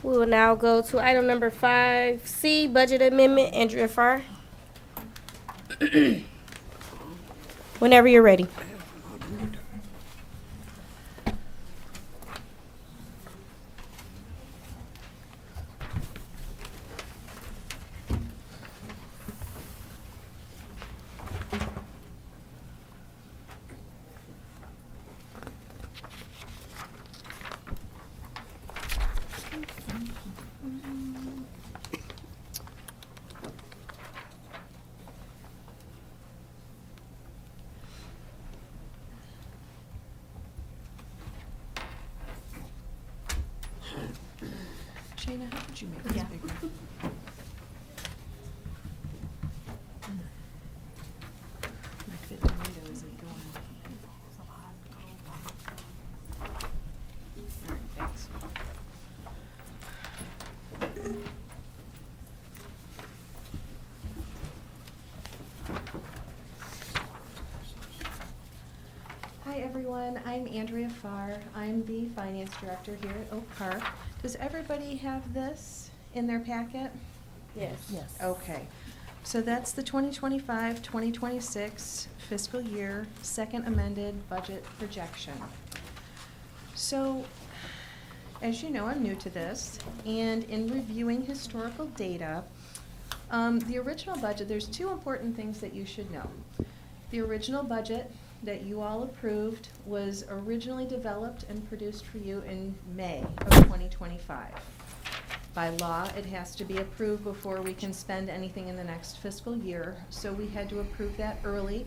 We will now go to item number 5C, budget amendment. Andrea Farr. Whenever you're ready. Shayna, how did you make this bigger? My fit tomato isn't going. All right, thanks. Hi, everyone. I'm Andrea Farr. I'm the finance director here at Oak Park. Does everybody have this in their packet? Yes. Yes. Okay. So that's the 2025-2026 fiscal year, second amended budget projection. So, as you know, I'm new to this, and in reviewing historical data, the original budget, there's two important things that you should know. The original budget that you all approved was originally developed and produced for you in May of 2025. By law, it has to be approved before we can spend anything in the next fiscal year, so we had to approve that early.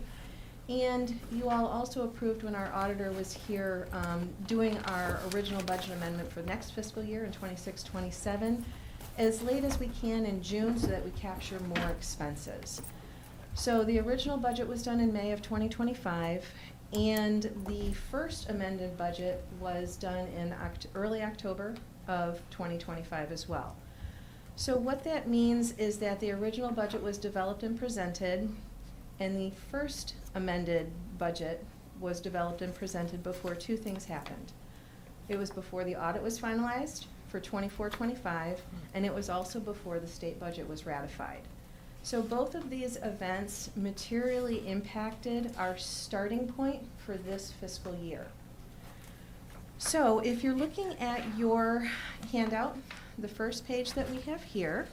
And you all also approved when our auditor was here doing our original budget amendment for next fiscal year in 26-27 as late as we can in June so that we capture more expenses. So the original budget was done in May of 2025, and the first amended budget was done in early October of 2025 as well. So what that means is that the original budget was developed and presented, and the first amended budget was developed and presented before two things happened. It was before the audit was finalized for 24-25, and it was also before the state budget was ratified. So both of these events materially impacted our starting point for this fiscal year. So if you're looking at your handout, the first page that we have here,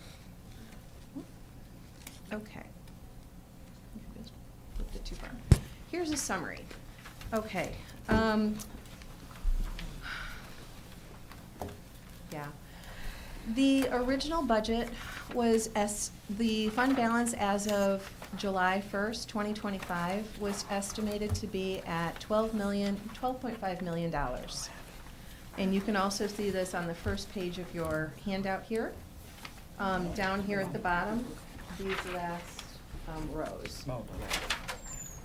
okay. Flipped it too far. Here's a summary. Okay. Yeah. The original budget was the fund balance as of July 1st, 2025 was estimated to be at $12.5 million. And you can also see this on the first page of your handout here. Down here at the bottom, these last rows.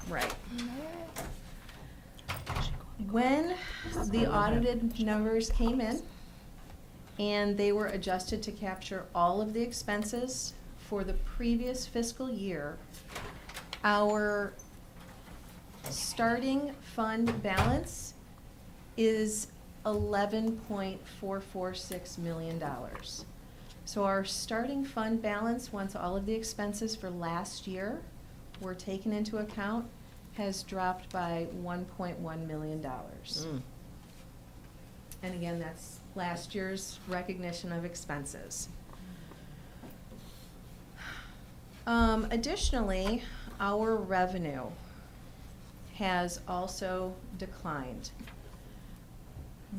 Right. When the audited numbers came in, and they were adjusted to capture all of the expenses for the previous fiscal year, our starting fund balance is $11.446 million. So our starting fund balance, once all of the expenses for last year were taken into account, has dropped by $1.1 million. And again, that's last year's recognition of expenses. Additionally, our revenue has also declined.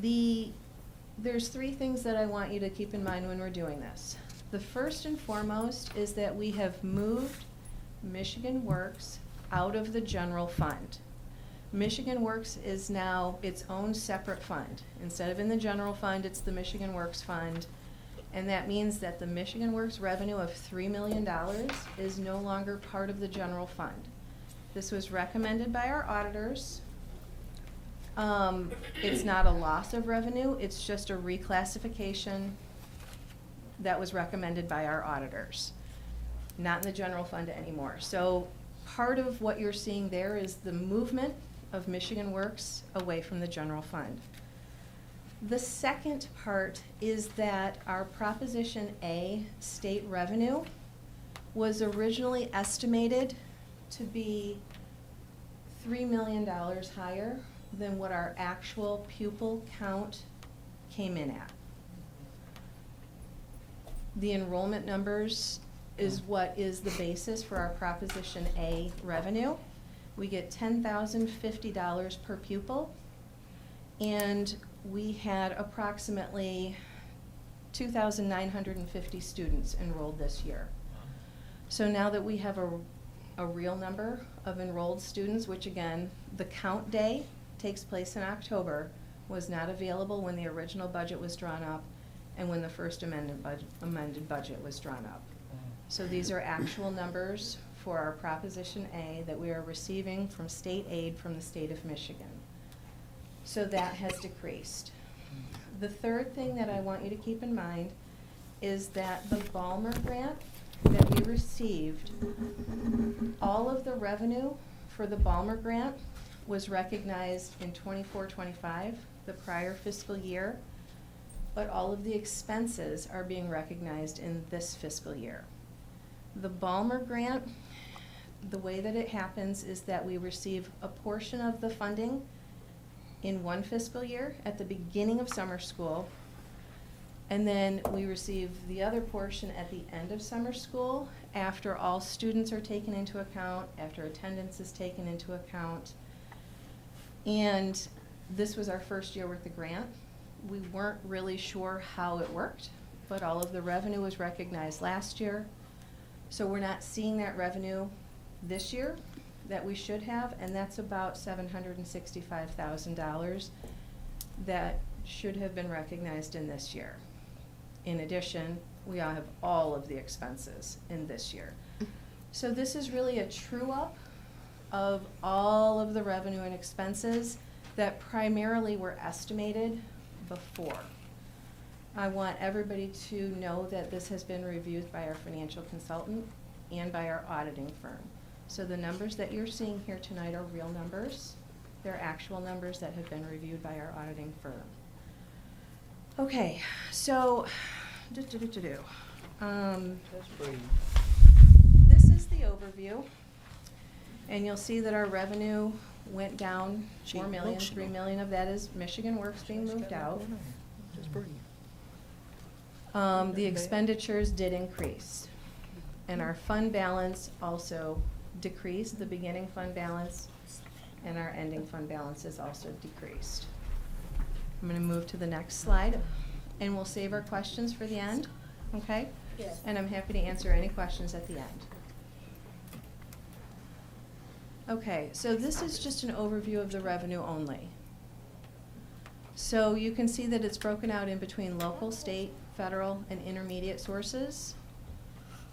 There's three things that I want you to keep in mind when we're doing this. The first and foremost is that we have moved Michigan Works out of the general fund. Michigan Works is now its own separate fund. Instead of in the general fund, it's the Michigan Works Fund. And that means that the Michigan Works revenue of $3 million is no longer part of the general fund. This was recommended by our auditors. It's not a loss of revenue, it's just a reclassification that was recommended by our auditors, not in the general fund anymore. So part of what you're seeing there is the movement of Michigan Works away from the general fund. The second part is that our Proposition A state revenue was originally estimated to be $3 million higher than what our actual pupil count came in at. The enrollment numbers is what is the basis for our Proposition A revenue. We get $10,050 per pupil, and we had approximately 2,950 students enrolled this year. So now that we have a real number of enrolled students, which again, the count day takes place in October, was not available when the original budget was drawn up and when the first amended budget was drawn up. So these are actual numbers for our Proposition A that we are receiving from state aid from the state of Michigan. So that has decreased. The third thing that I want you to keep in mind is that the Balmer grant that we received, all of the revenue for the Balmer grant was recognized in 24-25, the prior fiscal year, but all of the expenses are being recognized in this fiscal year. The Balmer grant, the way that it happens is that we receive a portion of the funding in one fiscal year at the beginning of summer school, and then we receive the other portion at the end of summer school after all students are taken into account, after attendance is taken into account. And this was our first year with the grant. We weren't really sure how it worked, but all of the revenue was recognized last year. So we're not seeing that revenue this year that we should have, and that's about $765,000 that should have been recognized in this year. In addition, we all have all of the expenses in this year. So this is really a true-up of all of the revenue and expenses that primarily were estimated before. I want everybody to know that this has been reviewed by our financial consultant and by our auditing firm. So the numbers that you're seeing here tonight are real numbers. They're actual numbers that have been reviewed by our auditing firm. Okay, so, this is the overview. And you'll see that our revenue went down 4 million. 3 million of that is Michigan Works being moved out. The expenditures did increase. And our fund balance also decreased. The beginning fund balance and our ending fund balance is also decreased. I'm going to move to the next slide, and we'll save our questions for the end, okay? Yes. And I'm happy to answer any questions at the end. Okay, so this is just an overview of the revenue only. So you can see that it's broken out in between local, state, federal, and intermediate sources.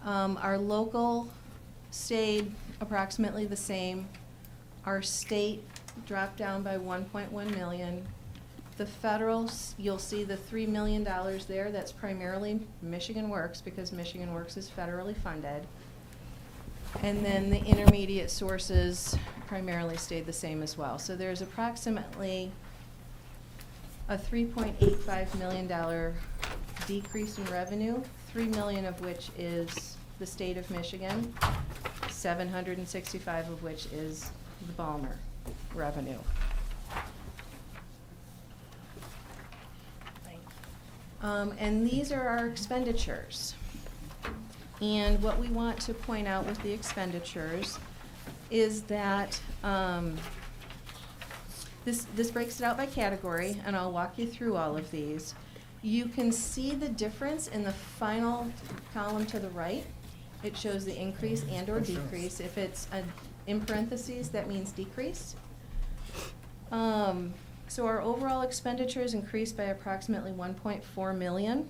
Our local stayed approximately the same. Our state dropped down by 1.1 million. The federal, you'll see the $3 million there. That's primarily Michigan Works because Michigan Works is federally funded. And then the intermediate sources primarily stayed the same as well. So there's approximately a $3.85 million decrease in revenue, 3 million of which is the state of Michigan, 765 of which is the Balmer revenue. And these are our expenditures. And what we want to point out with the expenditures is that this breaks it out by category, and I'll walk you through all of these. You can see the difference in the final column to the right. It shows the increase and or decrease. If it's in parentheses, that means decrease. So our overall expenditures increased by approximately 1.4 million.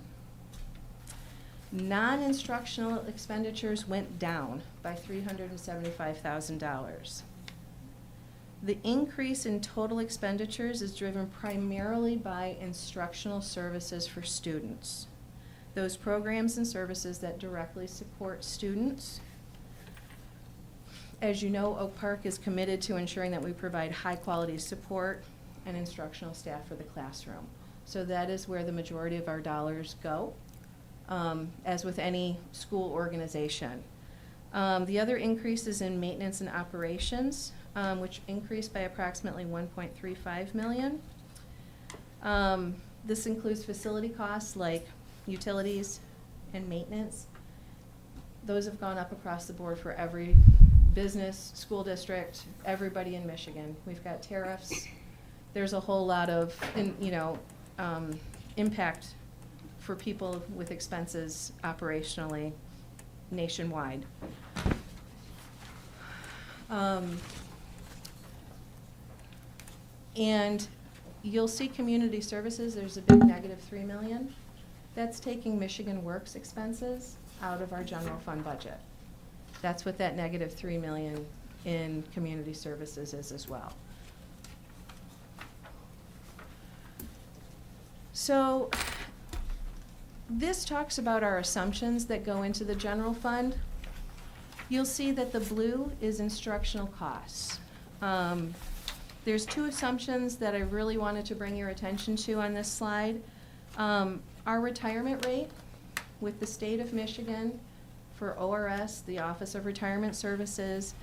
Non-instructional expenditures went down by $375,000. The increase in total expenditures is driven primarily by instructional services for students. Those programs and services that directly support students. As you know, Oak Park is committed to ensuring that we provide high-quality support and instructional staff for the classroom. So that is where the majority of our dollars go, as with any school organization. The other increase is in maintenance and operations, which increased by approximately $1.35 million. This includes facility costs like utilities and maintenance. Those have gone up across the board for every business, school district, everybody in Michigan. We've got tariffs. There's a whole lot of, impact for people with expenses operationally nationwide. And you'll see community services, there's a big -$3 million. That's taking Michigan Works expenses out of our general fund budget. That's what that -$3 million in community services is as well. So this talks about our assumptions that go into the general fund. You'll see that the blue is instructional costs. There's two assumptions that I really wanted to bring your attention to on this slide. Our retirement rate with the state of Michigan for ORS, the Office of Retirement Services,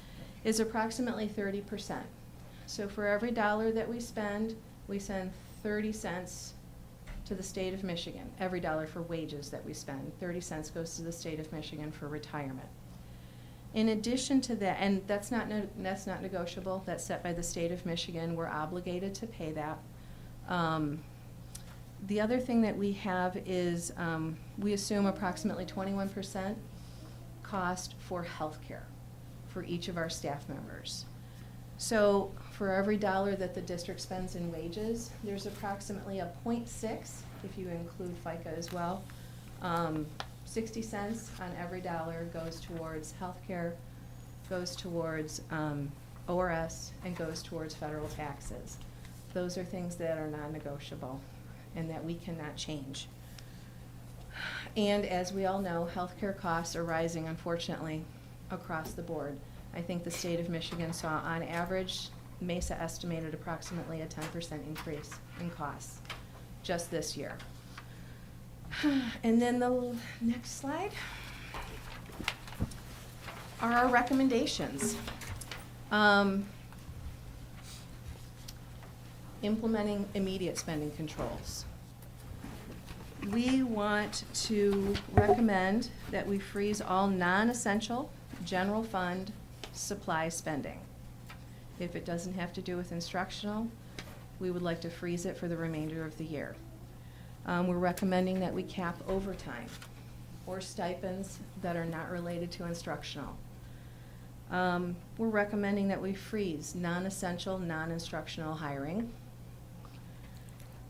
is approximately 30%. So for every dollar that we send 30 cents to the state of Michigan. Every dollar for wages that we spend, 30 cents goes to the state of Michigan for retirement. In addition to that, and that's not negotiable, that's set by the state of Michigan, we're obligated to pay that. The other thing that we have is we assume approximately 21% cost for health care for each of our staff members. So for every dollar that the district spends in wages, there's approximately a 0.6, if you include FICA as well. 60 cents on every dollar goes towards healthcare, goes towards ORS, and goes towards federal taxes. Those are things that are non-negotiable and that we cannot change. And as we all know, healthcare costs are rising, unfortunately, across the board. I think the state of Michigan saw, on average, Mesa estimated approximately a 10% increase in costs just this year. And then the next slide are our recommendations. Implementing immediate spending controls. We want to recommend that we freeze all non-essential general fund supply spending. If it doesn't have to do with instructional, we would like to freeze it for the remainder of the year. We're recommending that we cap overtime or stipends that are not related to instructional. We're recommending that we freeze non-essential, non-instructional hiring.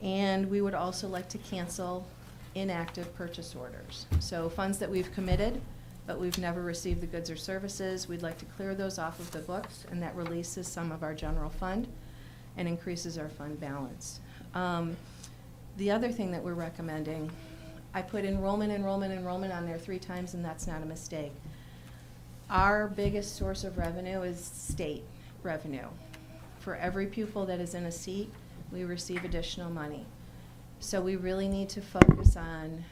And we would also like to cancel inactive purchase orders. So funds that we've committed, but we've never received the goods or services, we'd like to clear those off of the books, and that releases some of our general fund and increases our fund balance. The other thing that we're recommending, I put enrollment on there 3 times, and that's not a mistake. Our biggest source of revenue is state revenue. For every pupil that is in a seat, we receive additional money. So we really need to focus on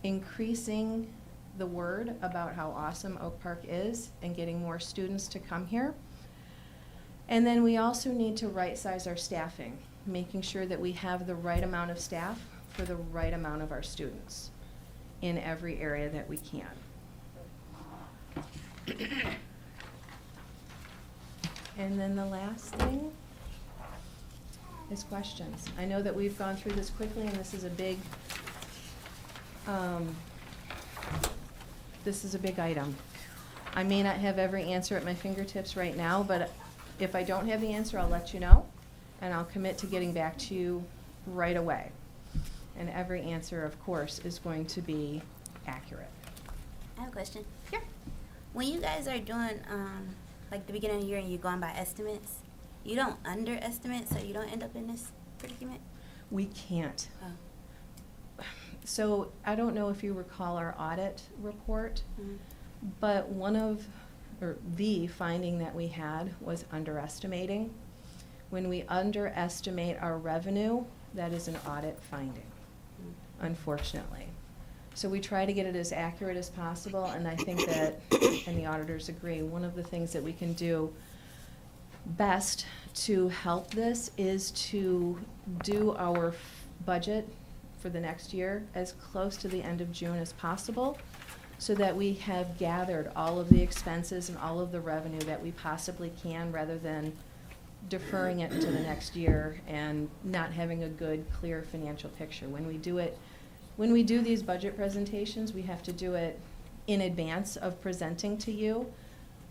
increasing the word about how awesome Oak Park is and getting more students to come here. And then we also need to right-size our staffing, making sure that we have the right amount of staff for the right amount of our students in every area that we can. And then the last thing is questions. I know that we've gone through this quickly, and this is a big item. I may not have every answer at my fingertips right now, but if I don't have the answer, I'll let you know, and I'll commit to getting back to you right away. And every answer, of course, is going to be accurate. I have a question. Yeah. When you guys are doing, like the beginning of the year and you're going by estimates, You don't underestimate, so you don't end up in this predicament? We can't. Oh. So I don't know if you recall our audit report, but the finding that we had was underestimating. When we underestimate our revenue, that is an audit finding, unfortunately. So we try to get it as accurate as possible, and I think that, and the auditors agree, one of the things that we can do best to help this is to do our budget for the next year as close to the end of June as possible, so that we have gathered all of the expenses and all of the revenue that we possibly can, rather than deferring it into the next year and not having a good, clear financial picture. When we do these budget presentations, we have to do it in advance of presenting to you.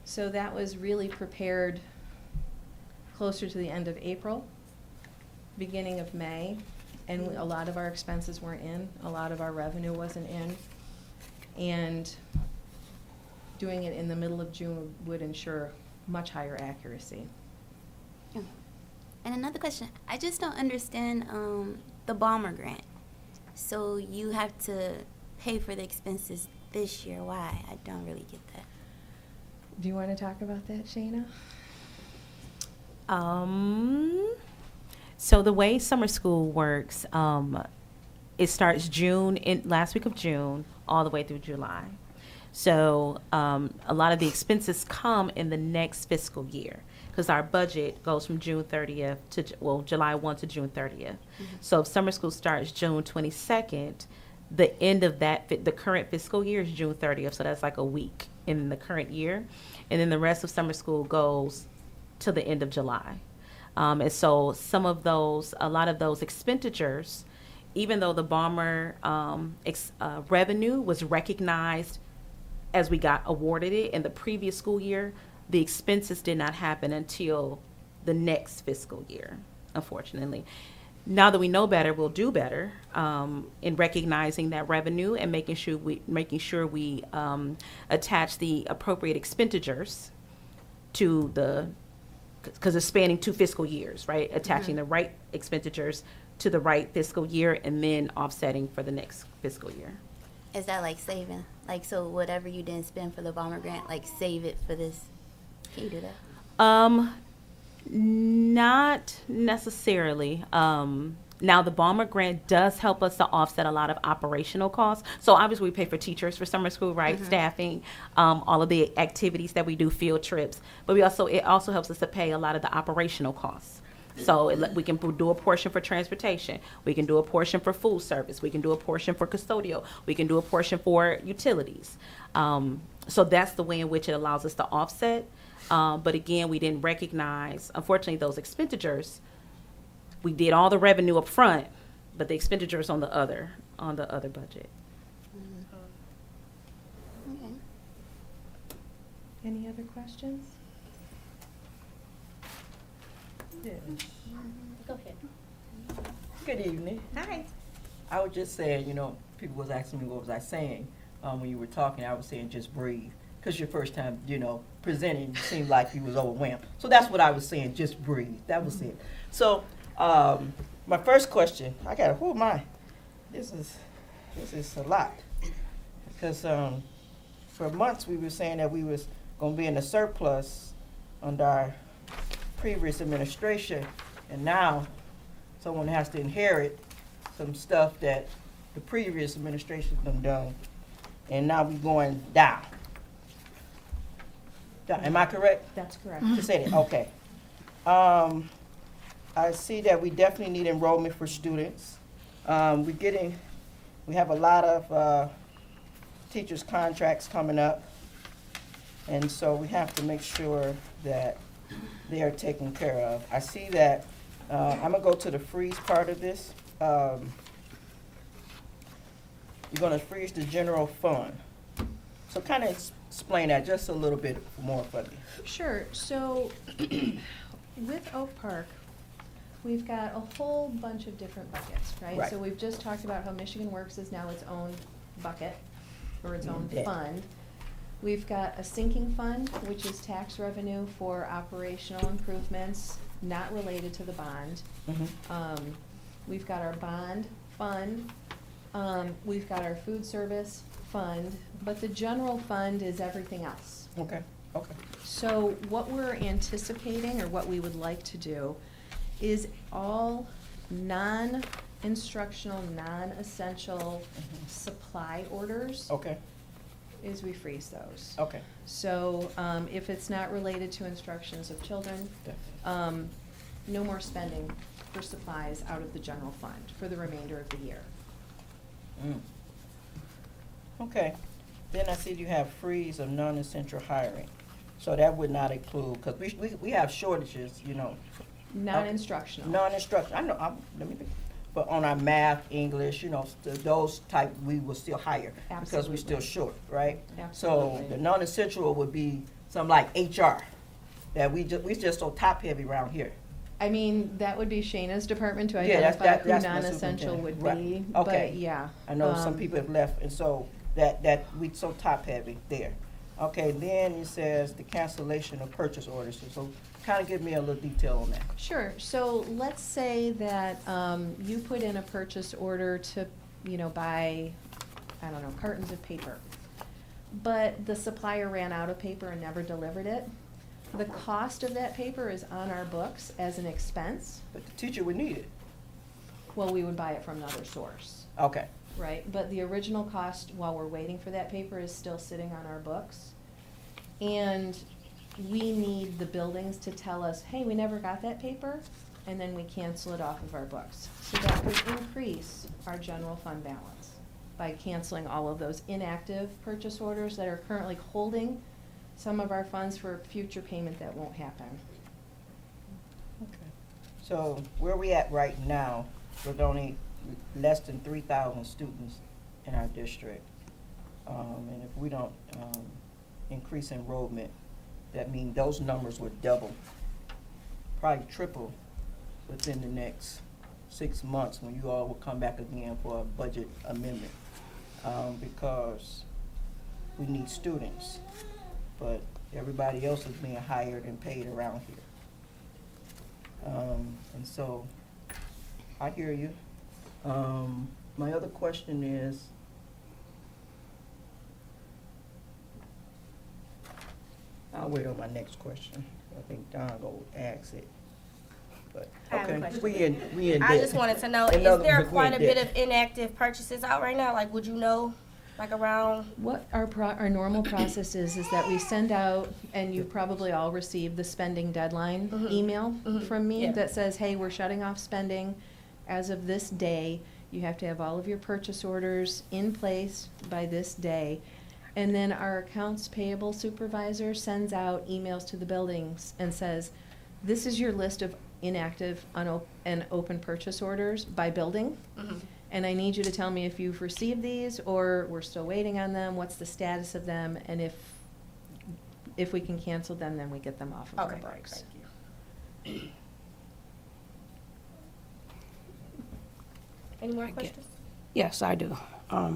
So that was really prepared closer to the end of April, beginning of May, and a lot of our expenses weren't in, a lot of our revenue wasn't in. And doing it in the middle of June would ensure much higher accuracy. And another question, I just don't understand the Balmer grant. So you have to pay for the expenses this year. Why? I don't really get that. Do you want to talk about that, Shayna? So the way summer school works, it starts last week of June, all the way through July. So a lot of the expenses come in the next fiscal year, because our budget goes from June 30th to, July 1 to June 30th. So if summer school starts June 22nd, the end of the current fiscal year is June 30th, so that's like a week in the current year. And then the rest of summer school goes to the end of July. And so a lot of those expenditures, even though the Balmer revenue was recognized as we got awarded it in the previous school year, the expenses did not happen until the next fiscal year, unfortunately. Now that we know better, we'll do better in recognizing that revenue and making sure we attach the appropriate expenditures to because it's spanning 2 fiscal years, right? Attaching the right expenditures to the right fiscal year and then offsetting for the next fiscal year. Is that like saving? Like, so whatever you didn't spend for the Balmer grant, like save it for this? Can you do that? Not necessarily. Now, the Balmer grant does help us to offset a lot of operational costs. So obviously, we pay for teachers for summer school, right? Staffing, all of the activities that we do, field trips. But it also helps us to pay a lot of the operational costs. So we can do a portion for transportation. We can do a portion for food service. We can do a portion for custodial. We can do a portion for utilities. So that's the way in which it allows us to offset. But again, we didn't recognize, unfortunately, those expenditures. We did all the revenue up front, but the expenditures on the other budget. Okay. Any other questions? Go ahead. Good evening. Hi. I was just saying, people was asking me what was I saying when you were talking. I was saying just breathe, because your first time, presenting, you seemed like you was overwhelmed. So that's what I was saying, just breathe. That was it. So my first question, this is a lot, because for months we were saying that we was going to be in a surplus under our previous administration, and now someone has to inherit some stuff that the previous administration done, and now we're going down. Am I correct? That's correct. To say that, okay. I see that we definitely need enrollment for students. We have a lot of teachers' contracts coming up, and so we have to make sure that they are taken care of. I see that, I'm gonna go to the freeze part of this. You're gonna freeze the general fund. So kind of explain that just a little bit more for me. Sure. So with Oak Park, we've got a whole bunch of different buckets, right? Right. So we've just talked about how Michigan Works is now its own bucket, or its own Yeah. fund. We've got a sinking fund, which is tax revenue for operational improvements not related to the bond. We've got our bond fund, we've got our food service fund, but the general fund is everything else. Okay, okay. So what we're anticipating, or what we would like to do, is all non-instructional, non-essential supply orders. Okay. Is we freeze those. Okay. So, if it's not related to instructions of children, no more spending for supplies out of the general fund for the remainder of the year. Okay. Then I see you have freeze of non-essential hiring. So that would not include, because we have shortages, you know. Non-instructional. Non-instructional, I know, let me, but on our math, English, you know, those type, we will still hire. Because we're still short, right? So Absolutely. the non-essential would be something like HR, that we just so top-heavy around here. I mean, that would be Shayna's department to Yeah, identify who that's my non-essential would superintendent. be, Right. but Okay. yeah. I know some people have left, and so that we so top-heavy there. Okay, then it says the cancellation of purchase orders, so kind of give me a little detail on that. Sure, so let's say that, you put in a purchase order to, you know, buy, I don't know, cartons of paper. But the supplier ran out of paper and never delivered it. The cost of that paper is on our books as an expense. But the teacher would need it. Well, we would buy it from another source. Okay. Right, but the original cost while we're waiting for that paper is still sitting on our books. And we need the buildings to tell us, hey, we never got that paper, and then we cancel it off of our books. So that would increase our general fund balance by canceling all of those inactive purchase orders that are currently holding some of our funds for future payment that won't happen. Okay. So where we at right now, with only less than 3,000 students in our district, and if we don't increase enrollment, that means those numbers would double, probably triple within the next 6 months when you all will come back again for a budget amendment, because we need students, but everybody else is being hired and paid around here. And so, I hear you. My other question is, I'll wait on my next question. I think Don go ask it. But, I have a okay, question. we in I debt. just wanted to know, In other is there words, we quite in a bit debt. of inactive purchases out right now? Like, would you know, like around? What our normal process is that we send out, and you probably all received the spending deadline email from me Yeah. that says, hey, we're shutting off spending as of this day. You have to have all of your purchase orders in place by this day. And then our accounts payable supervisor sends out emails to the buildings and says, this is your list of inactive and open purchase orders by building. And I need you to tell me if you've received these or we're still waiting on them, what's the status of them, and if we can cancel them, then we get them off of our Okay, great, books. thank you. Any more questions? Yes, I do. I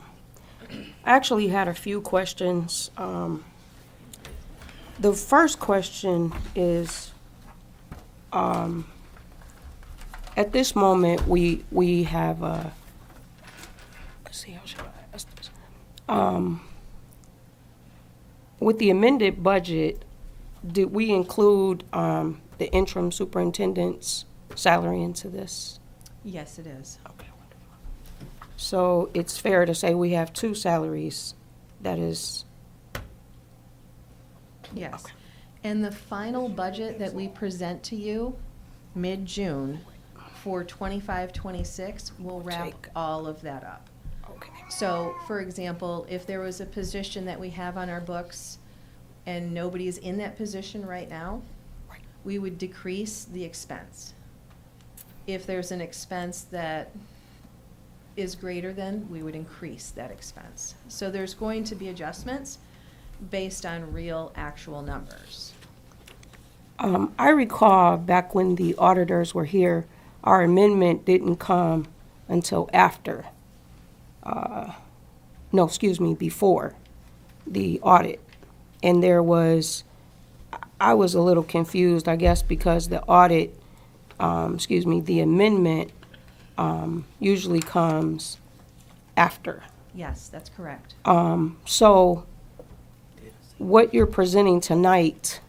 actually had a few questions. The first question is, at this moment, we have a, let's see, how should I ask this? With the amended budget, did we include the interim superintendent's salary into this? Yes, it is. Okay. So it's fair to say we have two salaries, that is, Yes. And the final budget that we present to you mid-June for 25-26 will wrap all of that up. Okay. So, for example, if there was a position that we have on our books and nobody is in that position right now, we would decrease the expense. If there's an expense that is greater than, we would increase that expense. So there's going to be adjustments based on real, actual numbers. I recall back when the auditors were here, our amendment didn't come until after, before the audit. And I was a little confused, I guess, because the audit the amendment usually comes after. Yes, that's correct. So what you're presenting tonight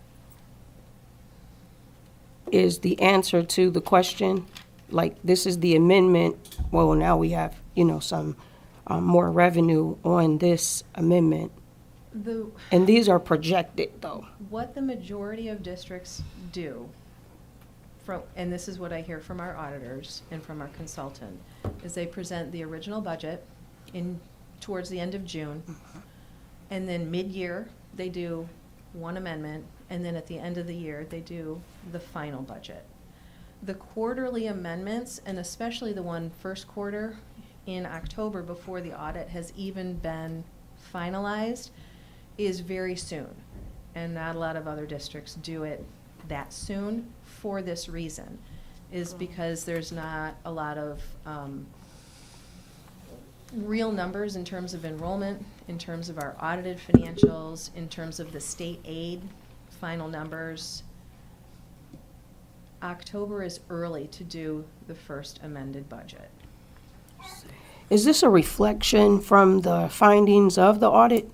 is the answer to the question? Like, this is the amendment, well, now we have, some more revenue on this amendment. And these are projected, though. What the majority of districts do, and this is what I hear from our auditors and from our consultant, is they present the original budget towards the end of June, and then mid-year, they do one amendment, and then at the end of the year, they do the final budget. The quarterly amendments, and especially the one first quarter in October before the audit has even been finalized, is very soon. And not a lot of other districts do it that soon for this reason, is because there's not a lot of real numbers in terms of enrollment, in terms of our audited financials, in terms of the state aid final numbers. October is early to do the first amended budget. Is this a reflection from the findings of the audit?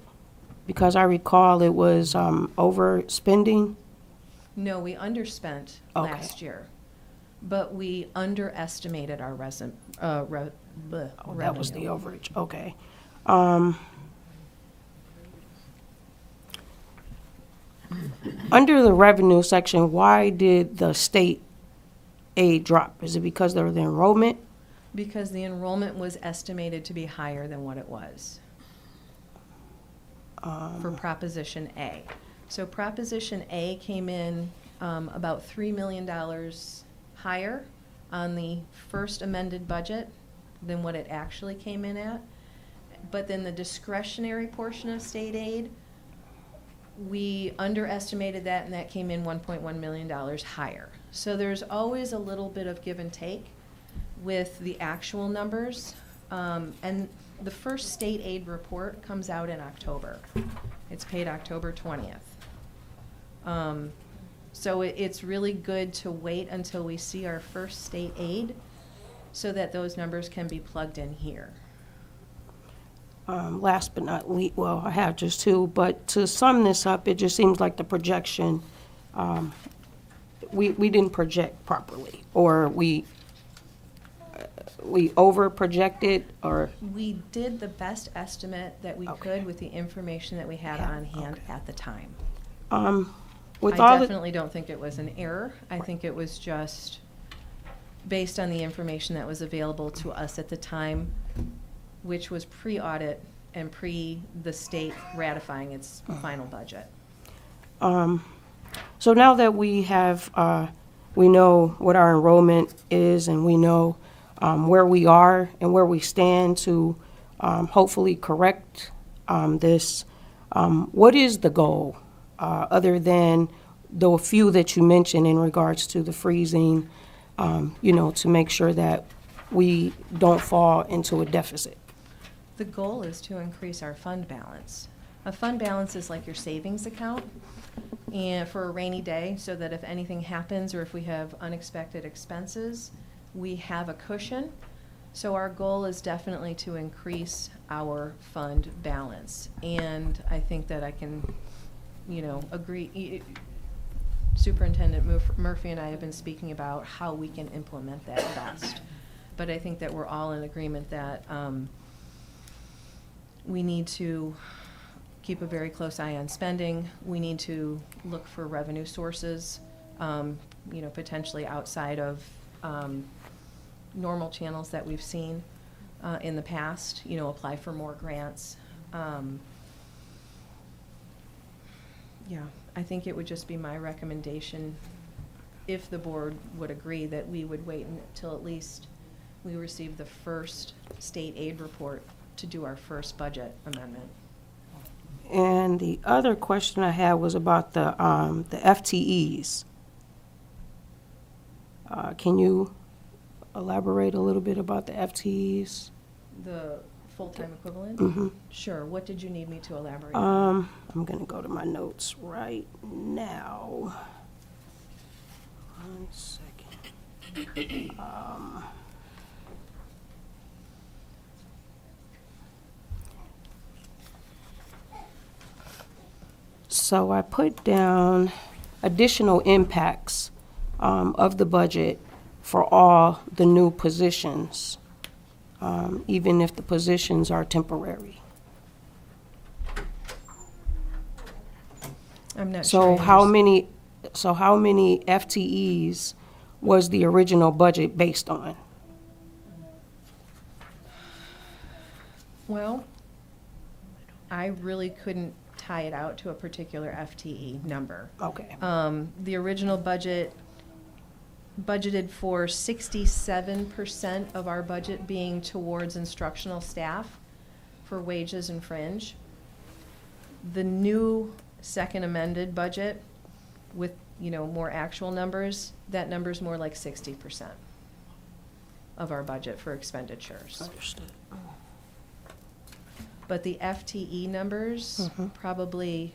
Because I recall it was overspending. No, we underspent last year, but we underestimated our revenue. That was the overage, okay. Under the revenue section, why did the state aid drop? Is it because of the enrollment? Because the enrollment was estimated to be higher than what it was for Proposition A. So Proposition A came in about $3 million higher on the first amended budget than what it actually came in at. But then the discretionary portion of state aid, we underestimated that, and that came in $1.1 million higher. So there's always a little bit of give and take with the actual numbers. And the first state aid report comes out in October. It's paid October 20th. So it's really good to wait until we see our first state aid so that those numbers can be plugged in here. Last but not least, well, I have just two, but to sum this up, it just seems like the projection, we didn't project properly, or we over-projected, or? We did the best estimate that we could with the information that we had on hand at the time. I definitely don't think it was an error. I think it was just based on the information that was available to us at the time, which was pre-audit and pre the state ratifying its final budget. So now that we have, we know what our enrollment is, and we know where we are and where we stand to hopefully correct this, what is the goal, other than the few that you mentioned in regards to the freezing, to make sure that we don't fall into a deficit? The goal is to increase our fund balance. A fund balance is like your savings account and for a rainy day, so that if anything happens or if we have unexpected expenses, we have a cushion. So our goal is definitely to increase our fund balance. And I think that I can, agree. Superintendent Murphy and I have been speaking about how we can implement that best. But I think that we're all in agreement that we need to keep a very close eye on spending. We need to look for revenue sources, potentially outside of normal channels that we've seen in the past, apply for more grants. I think it would just be my recommendation, if the board would agree, that we would wait until at least we receive the first state aid report to do our first budget amendment. And the other question I had was about the FTEs. Can you elaborate a little bit about the FTEs? The full-time equivalent? Mm-hmm. Sure. What did you need me to elaborate? I'm going to go to my notes right now. 1 second. So I put down additional impacts of the budget for all the new positions, even if the positions are temporary. I'm not So sure. how many FTEs was the original budget based on? Well, I really couldn't tie it out to a particular FTE number. Okay. The original budget budgeted for 67% of our budget being towards instructional staff for wages and fringe. The new second amended budget with, more actual numbers, that number's more like 60% of our budget for expenditures. Understood. But the FTE numbers, probably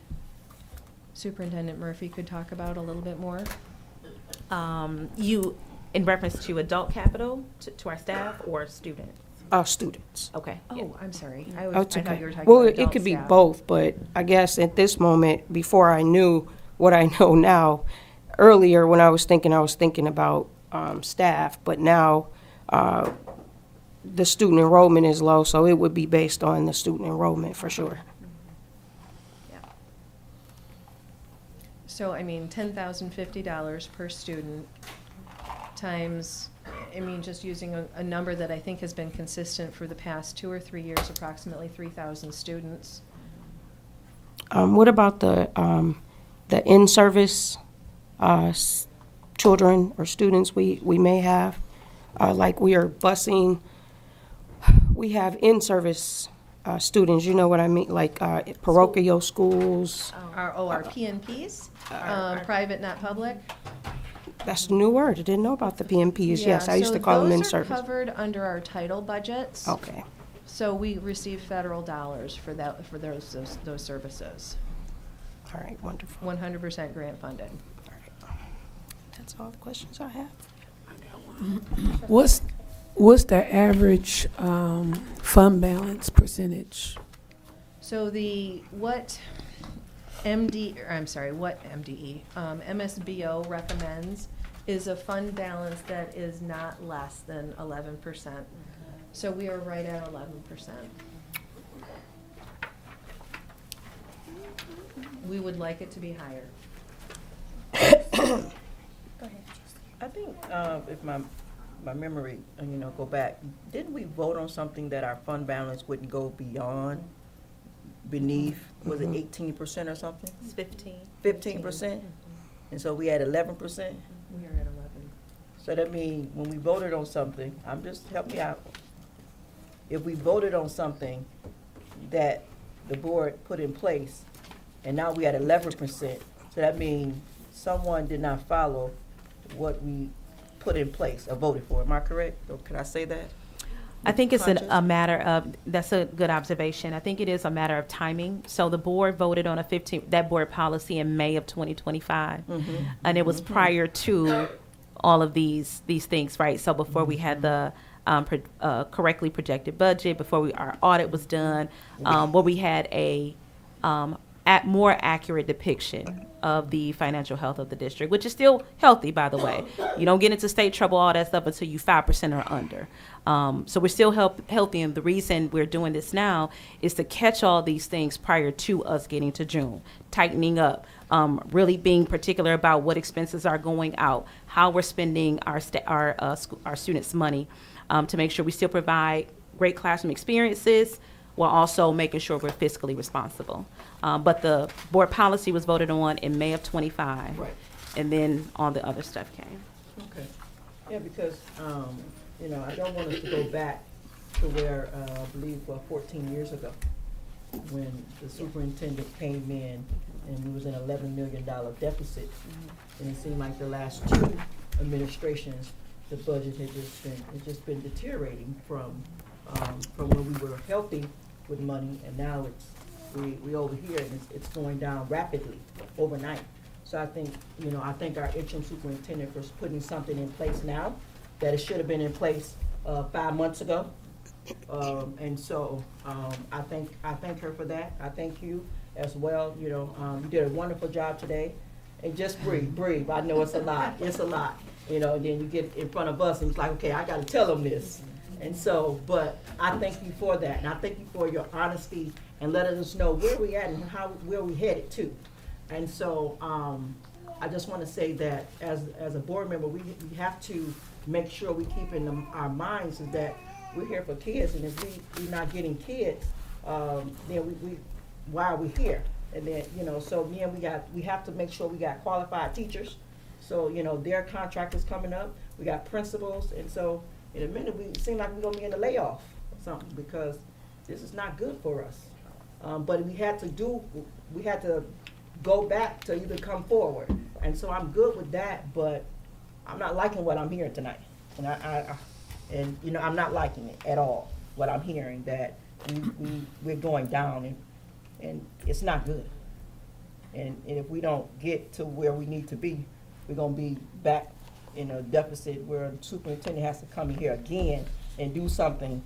Superintendent Murphy could talk about a little bit more. You, in reference to adult capital, to our staff, or students? Students. Okay. Oh, I'm sorry. I Oh, it's thought okay. you were talking Well, about it adult could be staff. both, but I guess at this moment, before I knew what I know now, earlier when I was thinking about staff, but now the student enrollment is low, so it would be based on the student enrollment for sure. So, $10,050 per student times, just using a number that I think has been consistent for the past 2 or 3 years, approximately 3,000 students. What about the in-service children or students we may have? Like we are busing, we have in-service students, you know what I mean? Like parochial schools. Our PNPs, private, not public. That's a new word. I didn't know about the PMPs. Yes, I used to call them in-service. Those are covered under our title budgets. Okay. So we receive federal dollars for those services. All right, wonderful. 100% grant funded. That's all the questions I have. What's the average fund balance percentage? So what MSBO recommends is a fund balance that is not less than 11%. So we are right at 11%. We would like it to be higher. I think if my memory, go back, didn't we vote on something that our fund balance wouldn't go beneath, was it 18% or something? It's 15. 15%? And so we had 11%? We are at 11. So that means when we voted on something, help me out. If we voted on something that the board put in place, and now we at 11%, so that means someone did not follow what we put in place or voted for. Am I correct? Or can I say that? I think it's Conscious? a matter of, that's a good observation. I think it is a matter of timing. So the board voted on that board policy in May of 2025. And it was prior to all of these things, right? So before we had the correctly projected budget, before our audit was done, where we had a more accurate depiction of the financial health of the district, which is still healthy, by the way. You don't get into state trouble, all that stuff, until you 5% or under. So we're still healthy, and the reason we're doing this now is to catch all these things prior to us getting to June, tightening up, really being particular about what expenses are going out, how we're spending our students' money, to make sure we still provide great classroom experiences, while also making sure we're fiscally responsible. But the board policy was voted on in May of 25. Right. And then all the other stuff came. Okay. Yeah, because, I don't want us to go back to where, I believe, 14 years ago, when the superintendent came in and we was in $11 million deficit. And it seemed like the last 2 administrations, the budget had just been deteriorating from when we were healthy with money, and now we over here, and it's going down rapidly overnight. So I think, I thank our interim superintendent for putting something in place now that it should have been in place 5 months ago. And so I thank her for that. I thank you as well. You did a wonderful job today. And just breathe. I know it's a lot. It's a lot. And then you get in front of us and it's like, okay, I got to tell them this. And so, but I thank you for that. And I thank you for your honesty and letting us know where we at and where we headed to. And so I just want to say that as a board member, we have to make sure we keep in our minds is that we're here for kids, and if we're not getting kids, then why are we here? And then, so then we have to make sure we got qualified teachers. So, their contract is coming up. We got principals, and so in a minute, we seem like we're gonna be in a layoff or something because this is not good for us. But we had to go back to even come forward. And so I'm good with that, but I'm not liking what I'm hearing tonight. And I'm not liking it at all, what I'm hearing, that we're going down and it's not good. And if we don't get to where we need to be, we're gonna be back in a deficit where the superintendent has to come in here again and do something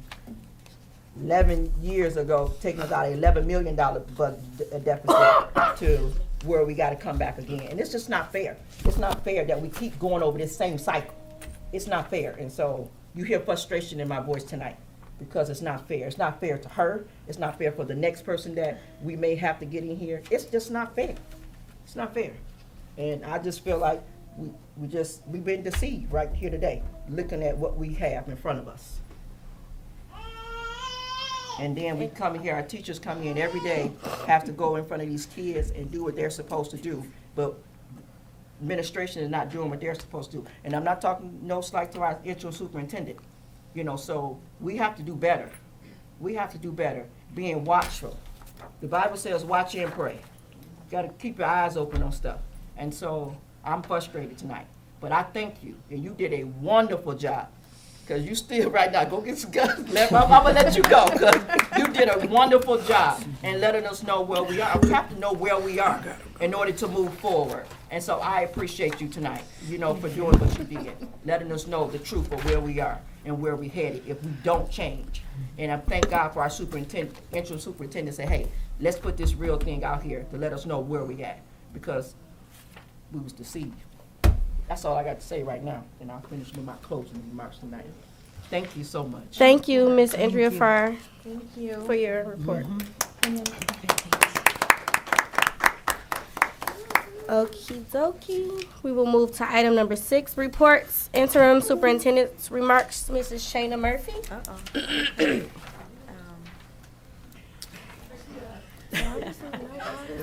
11 years ago, taking us out of $11 million deficit to where we gotta come back again. And it's just not fair. It's not fair that we keep going over this same cycle. It's not fair. And so you hear frustration in my voice tonight because it's not fair. It's not fair to her. It's not fair for the next person that we may have to get in here. It's just not fair. It's not fair. And I just feel like we've been deceived right here today, looking at what we have in front of us. And then we come in here, our teachers come in every day, have to go in front of these kids and do what they're supposed to do. But administration is not doing what they're supposed to do. And I'm not talking no slight to our interim superintendent. So we have to do better. We have to do better, being watchful. The Bible says watch and pray. Got to keep your eyes open on stuff. And so I'm frustrated tonight. But I thank you, and you did a wonderful job. Because you still right now, go get some guns. I'm going to let you go, because you did a wonderful job in letting us know where we are. We have to know where we are in order to move forward. And so I appreciate you tonight, for doing what you did, letting us know the truth of where we are and where we're headed if we don't change. And I thank God for our interim superintendent say, hey, let's put this real thing out here to let us know where we at, because we was deceived. That's all I got to say right now, and I'll finish with my closing remarks tonight. Thank you so much. Thank you, Ms. Andrea Farr, Thank you. for your report. Okie dokie. We will move to item number 6, reports. Interim Superintendent's remarks, Mrs. Shayna Murphy.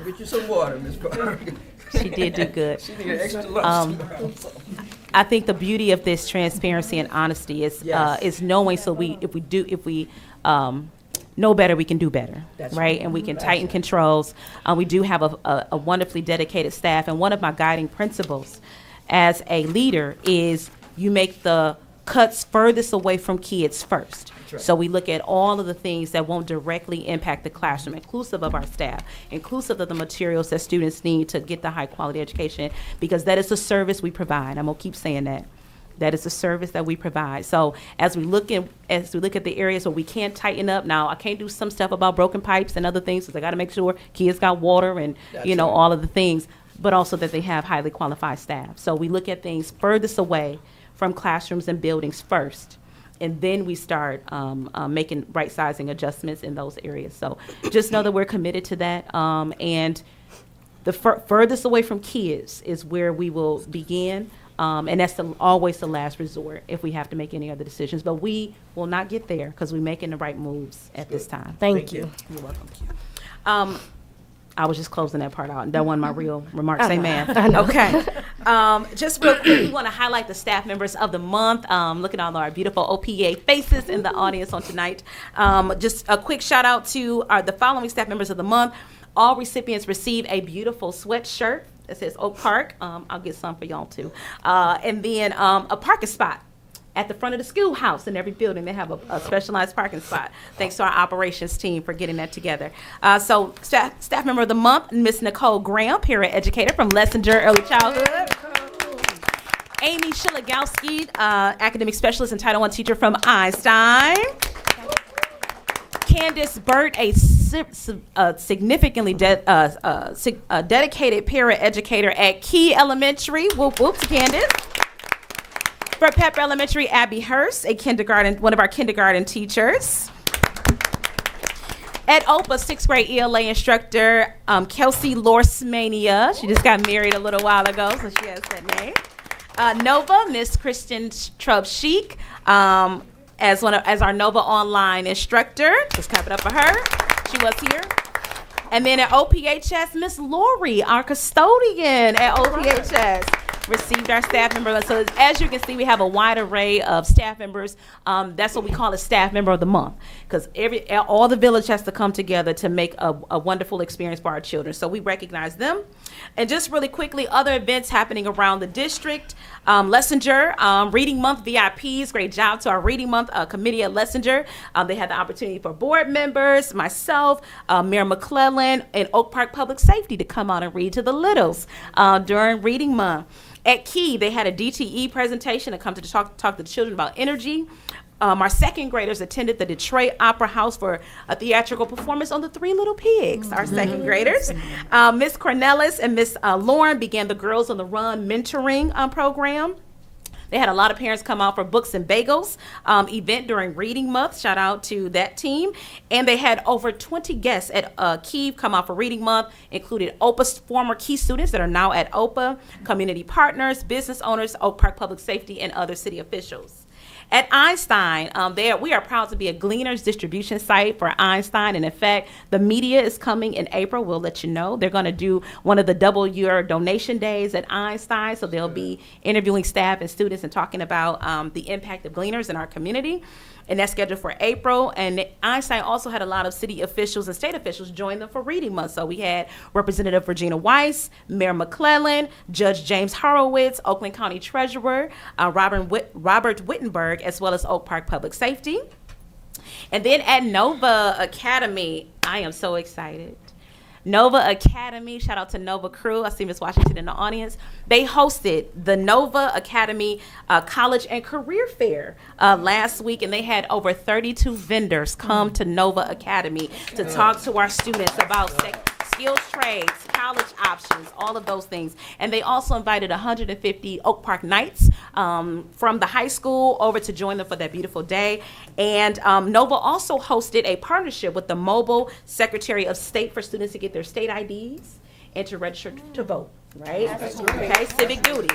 Get you some water, Ms. Farr. She did do good. She needed extra lunch. I think the beauty of this transparency and honesty is knowing, so if we know better, we can do better, That's right? And we can tighten controls. We do have a wonderfully dedicated staff, and one of my guiding principles as a leader is you make the cuts furthest away from kids first. Right. So we look at all of the things that won't directly impact the classroom, inclusive of our staff, inclusive of the materials that students need to get the high quality education, because that is a service we provide. I'm gonna keep saying that. That is a service that we provide. So as we look at the areas where we can't tighten up, now I can't do some stuff about broken pipes and other things, because I gotta make sure kids got water and all of the things, but also that they have highly qualified staff. So we look at things furthest away from classrooms and buildings first. And then we start making right-sizing adjustments in those areas. So just know that we're committed to that. And the furthest away from kids is where we will begin. And that's always the last resort if we have to make any other decisions. But we will not get there because we're making the right moves at this time. Thank you. You're welcome. I was just closing that part out. That wasn't my real remarks. Amen. Okay. Just real quick, we want to highlight the staff members of the month. Look at all our beautiful OPA faces in the audience on tonight. Just a quick shout out to the following staff members of the month. All recipients receive a beautiful sweatshirt that says Oak Park. I'll get some for y'all too. And then a parking spot at the front of the schoolhouse. In every building, they have a specialized parking spot. Thanks to our operations team for getting that together. So staff member of the month, Miss Nicole Graham, parent educator from Lessinger Early Childhood. Amy Shilagowski, academic specialist and Title I teacher from Einstein. Candace Burt, a significantly dedicated para-educator at Key Elementary. Whoop whoop to Candace. For Pepper Elementary, Abby Hurst, one of our kindergarten teachers. At OPA, 6th grade ELA instructor, Kelsey Lorsmania. She just got married a little while ago, so she has that name. Nova, Miss Kristen Trub-Sheik, as our Nova online instructor. Just clap it up for her. She was here. And then at OPHS, Miss Lori, our custodian at OPHS. Received our staff member. So as you can see, we have a wide array of staff members. That's what we call a staff member of the month, because all the village has to come together to make a wonderful experience for our children. So we recognize them. And just really quickly, other events happening around the district. Lessinger, Reading Month VIPs. Great job to our Reading Month committee at Lessinger. They had the opportunity for board members, myself, Mayor McClellan, and Oak Park Public Safety to come out and read to the littles during Reading Month. At Key, they had a DTE presentation to come to talk to the children about energy. Our second graders attended the Detroit Opera House for a theatrical performance on the Three Little Pigs, our second graders. Miss Cornelis and Miss Lauren began the Girls on the Run mentoring program. They had a lot of parents come out for Books and Bagels event during Reading Month. Shout out to that team. And they had over 20 guests at Key come out for Reading Month, included OPA's former Key students that are now at OPA, community partners, business owners, Oak Park Public Safety, and other city officials. At Einstein, we are proud to be a Gleaners distribution site for Einstein. And in fact, the media is coming in April. We'll let you know. They're going to do one of the double year donation days at Einstein. So they'll be interviewing staff and students and talking about the impact of Gleaners in our community. And that's scheduled for April. And Einstein also had a lot of city officials and state officials join them for Reading Month. So we had Representative Regina Weiss, Mayor McClellan, Judge James Horowitz, Oakland County Treasurer, Robert Wittenberg, as well as Oak Park Public Safety. And then at Nova Academy, I am so excited. Nova Academy, shout out to Nova Crew. I see Ms. Washington in the audience. They hosted the Nova Academy College and Career Fair last week, and they had over 32 vendors come to Nova Academy to talk to our students about skills trades, college options, all of those things. And they also invited 150 Oak Park Knights from the high school over to join them for that beautiful day. And Nova also hosted a partnership with the Mobile Secretary of State for students to get their state IDs and to register to vote, right? Okay, civic duty.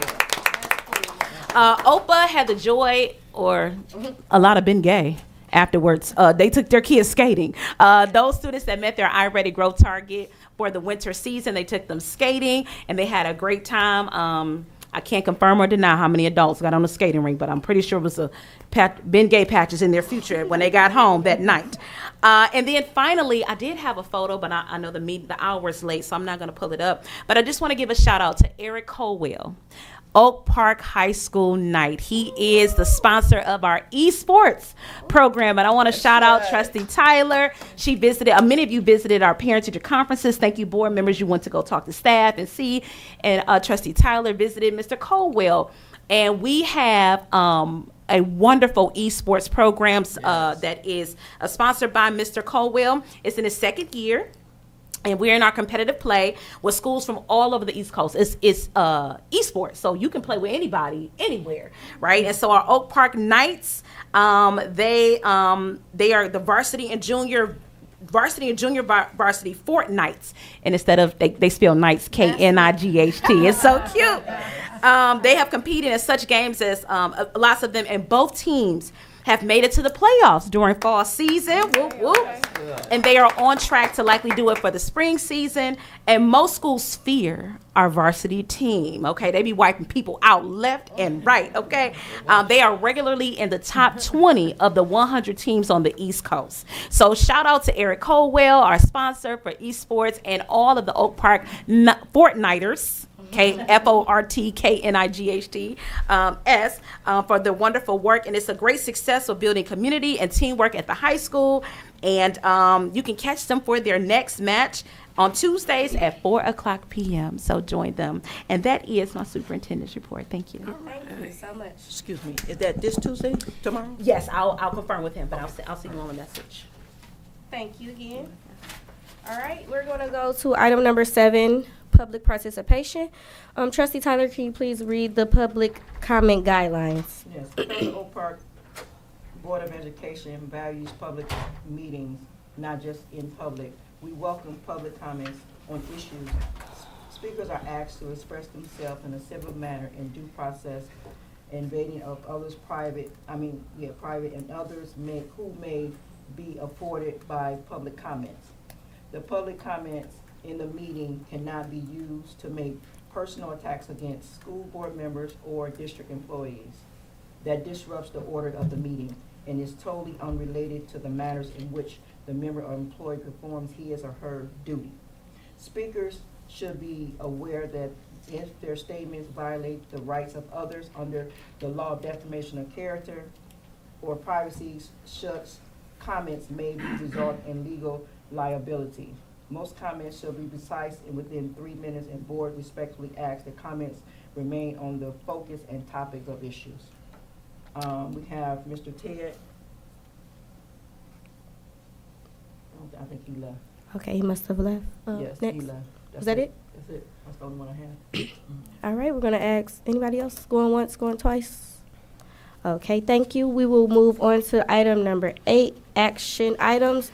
OPA had the joy, or a lot of been gay afterwards. They took their kids skating. Those students that met their iReady growth target for the winter season, they took them skating, and they had a great time. I can't confirm or deny how many adults got on the skating rink, but I'm pretty sure it was Ben Gay patches in their future when they got home that night. And then finally, I did have a photo, but I know the hour is late, so I'm not going to pull it up. But I just want to give a shout out to Eric Colwell, Oak Park High School Knight. He is the sponsor of our esports program. And I want to shout out Trustee Tyler. She visited, many of you visited our parent-teacher conferences. Thank you, board members. You went to go talk to staff and see. And Trustee Tyler visited Mr. Colwell. And we have a wonderful esports program that is sponsored by Mr. Colwell. It's in its second year. And we're in our competitive play with schools from all over the East Coast. It's esports, so you can play with anybody, anywhere, right? And so our Oak Park Knights, they are the varsity and junior varsity Fort Knights. And instead of, they spell Knights, K-N-I-G-H-T. It's so cute. They have competed in such games as lots of them, and both teams have made it to the playoffs during fall season. Whoop, whoop. And they are on track to likely do it for the spring season. And most schools fear our varsity team, okay? They be wiping people out left and right, okay? They are regularly in the top 20 of the 100 teams on the East Coast. So shout out to Eric Colwell, our sponsor for esports, and all of the Oak Park Fortnighters. KFORTKNIGHT, S, for the wonderful work. And it's a great success of building community and teamwork at the high school. And you can catch them for their next match on Tuesdays at 4:00 p.m. So join them. And that is my superintendent's report. Thank you. Thank you so much. Excuse me, is that this Tuesday, tomorrow? Yes, I'll confirm with him, but I'll see you on the message. Thank you again. All right, we're going to go to item number 7, public participation. Trustee Tyler, can you please read the public comment guidelines? Yes, the Oak Park Board of Education values public meetings, not just in public. We welcome public comments on issues. Speakers are asked to express themselves in a civil manner in due process, invading of others' private and others who may be afforded by public comments. The public comments in the meeting cannot be used to make personal attacks against school board members or district employees. That disrupts the order of the meeting and is totally unrelated to the matters in which the member or employee performs his or her duty. Speakers should be aware that if their statements violate the rights of others under the law of defamation of character or privacy, such comments may result in legal liability. Most comments shall be precise and within 3 minutes, and board respectfully asks that comments remain on the focus and topics of issues. We have Mr. Ted. I think he left. Okay, he must have left. Yes, Next. he left. Was that it? That's it. That's the only one I have. All right, we're going to ask anybody else going once, going twice. Okay, thank you. We will move on to item number 8, action items.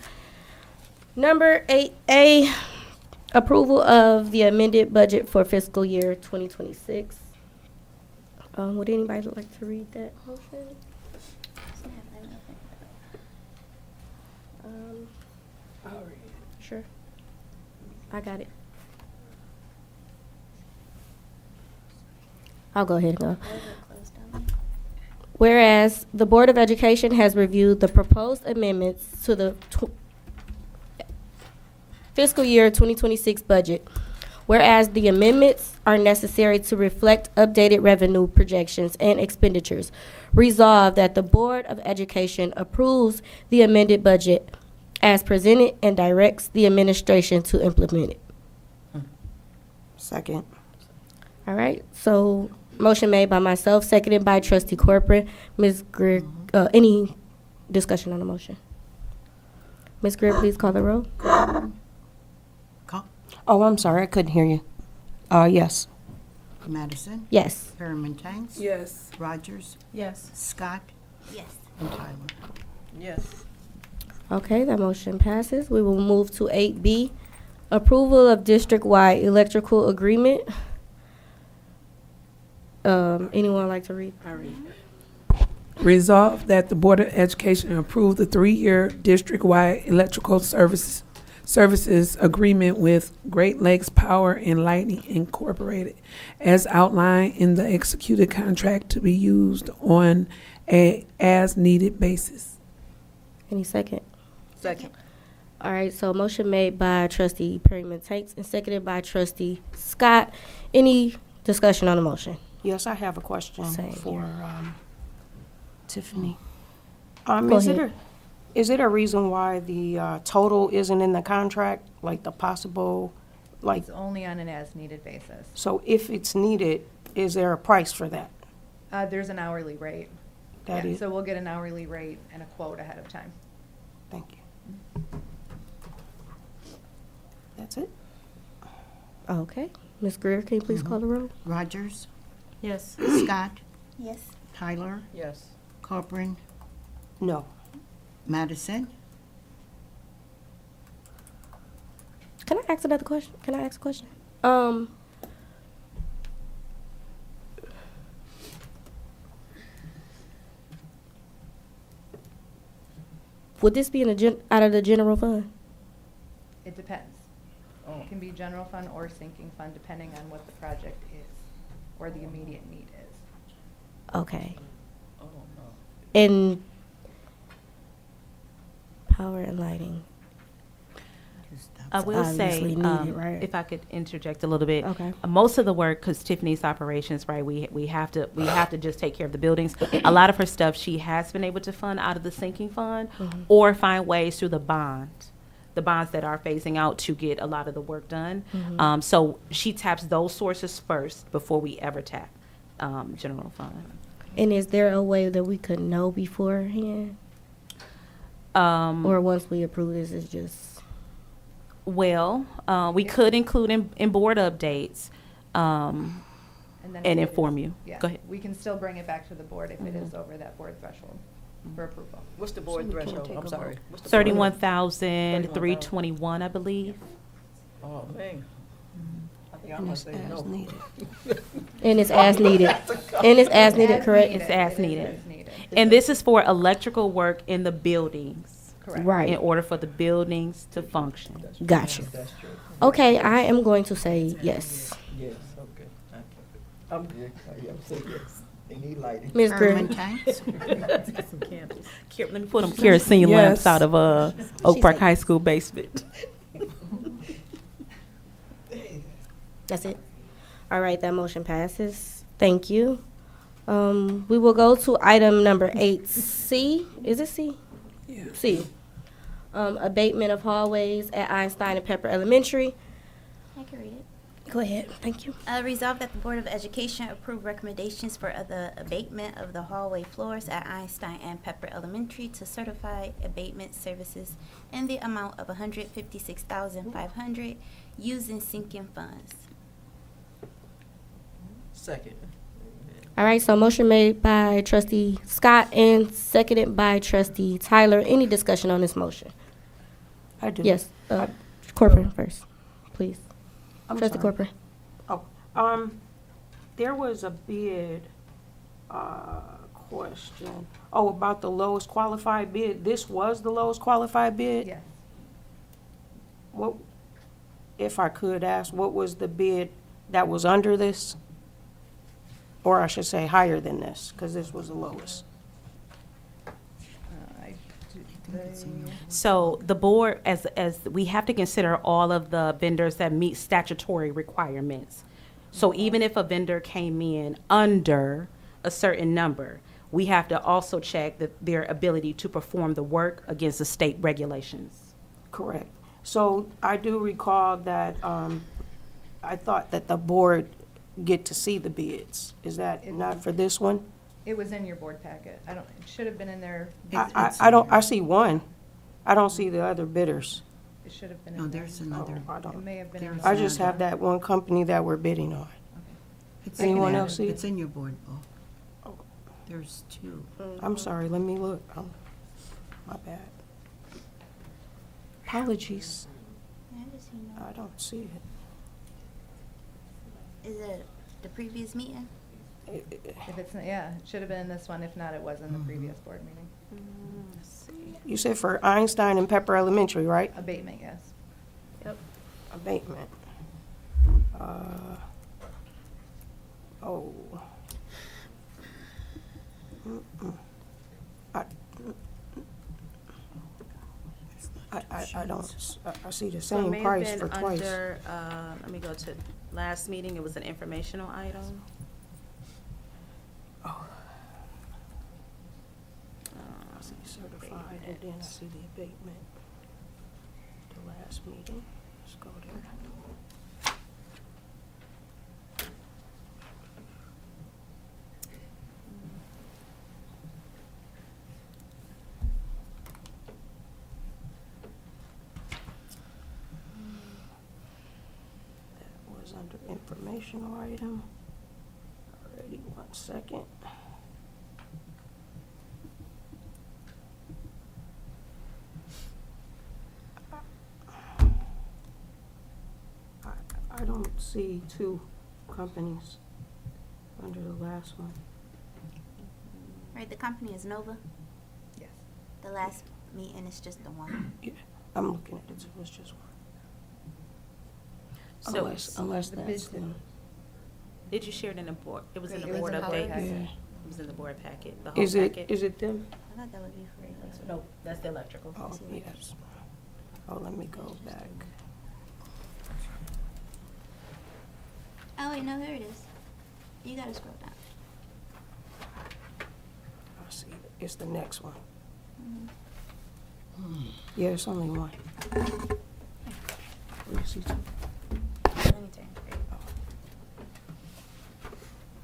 Number 8A, approval of the amended budget for fiscal year 2026. Would anybody like to read that motion? Sure. I got it. I'll go ahead and go. Whereas the Board of Education has reviewed the proposed amendments to the fiscal year 2026 budget. Whereas the amendments are necessary to reflect updated revenue projections and expenditures. Resolved that the Board of Education approves the amended budget as presented and directs the administration to implement it. Second. All right, so motion made by myself, seconded by Trustee Corcoran. Ms. Greer, any discussion on the motion? Ms. Greer, please call the roll. Oh, I'm sorry, I couldn't hear you. Yes. Madison? Yes. Herman Tanks? Yes. Rogers? Yes. Scott? Yes. And Tyler? Yes. Okay, that motion passes. We will move to 8B, approval of district-wide electrical agreement. Anyone like to read? I read. Resolved that the Board of Education approve the 3-year district-wide electrical services agreement with Great Lakes Power and Lighting Incorporated as outlined in the executed contract to be used on a as-needed basis. Any second? Second. All right, so motion made by Trustee Perryman Tanks and seconded by Trustee Scott. Any discussion on the motion? Yes, I have a question Same for Tiffany. Go Is ahead. it a reason why the total isn't in the contract, like the possible, like, It's only on an as-needed basis. so if it's needed, is there a price for that? There's an hourly rate. That Yeah, is- so we'll get an hourly rate and a quote ahead of time. Thank you. That's it? Okay. Ms. Greer, can you please call the roll? Rogers? Yes. Scott? Yes. Tyler? Yes. Corcoran? No. Madison? Can I ask another question? Can I ask a question? Would this be in out of the general fund? It depends. It can be general fund or sinking fund, depending on what the project is or the immediate need is. Okay. Oh, no. And power and lighting. I will say, obviously needed, right? if I could interject a little bit. Okay. Most of the work, because Tiffany's operations, right, we have to just take care of the buildings. A lot of her stuff she has been able to fund out of the sinking fund, or find ways through the bonds that are phasing out to get a lot of the work done. So she taps those sources first before we ever tap general fund. And is there a way that we could know beforehand? Or once we approve this, it's just... Well, we could include in board updates then and if it inform is- you. yeah, Go ahead. We can still bring it back to the board if it is over that board threshold for approval. What's the board threshold? I'm sorry. What's the board- 31,321, I believe. Oh, man. I think I And must it's say as no. needed. And it's as needed. And it's as needed, correct? It's as needed. As needed. And this is for electrical work in the buildings. Correct. Right. In order for the buildings to function. Gotcha. That's true. Okay, I am going to say yes. Yes, okay. Thank you. I'm good. I'm saying yes. They need lighting. Ms. Grimm. Let me put them kerosene lamps out of Oak She Park said High School basement. That's it. All right, that motion passes. Thank you. We will go to item number 8C. Is it C? Yeah. C. Abatement of hallways at Einstein and Pepper Elementary. I can read it. Go ahead. Thank you. Resolved that the Board of Education approve recommendations for the abatement of the hallway floors at Einstein and Pepper Elementary to certify abatement services in the amount of $156,500 using sinking funds. Second. All right, so motion made by trustee Scott and seconded by trustee Tyler. Any discussion on this motion? I do. Yes, Corcoran first, please. I'm Trustee sorry. Corcoran. Oh, there was a bid, question. Oh, about the lowest qualified bid. This was the lowest qualified bid? Yes. What, if I could ask, what was the bid that was under this? Or I should say higher than this, because this was the lowest. So the board, as we have to consider all of the vendors that meet statutory requirements. So even if a vendor came in under a certain number, we have to also check their ability to perform the work against the state regulations. Correct. So I do recall that, I thought that the board get to see the bids. Is that not for this one? It was in your board packet. It should have been in there. I see one. I don't see the other bidders. It should have been in No, there. there's another. I It don't. may have been in I the- just have that one company that we're bidding on. It's Anyone in there. else see it? It's in your board book. There's two. I'm sorry, let me look. My bad. Apologies. I don't see it. Is it the previous meeting? If it's, yeah, it should have been in this one. If not, it was in the previous board meeting. You said for Einstein and Pepper Elementary, right? Abatement, yes. Yep. Abatement. Oh. I don't, I see the So it same may have price been for twice. under, let me go to last meeting, it was an informational item. I see certified, and then I see the abatement. The last meeting, let's go there. That was under informational item. Already, 1 second. I don't see two companies under the last one. Right, the company is Nova. Yes. The last meeting is just the one. Yeah, I'm looking at it, so it's just one. So Unless the that's bids them. did you share it in the board? It was in It the was board in the board update. packet. Yeah. It was in the board packet, the whole Is packet. it them? I thought that would be for No, that's the electrical. Oh, yes. Oh, let me go back. Oh, wait, no, there it is. You gotta scroll down. I see, it's the next one. Yeah, it's only one. Where you see two?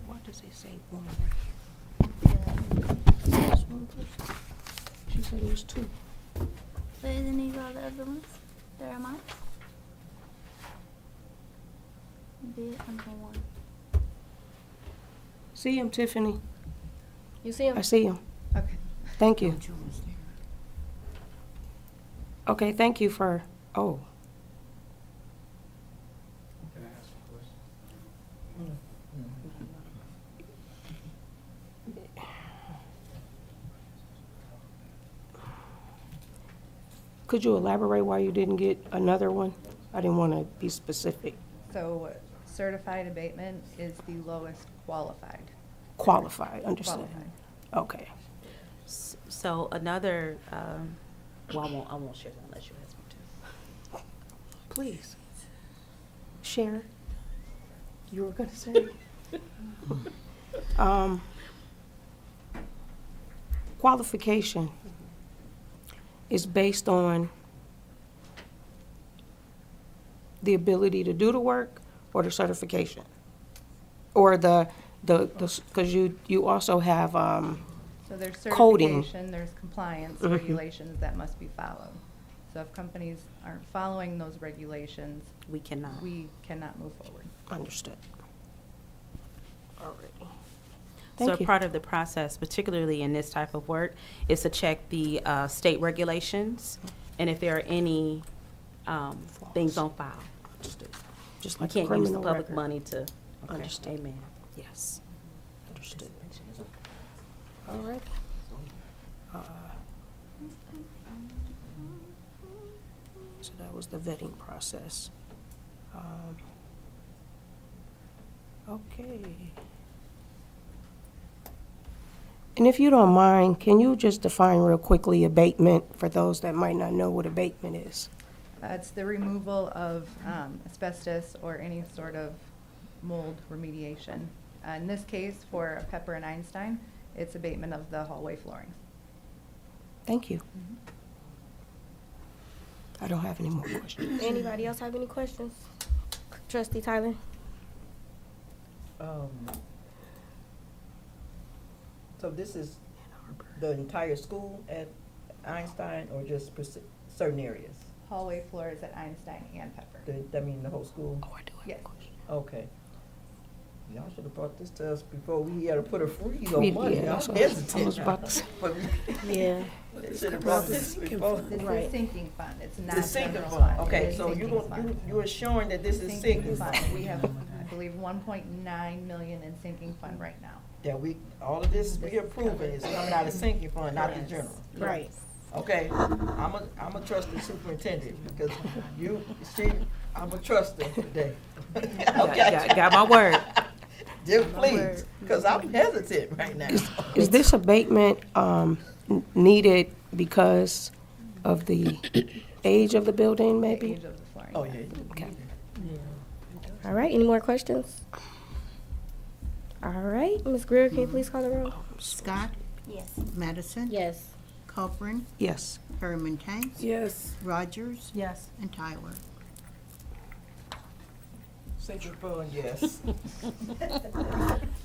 Why does it say one right here? This one, please. She said it was two. But isn't these all the other ones? There are mine? Bid number one. See him, Tiffany? You see him? I see him. Okay. Thank you. Okay, thank you for, oh. Could you elaborate why you didn't get another one? I didn't want to be specific. So certified abatement is the lowest qualified. Qualified, understand. Qualified. Okay. So another, well, I won't share that unless you ask me to. Please. Share. You were going to say? Qualification is based on the ability to do the work or the certification? Or because you also have So there's coding. certification, there's compliance Mhm. regulations that must be followed. So if companies aren't following those regulations, we cannot move forward. Understood. All right. So Thank you. part of the process, particularly in this type of work, is to check the state regulations and if there are any things on file. Just You like a can't use the criminal public record. money to, okay, Understood. amen. Yes. Understood. All right. So that was the vetting process. Okay. And if you don't mind, can you just define real quickly abatement for those that might not know what abatement is? It's the removal of asbestos or any sort of mold remediation. In this case, for Pepper and Einstein, it's abatement of the hallway flooring. Thank you. I don't have any more questions. Anybody else have any questions? Trustee Tyler? So this is the entire school at Einstein or just certain areas? Hallway floors at Einstein and Pepper. That mean the whole school? Oh, I do have Yes. a question. Okay. Y'all should have brought this to us before we had to put a freeze on Yeah, money. yeah, I'm that's what I hesitant. was about to say. But Yeah. They should have brought this before. This Right. is sinking fund, it's not The sinking general fund, fund. okay, It is so sinking you're assuring that this is sinking fund? We have, I believe, 1.9 million in sinking fund right now. That all of this we approving is coming out of sinking fund, not the general. Right. Okay, I'm a trust the superintendent because I'm a truster today. Got my word. Just please, because I'm hesitant right now. Is this abatement needed because of the age of the building, The maybe? age of the flooring. Oh, yeah. Okay. All right, any more questions? All right, Ms. Greer, can you please call the roll? Scott, Yes. Madison, Yes. Copeland, Yes. Herman Tanks, Yes. Rogers, Yes. and Tyler. Sinking fund, yes.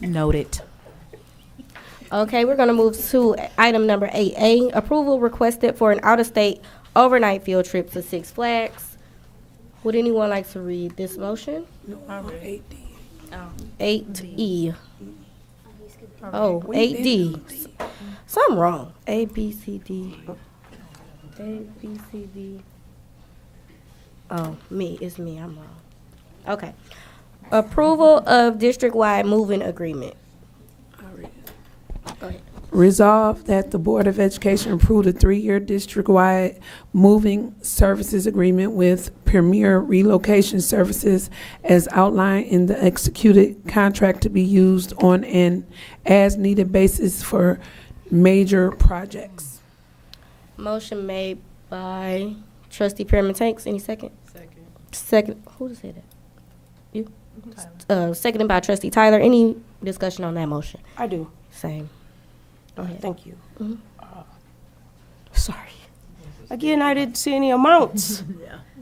Noted. Okay, we're gonna move to item number 8A, approval requested for an out-of-state overnight field trip to Six Flags. Would anyone like to read this motion? No, 8D. 8E. Oh, 8D. Something wrong. A, B, C, D. A, B, C, D. Oh, it's me, I'm wrong. Okay. Approval of district-wide moving agreement. Go ahead. Resolved that the Board of Education approve a 3-year district-wide moving services agreement with Premier Relocation Services as outlined in the executed contract to be used on an as-needed basis for major projects. Motion made by Trustee Pearman Tanks, any second? Second, who just said that? You? Seconded by trustee Tyler. Any discussion on that motion? I do. Same. Go ahead. Thank you. Mhm. Sorry. Again, I didn't see any amounts.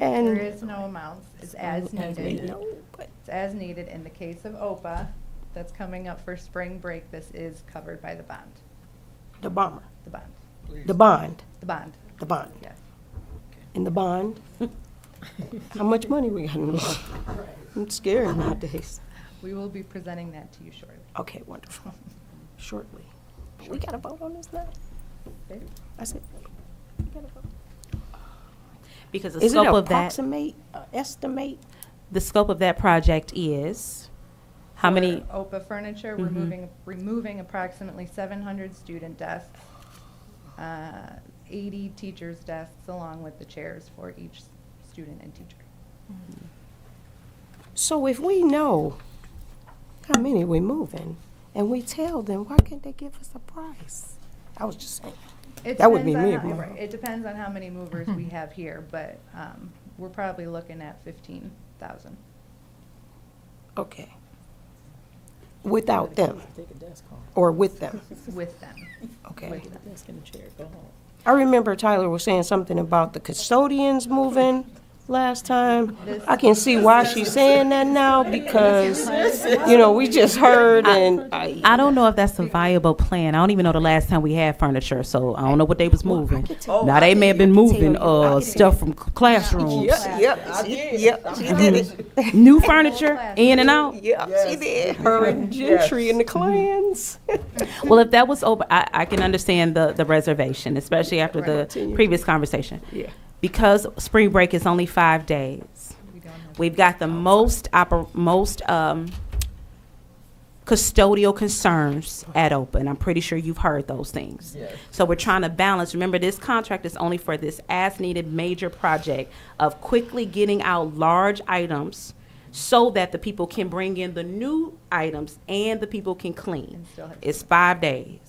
And There is no amounts, it's as needed. No, but It's as needed. In the case of OPA, that's coming up for spring break, this is covered by the bond. the bomber, The bond. the bond, The bond, the bond. yes. In the bond, how much money we got in the bond? I'm scared nowadays. We will be presenting that to you shortly. Okay, wonderful. Shortly. We got to vote on this now? That's it. We gotta vote. Because the Is it scope of that, approximate, estimate? the scope of that project is, how many? For OPA furniture, Mhm. removing approximately 700 student desks, 80 teachers' desks, along with the chairs for each student and teacher. So if we know how many we're moving, and we tell them, why can't they give us a price? I was just saying. It That would be depends me. on if how- my- It depends on how many movers we have here, but we're probably looking at 15,000. Okay. Without them? Or with them? With them. Okay. With them. I remember Tyler was saying something about the custodians moving last time. I can see why she's saying that now because, you know, we just heard and I don't know if that's a viable plan. I don't even know the last time we had furniture, so I don't know what they was moving. Now, they may have been moving stuff from classrooms. Yep, she did it. New furniture, in and out. Yep, she did. Her and Gentry and the clans. Well, if that was over, I can understand the reservation, especially after the previous conversation. Yeah. Because spring break is only 5 days. We've got the most custodial concerns at open. I'm pretty sure you've heard those things. Yes. So we're trying to balance. Remember, this contract is only for this as-needed major project of quickly getting out large items so that the people can bring in the new items and the people can clean. It's 5 days.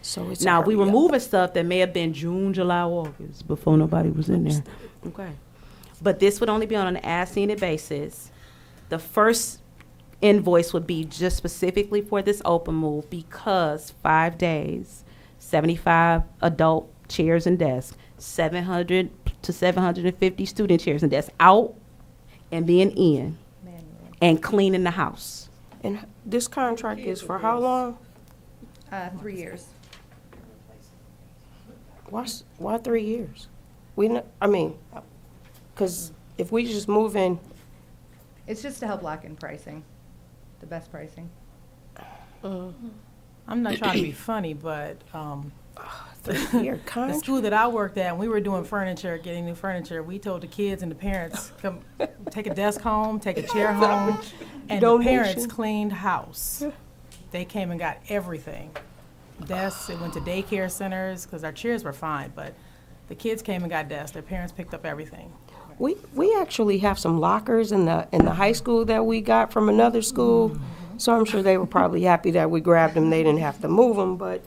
So it's Now, we were hurry up. moving stuff that may have been June, July, August, before nobody was in there. Okay. But this would only be on an as-needed basis. The first invoice would be just specifically for this open move because 5 days, 75 adult chairs and desks, 700 to 750 student chairs and desks out and then in and cleaning the house. And this contract is for how long? 3 years. Why 3 years? I mean, because if we just move in, It's just to help lock in pricing, the best pricing. I'm not trying to be funny, but three-year the contract. school that I worked at, when we were doing furniture, getting new furniture, we told the kids and the parents, come take a desk home, take a chair home, and the parents Donation. cleaned house. They came and got everything. Desks, it went to daycare centers, because our chairs were fine, but the kids came and got desks. Their parents picked up everything. We actually have some lockers in the high school that we got from another school. So I'm sure they were probably happy that we grabbed them. They didn't have to move them, but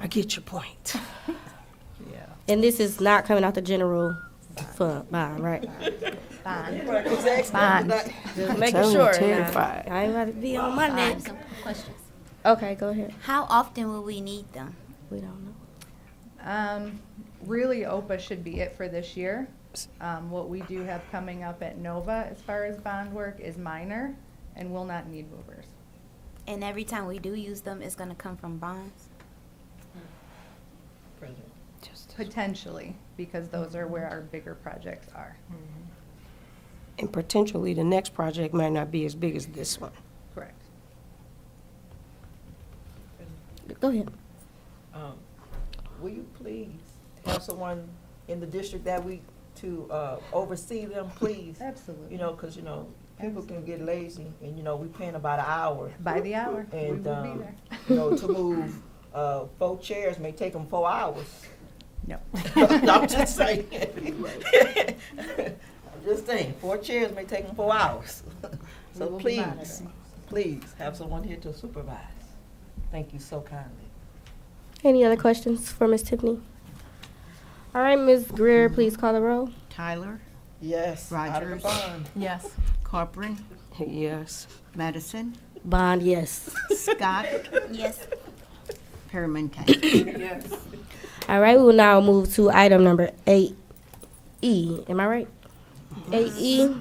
I get your point. And this is not coming out the general fund, right? Bond. Bond. Just making telling you, sure. terrified. I ain't about to be on my I have neck. some questions. Okay, go ahead. How often will we need them? We don't know. Really, OPA should be it for this year. What we do have coming up at Nova as far as bond work is minor and will not need movers. And every time we do use them, it's gonna come from bonds? Potentially, because those are where our bigger projects are. And potentially the next project might not be as big as this one. Correct. Go ahead. Will you please have someone in the district that week to oversee them, please? Absolutely. You know, because, you know, people can get lazy and, you know, we paying about an hour. By the hour, we And, will be there. you know, to move 4 chairs may take them 4 hours. No. I'm just saying. I'm just saying, 4 chairs may take them 4 hours. So We will be please, monitoring. please have someone here to supervise. Thank you so kindly. Any other questions for Ms. Tiffany? All right, Ms. Greer, please call the roll. Tyler, Yes. Rogers, Yes. Corcoran, Yes. Madison, Bond, yes. Scott, Yes. Perriman Tank. All right, we will now move to item number 8E. Am I right? 8E.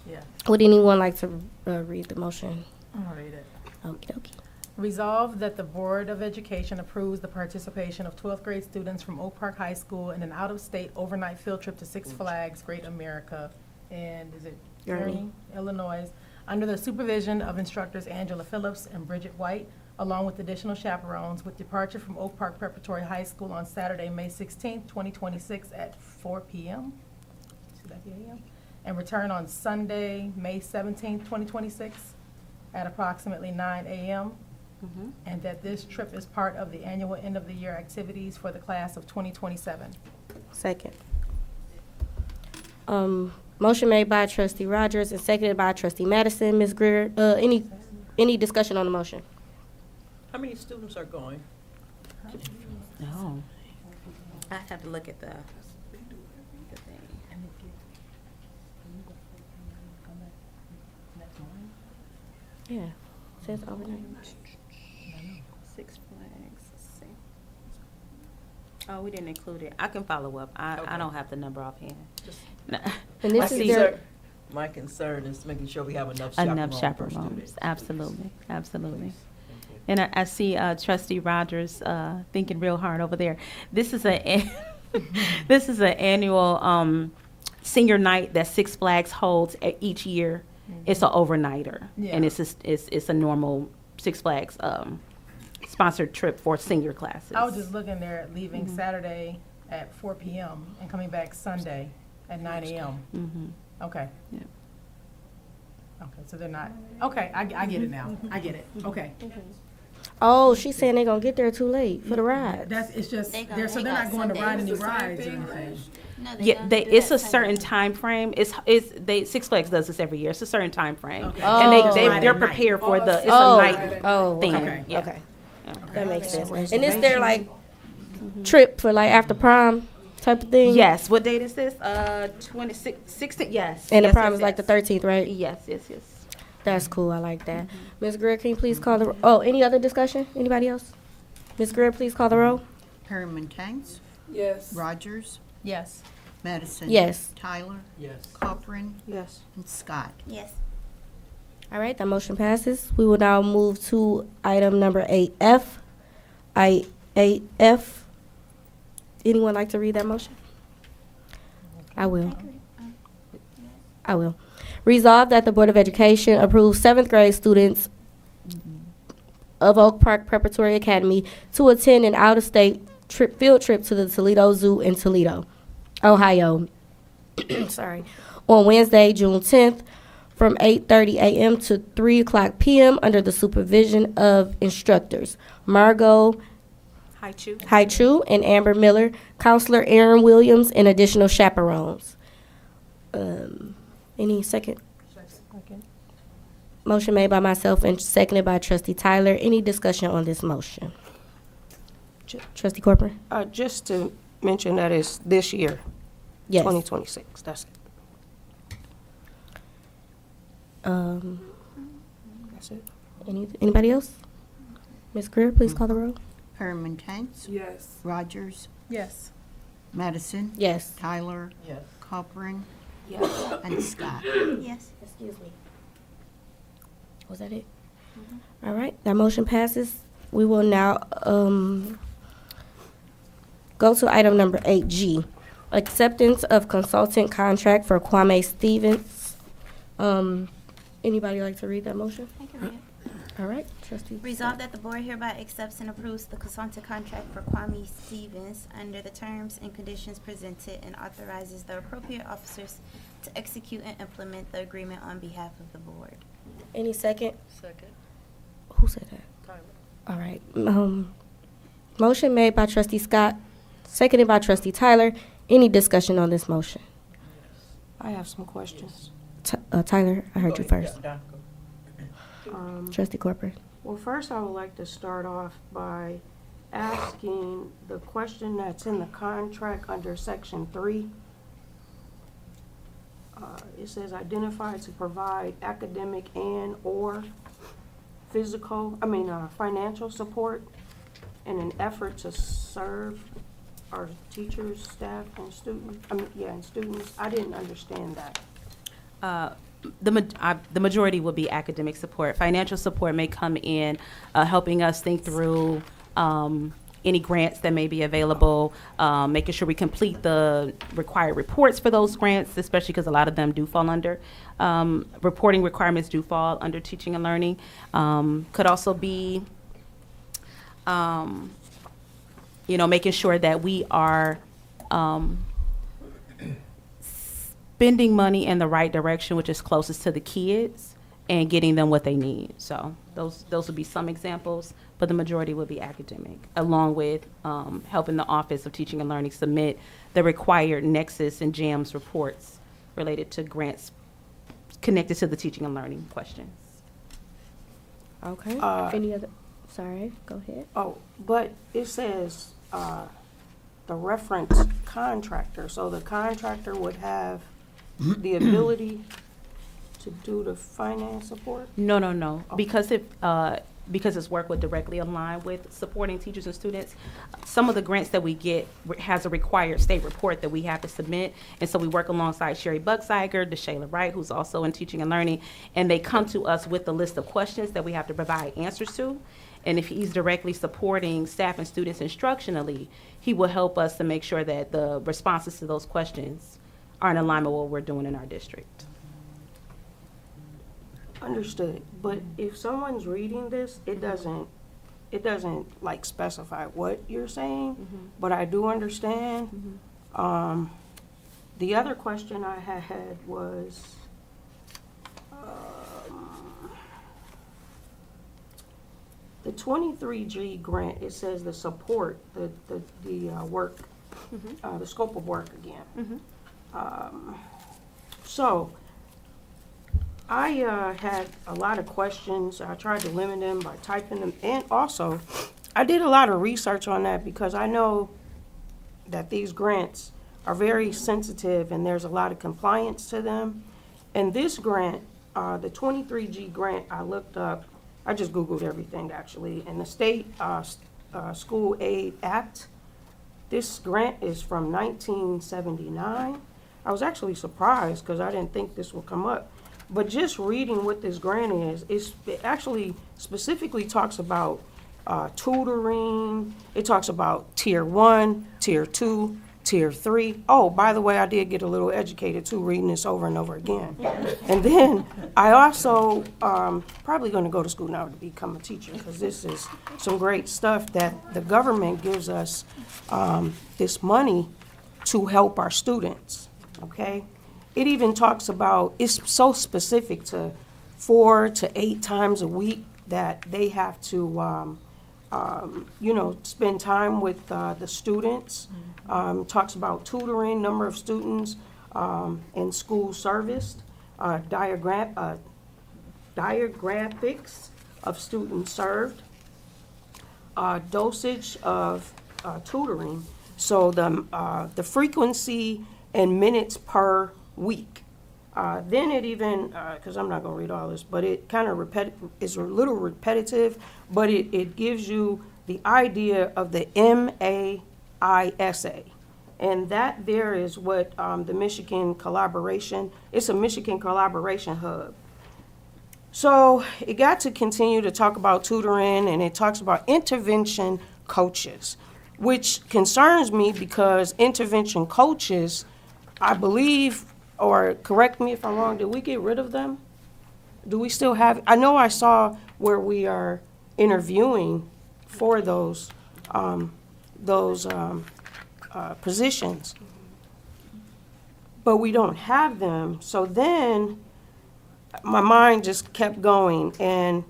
Yeah. Would anyone like to read the motion? I'll read it. Okie dokie. Resolved that the Board of Education approves the participation of 12th grade students from Oak Park High School in an out-of-state overnight field trip to Six Flags Great America in, is it Kearney, Illinois, under the supervision of instructors Angela Phillips and Bridget White, along with additional chaperones, with departure from Oak Park Preparatory High School on Saturday, May 16th, 2026 at 4 p.m. Should that be a.m.? And return on Sunday, May 17th, 2026 at approximately 9 a.m. And that this trip is part of the annual end-of-the-year activities for the class of 2027. Second. Motion made by trustee Rogers and seconded by trustee Madison. Ms. Greer, any discussion on the motion? How many students are going? No. I have to look at the thing. Yeah, says overnight. Six Flags, let's see. Oh, we didn't include it. I can follow up. I don't have the number offhand. No. And this My is their, concern- My concern is making sure we have enough Enough chaperones per chaperones, student. absolutely, absolutely. And I see trustee Rogers thinking real hard over there. This is this is an annual senior night that Six Flags holds each year. It's an overnighter, and it's a normal Six Flags sponsored trip for senior classes. I was just looking there, leaving Saturday at 4 p.m. and coming back Sunday at 9 a.m. Okay. Yeah. Okay, so they're not, okay, I get it now. I get it. Okay. oh, she's saying they're gonna get there too late for the ride. That's, it's just, They they're got not going to Sunday. ride any rides or anything. No, Yeah, don't do it's that a certain Sunday. time frame. Six Flags does this every year. It's a certain time frame, Okay. and Oh. they're prepared for the. It's a night Oh, thing. okay, Yeah. okay. That makes sense. And is there like trip for like after prom type of thing? Yes. What date is this? 16. Yes. And the yes, prom yes, is like the yes. 13th, right? Yes. Yes. That's cool. I like that. Ms. Greer, can you please call the? Oh, any other discussion? Anybody else? Ms. Greer, please call the roll. Perriman Tanks, Yes. Rogers, Yes. Madison. Yes. Tyler, Yes. Corcoran, Yes. and Scott. Yes. All right, that motion passes. We will now move to item number 8F. 8F. Anyone like to read that motion? I will. I will. Resolved that the Board of Education approves 7th grade students of Oak Park Preparatory Academy to attend an out-of-state field trip to the Toledo Zoo in Toledo, Ohio. Sorry. On Wednesday, June 10th, from 8:30 a.m. to 3 o'clock p.m. under the supervision of instructors Margot Haichu and Amber Miller, Counselor Aaron Williams, and additional chaperones. Any second? Motion made by myself and seconded by trustee Tyler. Any discussion on this motion? Trustee Corcoran? Just to mention that it's this year, Yes. 2026, that's it. That's it. Anybody else? Ms. Greer, please call the roll. Perriman Tanks, Yes. Rogers, Yes. Madison. Yes. Tyler, Yes. Corcoran, Yes. and Scott. Yes. Excuse me. Was that it? All right, that motion passes. We will now go to item number 8G, acceptance of consultant contract for Kwame Stevens. Anybody like to read that motion? I can read it. All right, trustee. Resolved that the board hereby accepts and approves the consultant contract for Kwame Stevens under the terms and conditions presented and authorizes the appropriate officers to execute and implement the agreement on behalf of the board. Any second? Second. Who said that? All right. Motion made by trustee Scott, seconded by trustee Tyler. Any discussion on this motion? I have some questions. Tyler, I heard you first. Yeah, Trustee Corcoran. Well, first I would like to start off by asking the question that's in the contract under section 3. It says identify to provide academic and/or financial support in an effort to serve our teachers, staff, and students. And students. I didn't understand that. The majority will be academic support. Financial support may come in helping us think through any grants that may be available, making sure we complete the required reports for those grants, especially because a lot of them do fall under, reporting requirements do fall under teaching and learning. Could also be, making sure that we are spending money in the right direction, which is closest to the kids, and getting them what they need. So those would be some examples, but the majority will be academic, along with helping the Office of Teaching and Learning submit the required Nexus and JAMS reports related to grants connected to the teaching and learning questions. Okay. Any other? Sorry, go ahead. Oh, but it says the reference contractor. So the contractor would have the ability to do the finance support? No. Because its work would directly align with supporting teachers and students, some of the grants that we get has a required state report that we have to submit. And so we work alongside Sherry Buxeiger, DeShayla Wright, who's also in teaching and learning, and they come to us with the list of questions that we have to provide answers to. And if he's directly supporting staff and students instructionally, he will help us to make sure that the responses to those questions are in alignment with what we're doing in our district. Understood, but if someone's reading this, it doesn't like specify what you're saying, but I do understand. The other question I had was, the 23G grant, it says the support, the work, the scope of work again. So, I had a lot of questions. I tried to limit them by typing them. And also, I did a lot of research on that because I know that these grants are very sensitive and there's a lot of compliance to them. And this grant, the 23G grant, I looked up, I just Googled everything actually, and the State School Aid Act, this grant is from 1979. I was actually surprised because I didn't think this would come up. But just reading what this grant is, it actually specifically talks about tutoring. It talks about Tier 1, Tier 2, Tier 3. Oh, by the way, I did get a little educated too, reading this over and over again. And then I also probably going to go to school now to become a teacher because this is some great stuff that the government gives us this money to help our students, okay? It even talks about, it's so specific to 4 to 8 times a week that they have to, spend time with the students. Talks about tutoring, number of students, and school serviced, diagraphics of students served, dosage of tutoring. So the frequency and minutes per week. Then it even, because I'm not going to read all this, but it kind of is a little repetitive, but it gives you the idea of the MAISA. And that there is what the Michigan Collaboration, it's a Michigan Collaboration Hub. So it got to continue to talk about tutoring, and it talks about intervention coaches, which concerns me because intervention coaches, I believe, or correct me if I'm wrong, did we get rid of them? Do we still have, I know I saw where we are interviewing for those positions, but we don't have them. So then my mind just kept going, and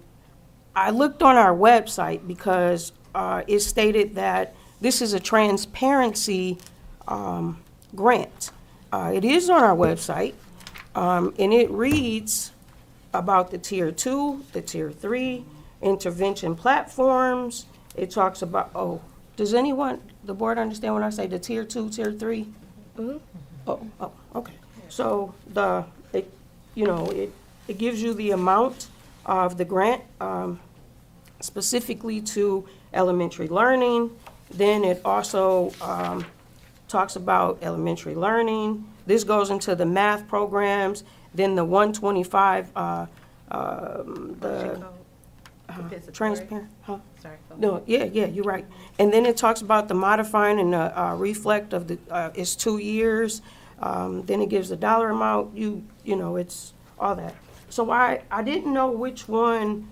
I looked on our website because it stated that this is a transparency grant. It is on our website, and it reads about the Tier 2, the Tier 3, intervention platforms. it talks about, does anyone, the board understand when I say the tier 2, tier 3? Oh, okay. So it gives you the amount of the grant, specifically to elementary learning. Then it also talks about elementary learning. This goes into the math programs, then the 125, transparent, huh? Sorry. No, yeah, you're right. And then it talks about the modifying and the reflect of the, it's 2 years. Then it gives the dollar amount, it's all that. So I didn't know which one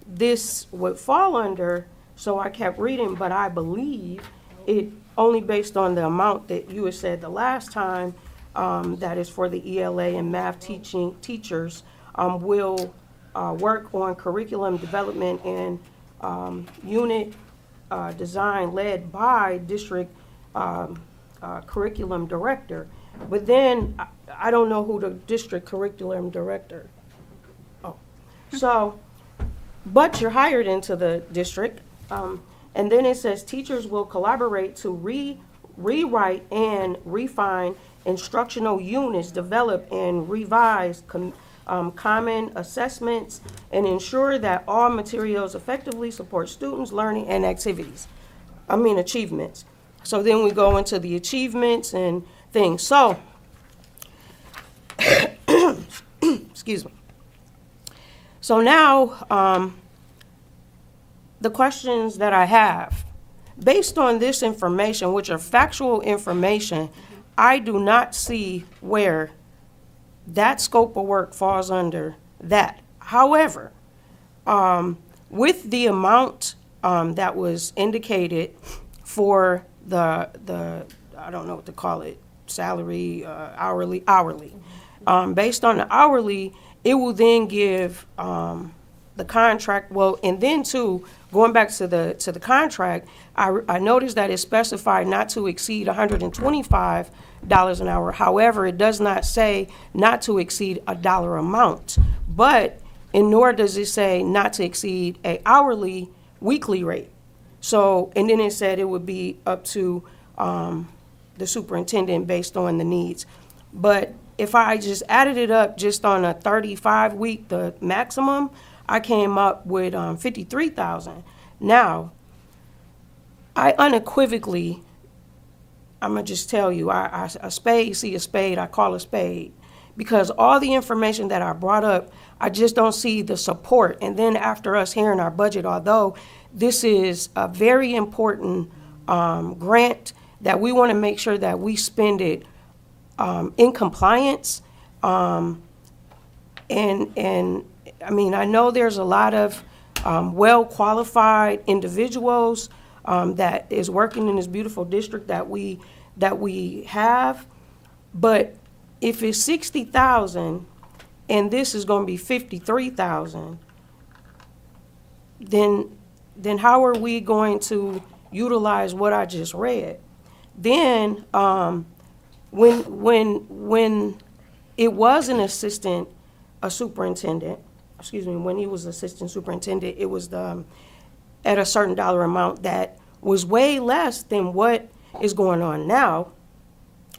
this would fall under, so I kept reading, but I believe it only based on the amount that you had said the last time, that is for the ELA and math teachers, will work on curriculum development and unit design led by district curriculum director. But then I don't know who the district curriculum director. So, but you're hired into the district. And then it says teachers will collaborate to rewrite and refine instructional units, develop and revise common assessments, and ensure that all materials effectively support students' learning and achievements. So then we go into the achievements and things. So, excuse me. So now, the questions that I have, based on this information, which are factual information, I do not see where that scope of work falls under that. However, with the amount that was indicated for the I don't know what to call it, salary, hourly, based on the hourly, it will then give the contract, and then too, going back to the contract, I noticed that it specified not to exceed $125 an hour. However, it does not say not to exceed a dollar amount, but nor does it say not to exceed a hourly weekly rate. So, and then it said it would be up to the superintendent based on the needs. But if I just added it up just on a 35-week, the maximum, I came up with $53,000. Now, I unequivocally, I'm gonna just tell you, a spade see a spade, I call a spade, because all the information that I brought up, I just don't see the support. And then after us hearing our budget, although this is a very important grant that we want to make sure that we spend it in compliance, and I mean, I know there's a lot of well-qualified individuals that is working in this beautiful district that we have, but if it's 60,000 and this is going to be 53,000, then how are we going to utilize what I just read? Then when it was an assistant, a superintendent, when he was assistant superintendent, it was at a certain dollar amount that was way less than what is going on now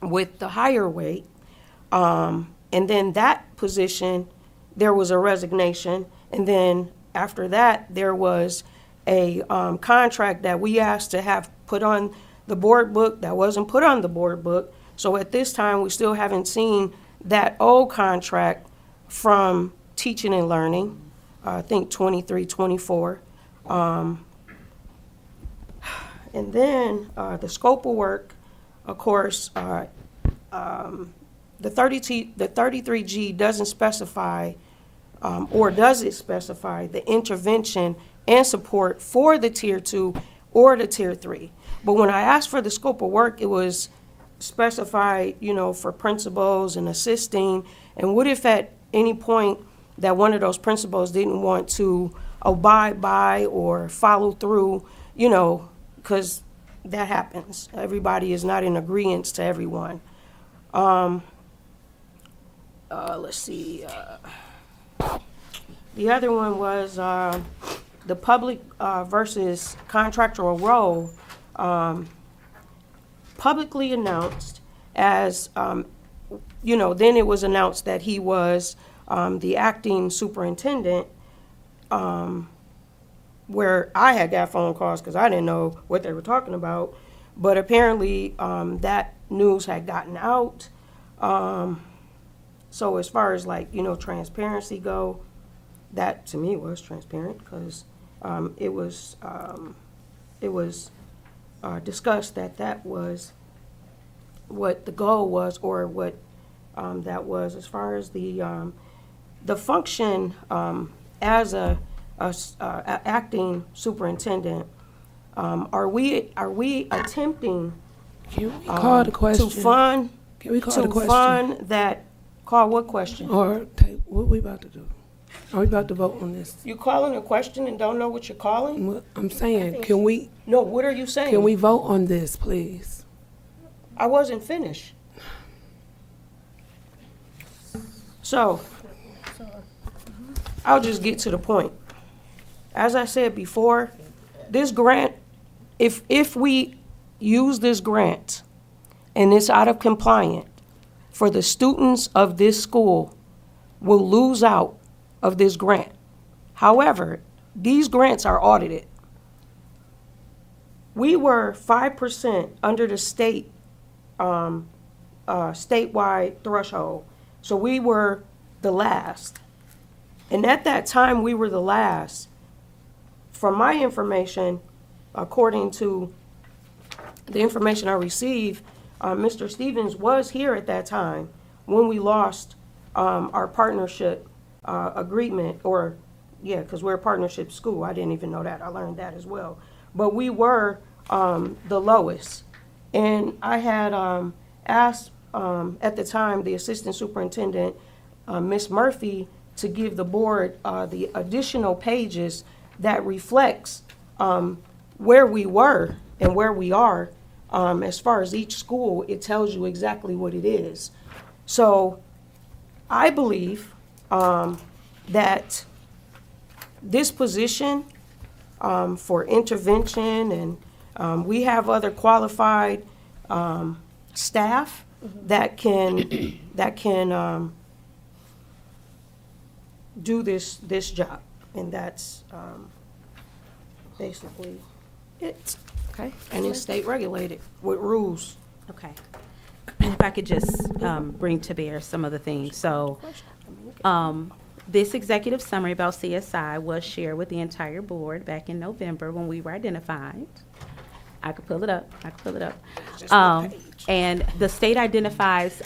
with the higher rate. And then that position, there was a resignation. And then after that, there was a contract that we asked to have put on the board book that wasn't put on the board book. So at this time, we still haven't seen that old contract from teaching and learning, I think 23, 24. And then the scope of work, of course, the 33G doesn't specify, or does it specify, the intervention and support for the Tier 2 or the Tier 3. But when I asked for the scope of work, it was specified, for principals and assisting. And what if at any point that one of those principals didn't want to abide by or follow through, because that happens. Everybody is not in agreement to everyone. Let's see. The other one was, the public versus contractual role publicly announced as, then it was announced that he was the acting superintendent, where I had got phone calls because I didn't know what they were talking about. But apparently, that news had gotten out. So as far as transparency go, that to me was transparent because it was discussed that was what the goal was, or what that was. As far as the function as a acting superintendent, are we attempting Can we call the question? to fund? Can we call to the question? fund that? Call what question? Or take, what we about to do? Are we about to vote on this? You calling a question and don't know what you're calling? What I'm saying, can we? No, what are you saying? Can we vote on this, please? I wasn't finished. So, I'll just get to the point. As I said before, this grant, if we use this grant and it's out of compliance, for the students of this school will lose out of this grant. However, these grants are audited. We were 5% under the state statewide threshold, so we were the last. And at that time, we were the last. From my information, according to the information I received, Mr. Stevens was here at that time when we lost our partnership agreement, because we're a partnership school. I didn't even know that. I learned that as well. But we were the lowest. And I had asked at the time the assistant superintendent, Ms. Murphy, to give the board the additional pages that reflects where we were and where we are. As far as each school, it tells you exactly what it is. So I believe that this position for intervention, and we have other qualified staff that can do this job, and that's basically it. Okay. And it's state regulated with rules. Okay. If I could just bring to bear some of the things. So this executive summary about CSI was shared with the entire board back in November when we were identified. I could pull it up. And the state identifies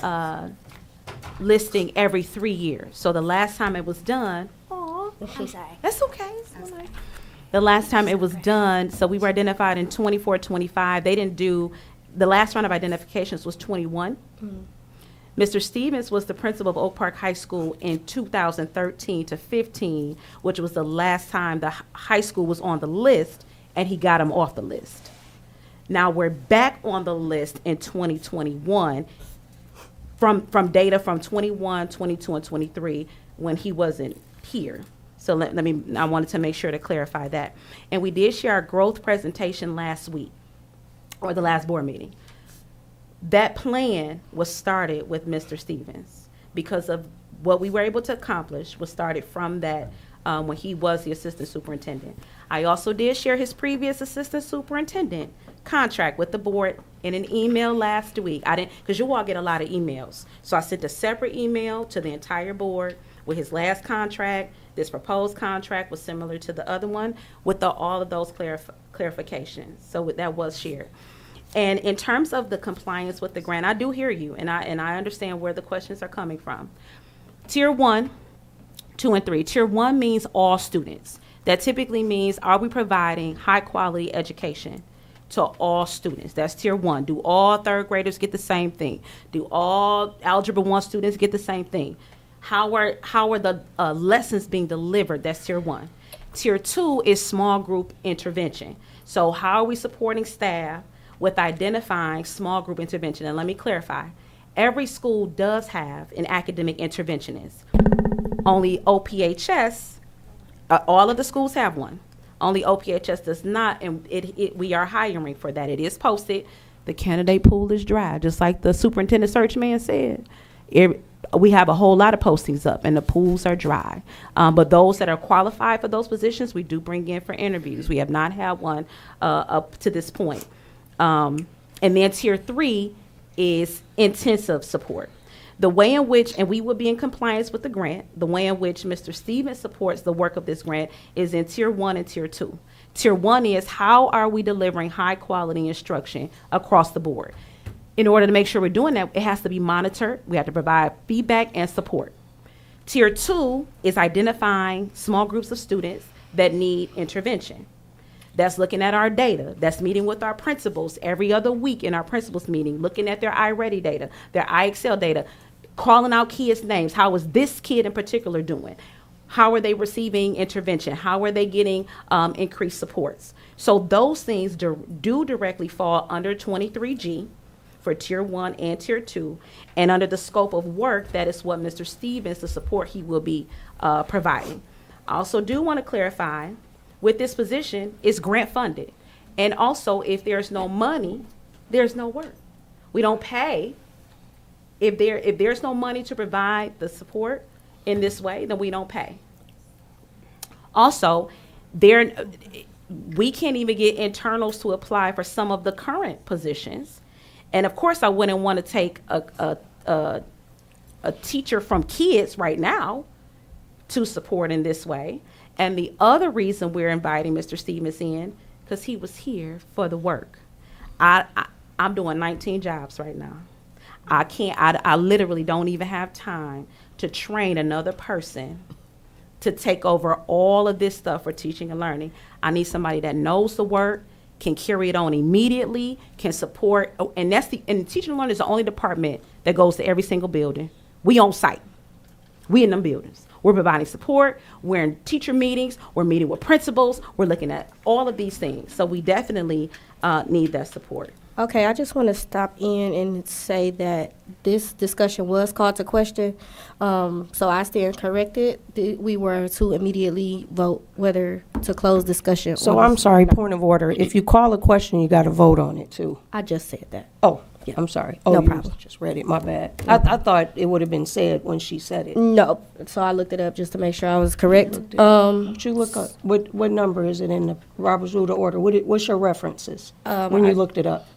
listing every 3 years. So the last time it was done, I'm sorry. that's okay. It's all right. The last time it was done, so we were identified in 24, 25. They didn't do, the last round of identifications was 21. Mr. Stevens was the principal of Oak Park High School in 2013 to 15, which was the last time the high school was on the list, and he got him off the list. Now we're back on the list in 2021 from data from 21, 22, and 23 when he wasn't here. So I wanted to make sure to clarify that. And we did share our growth presentation last week, or the last board meeting. That plan was started with Mr. Stevens because of what we were able to accomplish was started from that when he was the assistant superintendent. I also did share his previous assistant superintendent contract with the board in an email last week. I didn't, because you all get a lot of emails. So I sent a separate email to the entire board with his last contract. This proposed contract was similar to the other one with all of those clarifications. So that was shared. And in terms of the compliance with the grant, I do hear you, and I understand where the questions are coming from. Tier 1, 2, and 3. Tier 1 means all students. That typically means, are we providing high-quality education to all students? That's Tier 1. Do all third graders get the same thing? Do all Algebra 1 students get the same thing? How are the lessons being delivered? That's Tier 1. Tier 2 is small group intervention. So how are we supporting staff with identifying small group intervention? And let me clarify, every school does have an academic interventionist. Only OPHS, all of the schools have one. Only OPHS does not, and we are hiring for that. It is posted. The candidate pool is dry, just like the superintendent search man said. We have a whole lot of postings up, and the pools are dry. But those that are qualified for those positions, we do bring in for interviews. We have not had one up to this point. And then tier 3 is intensive support. The way in which, and we will be in compliance with the grant, the way in which Mr. Stevens supports the work of this grant is in tier 1 and tier 2. Tier 1 is how are we delivering high quality instruction across the board. In order to make sure we're doing that, it has to be monitored. We have to provide feedback and support. Tier 2 is identifying small groups of students that need intervention. That's looking at our data. That's meeting with our principals every other week in our principals meeting, looking at their iReady data, their iExcel data, calling out kids' names. How is this kid in particular doing? How are they receiving intervention? How are they getting increased supports? So those things do directly fall under 23G for tier 1 and tier 2. And under the scope of work, that is what Mr. Stevens, the support he will be providing. I also do want to clarify, with this position, it's grant funded. And also, if there's no money, there's no work. We don't pay. If there's no money to provide the support in this way, then we don't pay. Also, we can't even get internals to apply for some of the current positions. And of course, I wouldn't want to take a teacher from kids right now to support in this way. And the other reason we're inviting Mr. Stevens in, because he was here for the work. I'm doing 19 jobs right now. I literally don't even have time to train another person to take over all of this stuff for teaching and learning. I need somebody that knows the work, can carry it on immediately, can support, and teaching and learning is the only department that goes to every single building. We on site. We in them buildings. We're providing support. We're in teacher meetings. We're meeting with principals. We're looking at all of these things. So we definitely need that support. Okay, I just want to stop in and say that this discussion was called to question. So I stand corrected. We were to immediately vote whether to close discussion. So on I'm this. sorry, point of order. If you call a question, you got to vote on it too. I just said that. Oh, yeah, I'm sorry. Oh, No you problem. just read it. My bad. I thought it would have been said when she said it. No. So I looked it up just to make sure I was correct. What you look up? What number is it in the Robert's Rule of Order? What's your references when you looked it up?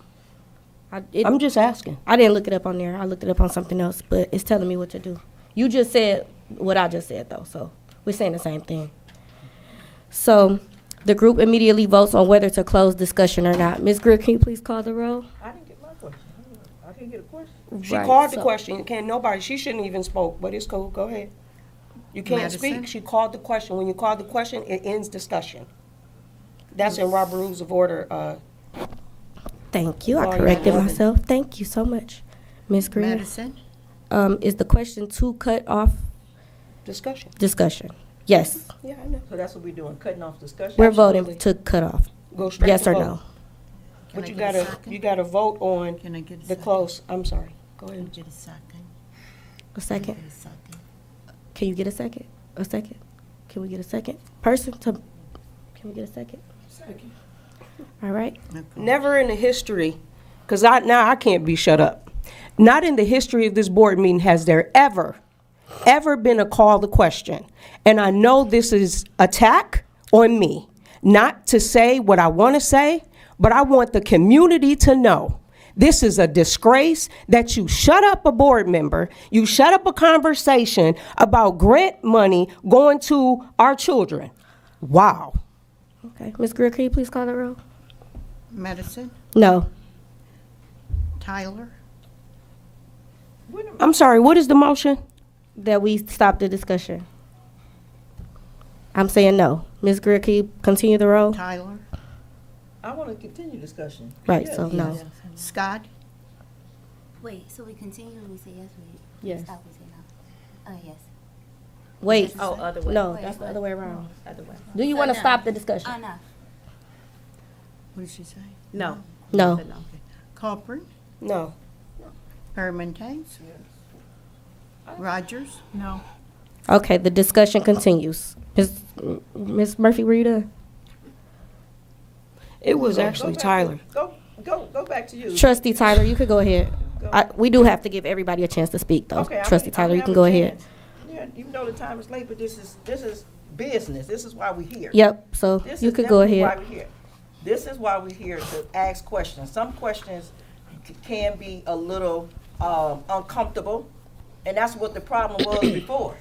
I'm just asking. I didn't look it up on there. I looked it up on something else, but it's telling me what to do. You just said what I just said, though, so we're saying the same thing. So the group immediately votes on whether to close discussion or not. Ms. Greer, can you please call the roll? I didn't get my question. I didn't get a question. She Right, called the so- question. She shouldn't even spoke, but it's cool. Go ahead. You can't Madison? speak. She called the question. When you call the question, it ends discussion. That's in Robert Rules of Order. Thank you. I Volume corrected 11. myself. Thank you so much, Ms. Greer. Madison? Is the question to cut off Discussion. discussion? Yes. Yeah, I know. So that's what we're doing, cutting off discussion? We're Absolutely. voting to cut off. Go straight Yes to or vote. no? But I you get a gotta vote on Can I get a the second? close. I'm sorry. Go Can I ahead. get a second? A second? Get a second. Can you get a second? A second? Can we get a second? Can we get a second? Second. All right. Never in the history, because I can't be shut up. Not in the history of this board meeting has there ever been a call to question. And I know this is attack on me, not to say what I want to say, but I want the community to know this is a disgrace that you shut up a board member, you shut up a conversation about grant money going to our children. Wow. Okay. Ms. Greer, can you please call the roll? Madison? No. Tyler? I'm sorry, what is the motion? That we stop the discussion. I'm saying no. Ms. Greer, can you continue the roll? Tyler? I want to continue discussion. Right, Yeah, so yeah. no. Scott? Wait, so we continue and we say yes, we Yes. stop, we say no. Yes. Wait. Oh, other way. No, Wait, that's the what? other way around. Other way. Do you So want to no. stop the discussion? Oh, no. What did she say? No. No. I said no. Corcoran? No. Permanente? Rogers? No. Okay, the discussion continues. Ms. Murphy, were you done? It was Go actually back to- Tyler. Go back to you. Trustee Tyler, you could go ahead. We do have to give everybody a chance to speak, though. Okay, Trustee Tyler, you have can a go ahead. chance. Yeah, even though the time is late, but this is business. This is why we're here. Yep, so This you is could go definitely ahead. why we're here. This is why we're here to ask questions. Some questions can be a little uncomfortable, and that's what the problem was before.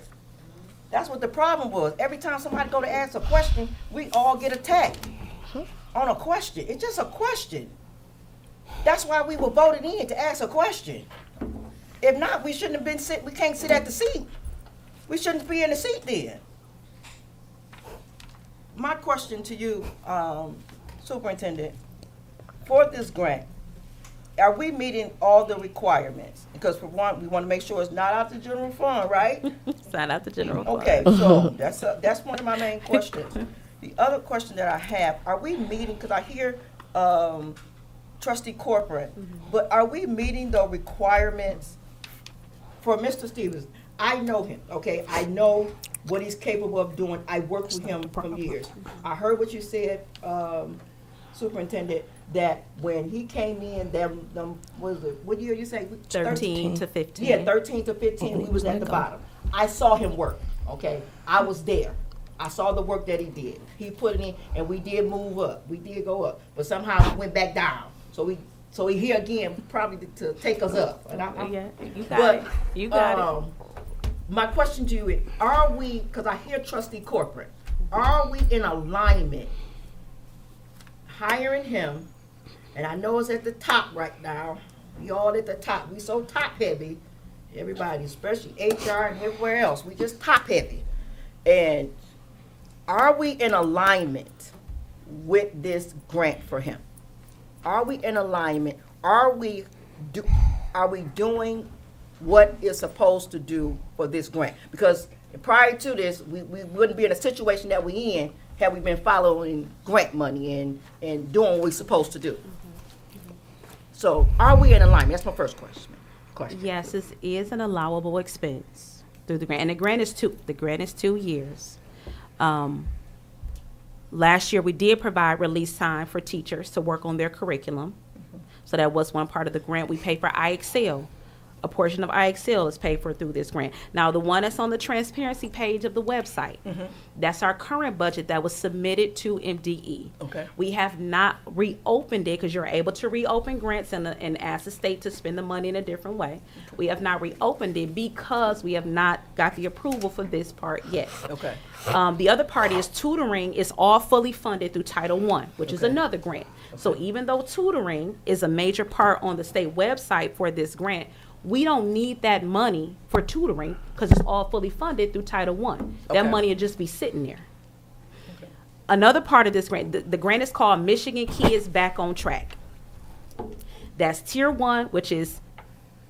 That's what the problem was. Every time somebody go to ask a question, we all get attacked on a question. It's just a question. That's why we were voted in, to ask a question. If not, we shouldn't have been we can't sit at the seat. We shouldn't be in the seat then. My question to you, Superintendent, for this grant, are we meeting all the requirements? Because for one, we want to make sure it's not out the general fund, right? It's not out the general fund. Okay, so that's one of my main questions. The other question that I have, are we meeting, because I hear Trustee Corcoran, but are we meeting the requirements for Mr. Stevens? I know him, okay? I know what he's capable of doing. I worked with him for years. I heard what you said, Superintendent, that when he came in, what year you say? 13 to 15. Yeah, 13 to 15, we was at the bottom. I saw him work, okay? I was there. I saw the work that he did. He put it in, and we did move up. We did go up, but somehow we went back down. So he here again, probably to take us up. And Yeah, you got it. You got it. My question to you is, are we, because I hear Trustee Corcoran, are we in alignment hiring him? And I know it's at the top right now. We all at the top. We so top heavy. Everybody, especially HR and everywhere else, we just top heavy. And are we in alignment with this grant for him? Are we in alignment? Are we doing what it's supposed to do for this grant? Because prior to this, we wouldn't be in a situation that we're in had we been following grant money and doing what we're supposed to do. So are we in alignment? That's my first question. Yes, this is an allowable expense through the grant, and the grant is 2 years. Last year, we did provide release time for teachers to work on their curriculum. So that was one part of the grant. We pay for iExcel. A portion of iExcel is paid for through this grant. Now, the one that's on the transparency page of the website, that's our current budget that was submitted to MDE. Okay. We have not reopened it because you're able to reopen grants and ask the state to spend the money in a different way. We have not reopened it because we have not got the approval for this part yet. Okay. The other part is tutoring is all fully funded through Title I, which is another grant. So even though tutoring is a major part on the state website for this grant, we don't need that money for tutoring because it's all fully funded through Title I. That money will just be sitting there. Another part of this grant, the grant is called Michigan Kids Back on Track. That's Tier 1, which is,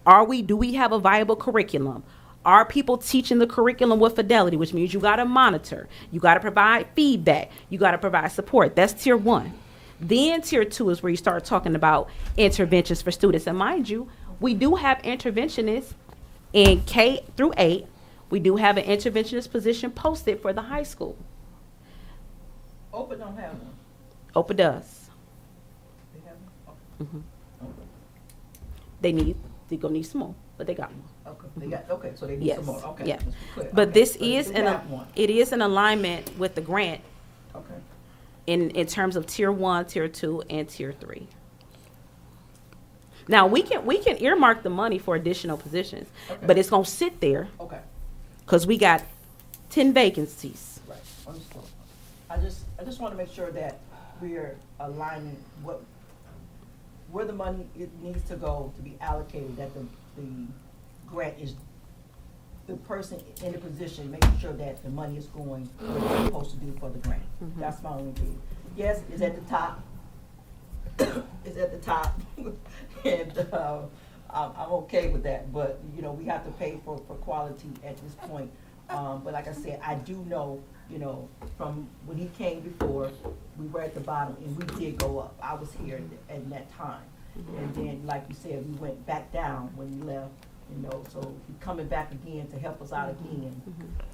do we have a viable curriculum? Are people teaching the curriculum with fidelity, which means you got to monitor, you got to provide feedback, you got to provide support. That's Tier 1. Then Tier 2 is where you start talking about interventions for students. And mind you, we do have interventionists in K through 8. We do have an interventionist position posted for the high school. OPA don't have one. OPA does. They have one? They're gonna need some more, but they got one. Okay, so they need some more. Okay. Yeah. let's be clear. But Okay, this so they is do in have one. it is in alignment with the grant Okay. in terms of Tier 1, Tier 2, and Tier 3. Now, we can earmark the money for additional positions, but it's gonna sit there. Okay. Because we got 10 vacancies. Right, understood. I just want to make sure that we're aligning where the money needs to go to be allocated, that the grant is, the person in the position, making sure that the money is going where it's supposed to do for the grant. That's my only thing. Yes, it's at the top. It's at the top. And I'm okay with that, but, we have to pay for quality at this point. But like I said, I do know, from when he came before, we were at the bottom and we did go up. I was here at that time. And then, like you said, we went back down when he left, so he's coming back again to help us out again.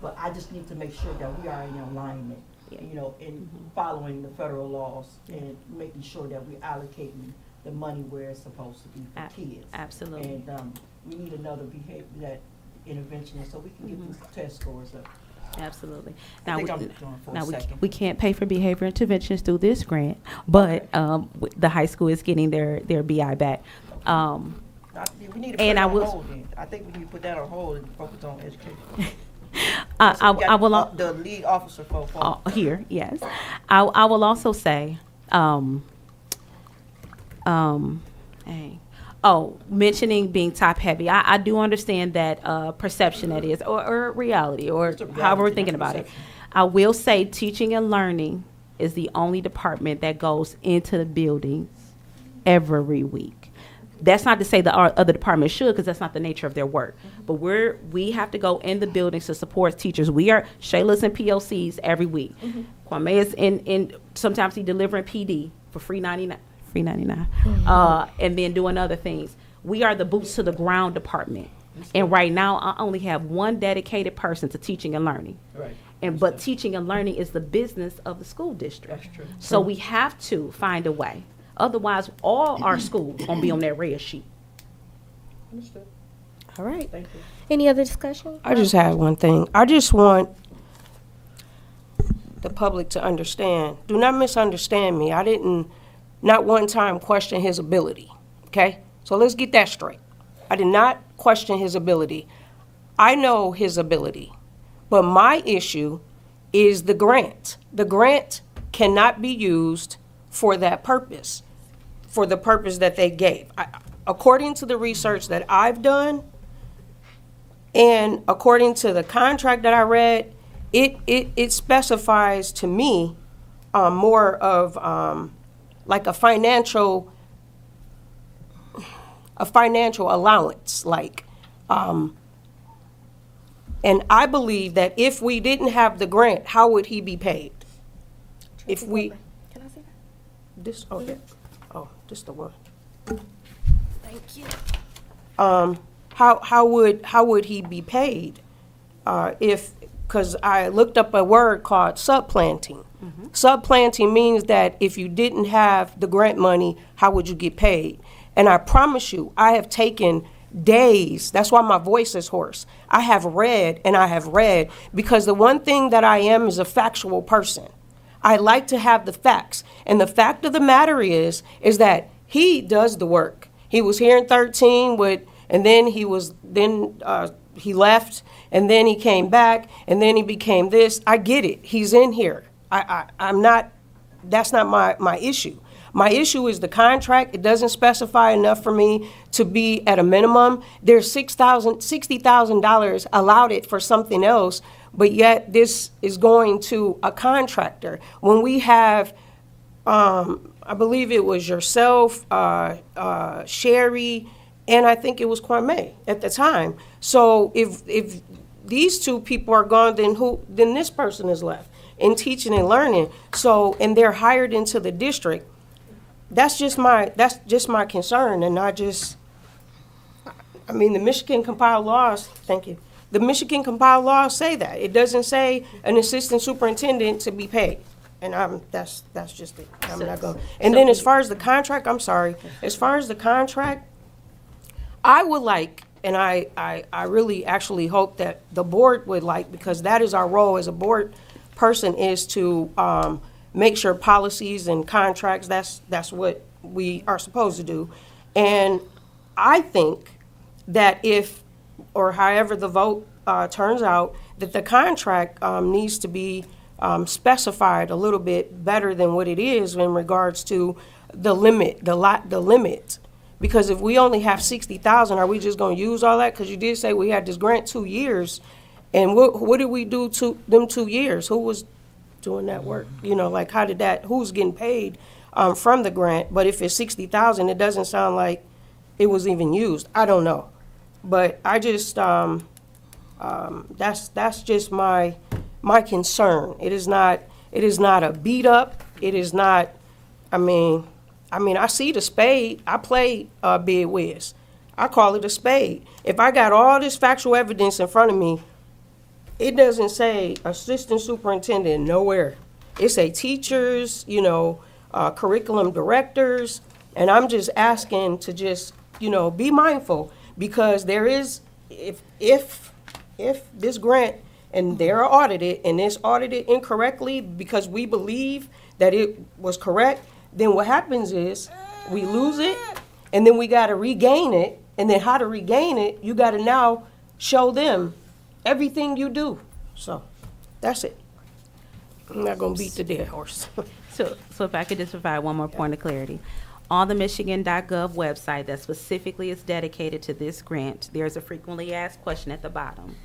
But I just need to make sure that we are in alignment you know, in following the federal laws and making sure that we're allocating the money where it's supposed to be for kids. Absolutely. And we need another behavior, that intervention, so we can get these test scores up. Absolutely. I Now, think I'm doing for a second. we can't pay for behavior interventions through this grant, but the high school is getting their BI back. We need to put And it I on will- hold then. I think we need to put that on hold and focus on education. I will. The lead officer for Here, yes. I will also say, mentioning being top heavy. I do understand that perception, that is, or reality, or however we're thinking about it. I will say teaching and learning is the only department that goes into the buildings every week. That's not to say that our other departments should, because that's not the nature of their work. But we have to go in the buildings to support teachers. We are Shayla's in POCs every week. Kwame is in sometimes he delivering PD for free 99, and then doing other things. We are the boots to the ground department. And right now, I only have one dedicated person to teaching and learning. Right. But teaching and learning is the business of the school district. That's true. So we have to find a way. Otherwise, all our schools gonna be on that red sheet. Understood. All right. Thank you. Any other discussion? I just have one thing. I just want the public to understand. Do not misunderstand me. I didn't, not one time, question his ability, okay? So let's get that straight. I did not question his ability. I know his ability. But my issue is the grant. The grant cannot be used for that purpose, for the purpose that they gave. According to the research that I've done, and according to the contract that I read, it specifies to me more of like a financial allowance, like, and I believe that if we didn't have the grant, how would he be paid? If we, Can I see that? this, oh, yeah. Oh, just the one. Thank you. How would he be paid? Because I looked up a word called supplanting. Supplanting means that if you didn't have the grant money, how would you get paid? And I promise you, I have taken days. That's why my voice is hoarse. I have read and I have read, because the one thing that I am is a factual person. I like to have the facts. And the fact of the matter is that he does the work. He was here in 13 and then he left, and then he came back, and then he became this. I get it. He's in here. I'm not, that's not my issue. My issue is the contract. It doesn't specify enough for me to be at a minimum. There's $60,000 allowed it for something else, but yet this is going to a contractor. When we have, I believe it was yourself, Sherry, and I think it was Kwame at the time. So if these two people are gone, then this person is left in teaching and learning. So, and they're hired into the district. That's just my concern, and the Michigan compiled laws, thank you. The Michigan compiled laws say that. It doesn't say an assistant superintendent to be paid. And that's just it. I'm not going. And then as far as the contract, I'm sorry. As far as the contract, I would like, and I really actually hope that the board would like, because that is our role as a board person, is to make sure policies and contracts, that's what we are supposed to do. And I think that if, or however the vote turns out, that the contract needs to be specified a little bit better than what it is in regards to the limit, the limit. Because if we only have 60,000, are we just gonna use all that? Because you did say we had this grant 2 years, and what did we do to them 2 years? Who was doing that work? You know, like who's getting paid from the grant? But if it's 60,000, it doesn't sound like it was even used. I don't know. But I just, that's just my concern. It is not a beat up. It is not, I mean, I see the spade. I play Bid Wiz. I call it a spade. If I got all this factual evidence in front of me, it doesn't say assistant superintendent nowhere. It say teachers, curriculum directors, and I'm just asking to just, be mindful, because there is, if this grant, and they're audited, and it's audited incorrectly because we believe that it was correct, then what happens is we lose it, and then we gotta regain it, and then how to regain it, you gotta now show them everything you do. So, that's it. I'm not gonna beat the dead horse. So if I could just provide one more point of clarity. On the Michigan.gov website that specifically is dedicated to this grant, there's a frequently asked question at the bottom.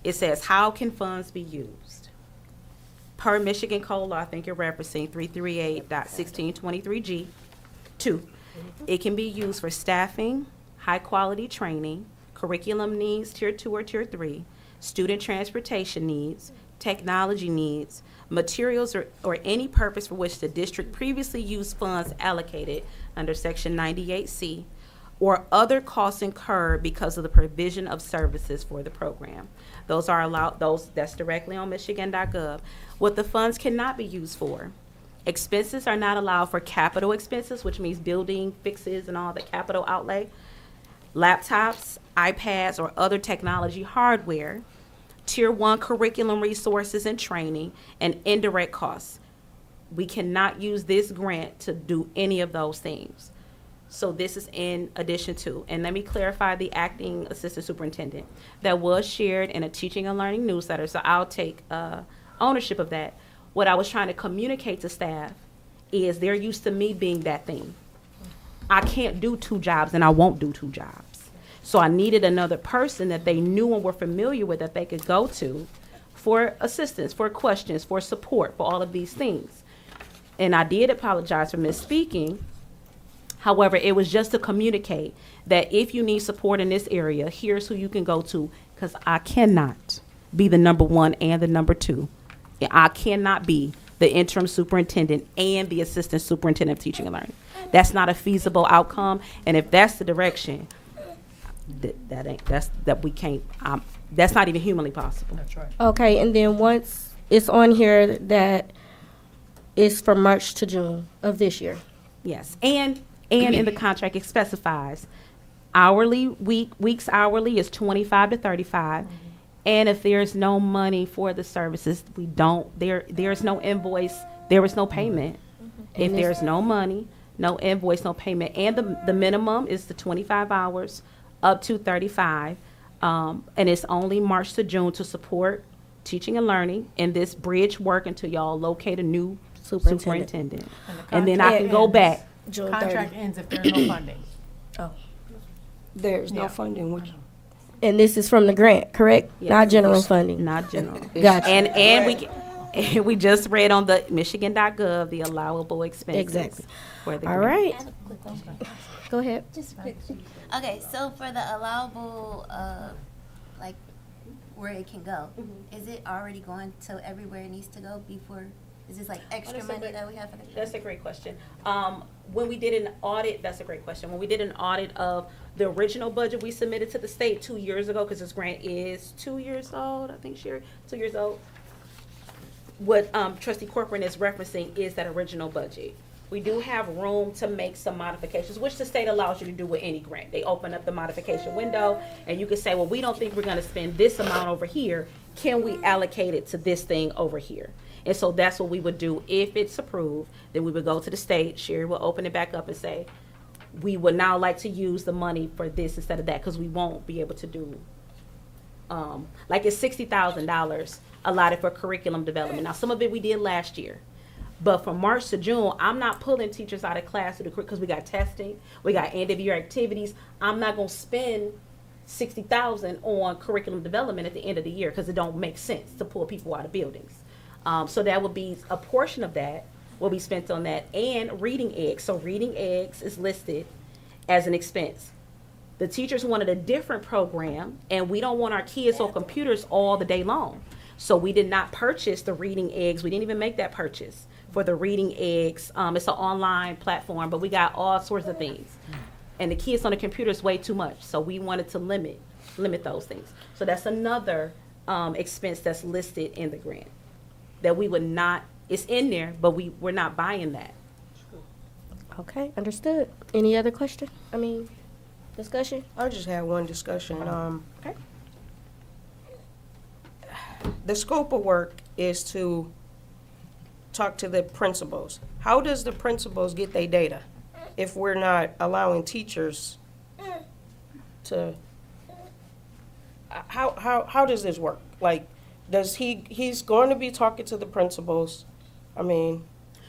It says, how can funds be used? Per Michigan Code Law, I think you're referencing 338.1623G. 2, it can be used for staffing, high-quality training, curriculum needs, Tier 2 or Tier 3, student transportation needs, technology needs, materials or any purpose for which the district previously used funds allocated under Section 98C, or other costs incurred because of the provision of services for the program. Those are allowed, that's directly on Michigan.gov. What the funds cannot be used for. Expenses are not allowed for capital expenses, which means building fixes and all the capital outlay. Laptops, iPads, or other technology hardware. Tier 1 curriculum resources and training, and indirect costs. We cannot use this grant to do any of those things. So this is in addition to, and let me clarify the acting assistant superintendent. That was shared in a teaching and learning newsletter, so I'll take ownership of that. What I was trying to communicate to staff is they're used to me being that thing. I can't do 2 jobs, and I won't do 2 jobs. So I needed another person that they knew and were familiar with that they could go to for assistance, for questions, for support, for all of these things. And I did apologize for misspeaking. However, it was just to communicate that if you need support in this area, here's who you can go to, because I cannot be the number 1 and the number 2. I cannot be the interim superintendent and the assistant superintendent of teaching and learning. That's not a feasible outcome, and if that's the direction, that's not even humanly possible. That's right. Okay, and then once it's on here that it's from March to June of this year. Yes, and in the contract it specifies weeks hourly is 25 to 35, and if there's no money for the services, there's no invoice, there is no payment. If there's no money, no invoice, no payment, and the minimum is the 25 hours up to 35, and it's only March to June to support teaching and learning and this bridge work until y'all locate a new superintendent. And then I can go back. June Contract 30. ends if there's no funding. Oh. There's no funding, which, And this is from the grant, correct? Yes. Not general funding? Not general. Gotcha. And we just read on the Michigan.gov the allowable expenses. Exactly. For the All grant. right. Go ahead. Just quick. Okay, so for the allowable, like, where it can go, is it already going to everywhere it needs to go before? Is this like extra money that we have for the? That's a great question. When we did an audit, that's a great question. When we did an audit of the original budget we submitted to the state 2 years ago, because this grant is 2 years old, I think, Sherry, 2 years old. What Trustee Corcoran is referencing is that original budget. We do have room to make some modifications, which the state allows you to do with any grant. They open up the modification window, and you can say, well, we don't think we're going to spend this amount over here. Can we allocate it to this thing over here? And so that's what we would do if it's approved. Then we would go to the state. Sherry will open it back up and say, we would now like to use the money for this instead of that, because we won't be able to do, like it's $60,000 allotted for curriculum development. Now, some of it we did last year. But from March to June, I'm not pulling teachers out of class because we got testing, we got end of year activities. I'm not gonna spend $60,000 on curriculum development at the end of the year because it don't make sense to pull people out of buildings. So that would be a portion of that will be spent on that, and reading eggs. So reading eggs is listed as an expense. The teachers wanted a different program, and we don't want our kids on computers all the day long. So we did not purchase the reading eggs. We didn't even make that purchase for the reading eggs. It's an online platform, but we got all sorts of things. And the kids on the computer is way too much. So we wanted to limit those things. So that's another expense that's listed in the grant that we would not It's in there, but we're not buying that. Okay, understood. Any other question? Discussion? I just had one discussion. Okay. The scope of work is to talk to the principals. How does the principals get their data if we're not allowing teachers to, how does this work? Like, he's going to be talking to the principals,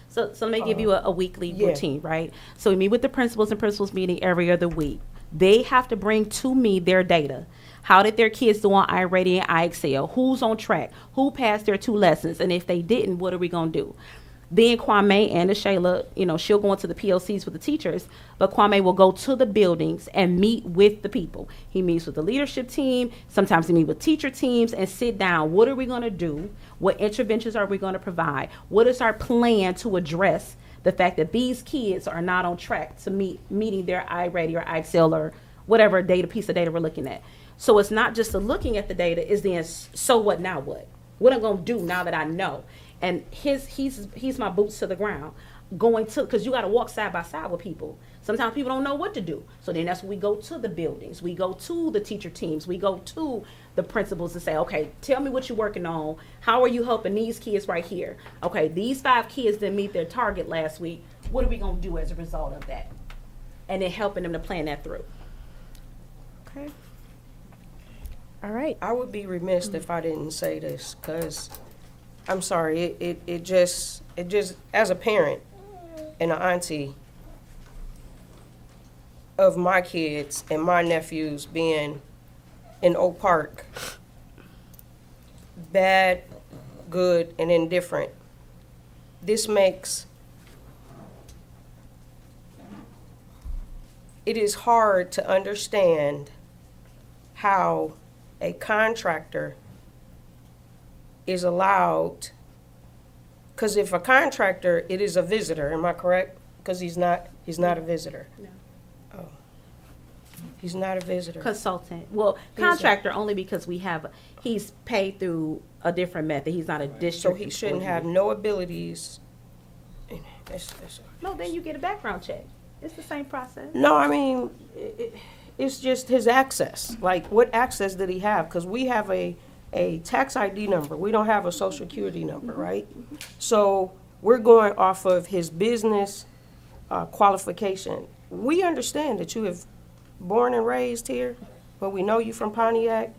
So let me give you a weekly yeah. routine, right? So we meet with the principals and principals meeting every other week. They have to bring to me their data. How did their kids do on iReady and iExcel? Who's on track? Who passed their 2 lessons? And if they didn't, what are we going to do? Then Kwame and Shayla, she'll go into the PLCs with the teachers, but Kwame will go to the buildings and meet with the people. He meets with the leadership team. Sometimes he meets with teacher teams and sit down. What are we going to do? What interventions are we going to provide? What is our plan to address the fact that these kids are not on track to meeting their iReady or iExcel or whatever piece of data we're looking at? So it's not just the looking at the data, it's then, so what, now what? What am I going to do now that I know? And he's my boots to the ground, because you got to walk side by side with people. Sometimes people don't know what to do. So then that's when we go to the buildings. We go to the teacher teams. We go to the principals and say, okay, tell me what you're working on. How are you helping these kids right here? Okay, these 5 kids didn't meet their target last week. What are we going to do as a result of that? And then helping them to plan that through. Okay. All right. I would be remiss if I didn't say this, because I'm sorry, it just, as a parent and an auntie of my kids and my nephews being in Oak Park, bad, good, and indifferent, this makes, it is hard to understand how a contractor is allowed, because if a contractor, it is a visitor, am I correct? Because he's not a visitor. No. Oh. He's not a visitor. Consultant. Well, He's a- contractor only because he's paid through a different method. He's not a district. So he shouldn't have no abilities. No, then you get a background check. It's the same process. No, it's just his access. Like, what access did he have? Because we have a tax ID number. We don't have a social security number, right? So we're going off of his business qualification. We understand that you have born and raised here, but we know you from Pontiac.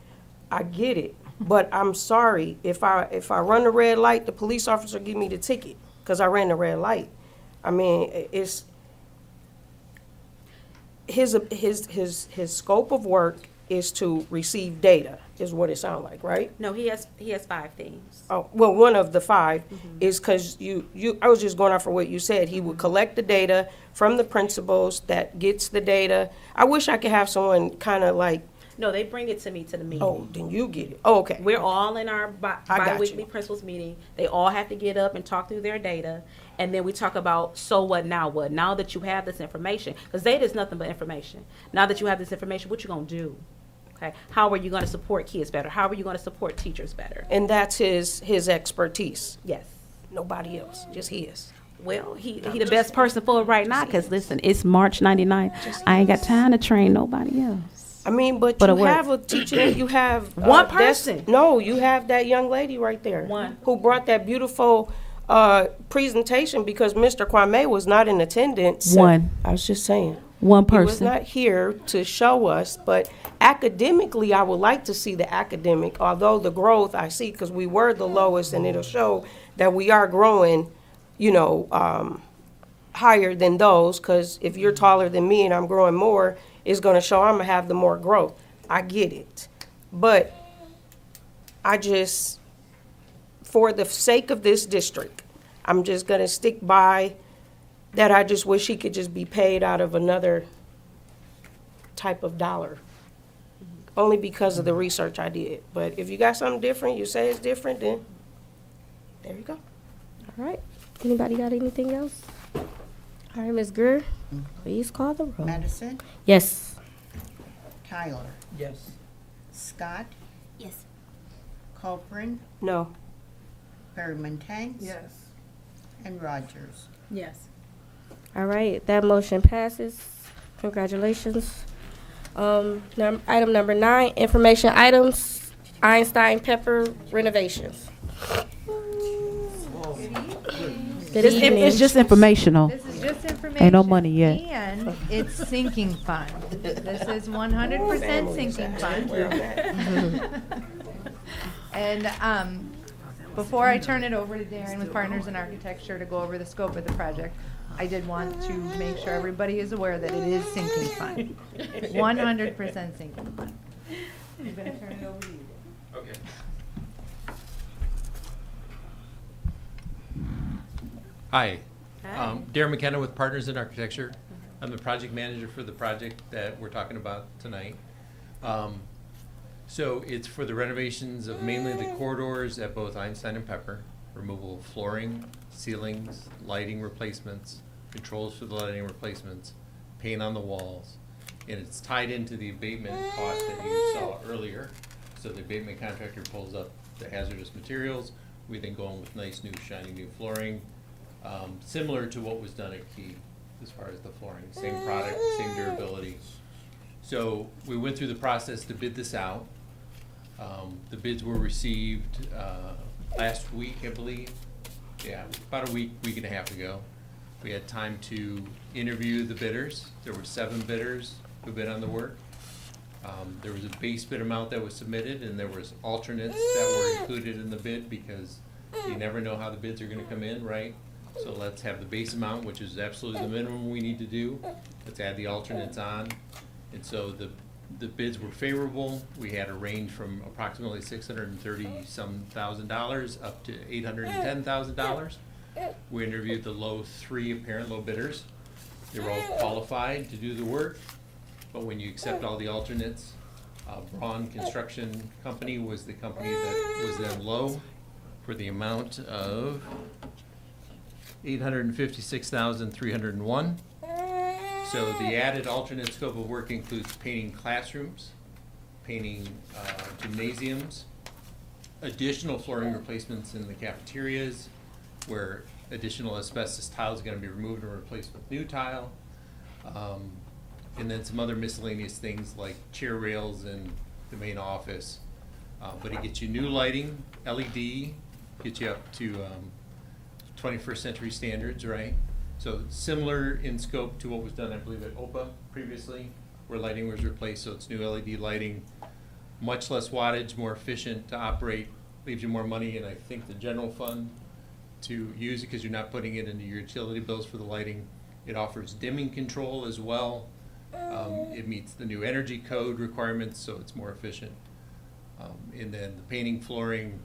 I get it. But I'm sorry, if I run the red light, the police officer give me the ticket because I ran the red light. It's his scope of work is to receive data, is what it sounds like, right? No, he has 5 things. Oh, well, one of the 5 is because I was just going off of what you said. He would collect the data from the principals that gets the data. I wish I could have someone kind of like. No, they bring it to me to the meeting. Oh, then you get it. Oh, okay. We're all in our I got bi-weekly you. principals meeting. They all have to get up and talk through their data. And then we talk about, so what, now what? Now that you have this information, because data is nothing but information. Now that you have this information, what you going to do? Okay. How are you going to support kids better? How are you going to support teachers better? And that's his expertise. Yes. Nobody else, just his. Well, he the best person for it right now, because listen, it's March 99. I ain't got time to train nobody else. But But you it works. have a teacher, you have. One person. No, you have that young lady right there. One. Who brought that beautiful presentation because Mr. Kwame was not in attendance. One. I was just saying. One He was person. not here to show us, but academically, I would like to see the academic, although the growth I see, because we were the lowest, and it'll show that we are growing, higher than those, because if you're taller than me and I'm growing more, it's gonna show I'm gonna have the more growth. I get it. But I just, for the sake of this district, I'm just gonna stick by that. I just wish he could just be paid out of another type of dollar. Only because of the research I did. But if you got something different, you say it's different, then there you go. All right. Anybody got anything else? All right, Ms. Greer, please call the roll. Madison, Yes. Tyler, Yes. Scott, Yes. Copeland, No. Perryman Tanks, Yes. And Rogers. Yes. All right, that motion passes. Congratulations. Item number 9, information items, Einstein Pepper renovations. Good evening. It's just informational. This is just information. Ain't no money yet. And it's sinking fund. This is 100% sinking fund. And before I turn it over to Darren with Partners in Architecture to go over the scope of the project, I did want to make sure everybody is aware that it is sinking fund. 100% sinking fund. I'm going to turn it over to you. Okay. Hi. Darren McKenna with Partners in Architecture. I'm the project manager for the project that we're talking about tonight. So it's for the renovations of mainly the corridors at both Einstein and Pepper, removal of flooring, ceilings, lighting replacements, controls for the lighting replacements, paint on the walls. And it's tied into the abatement cost that you saw earlier. So the abatement contractor pulls up the hazardous materials. We then go in with nice new shiny new flooring, similar to what was done at Key as far as the flooring. Same product, same durability. So we went through the process to bid this out. The bids were received last week, I believe. Yeah, about a week and a half ago. We had time to interview the bidders. There were 7 bidders who bid on the work. There was a base bid amount that was submitted, and there was alternates that were included in the bid because you never know how the bids are gonna come in, right? So let's have the base amount, which is absolutely the minimum we need to do. Let's add the alternates on. And so the bids were favorable. We had a range from approximately $630-some thousand up to $810,000. We interviewed the 3 apparent low bidders. They were all qualified to do the work, but when you accept all the alternates, Braun Construction Company was the company that was then low for the amount of $856,301. So the added alternate scope of work includes painting classrooms, painting gymnasiums, additional flooring replacements in the cafeterias, where additional asbestos tile is going to be removed and replaced with new tile, and then some other miscellaneous things like chair rails in the main office. But it gets you new lighting, LED, gets you up to 21st century standards, right? So similar in scope to what was done, I believe, at OPA previously, where lighting was replaced, so it's new LED lighting, much less wattage, more efficient to operate, leaves you more money in, I think, the general fund to use it because you're not putting it into your utility bills for the lighting. It offers dimming control as well. It meets the new energy code requirements, so it's more efficient. And then the painting, flooring,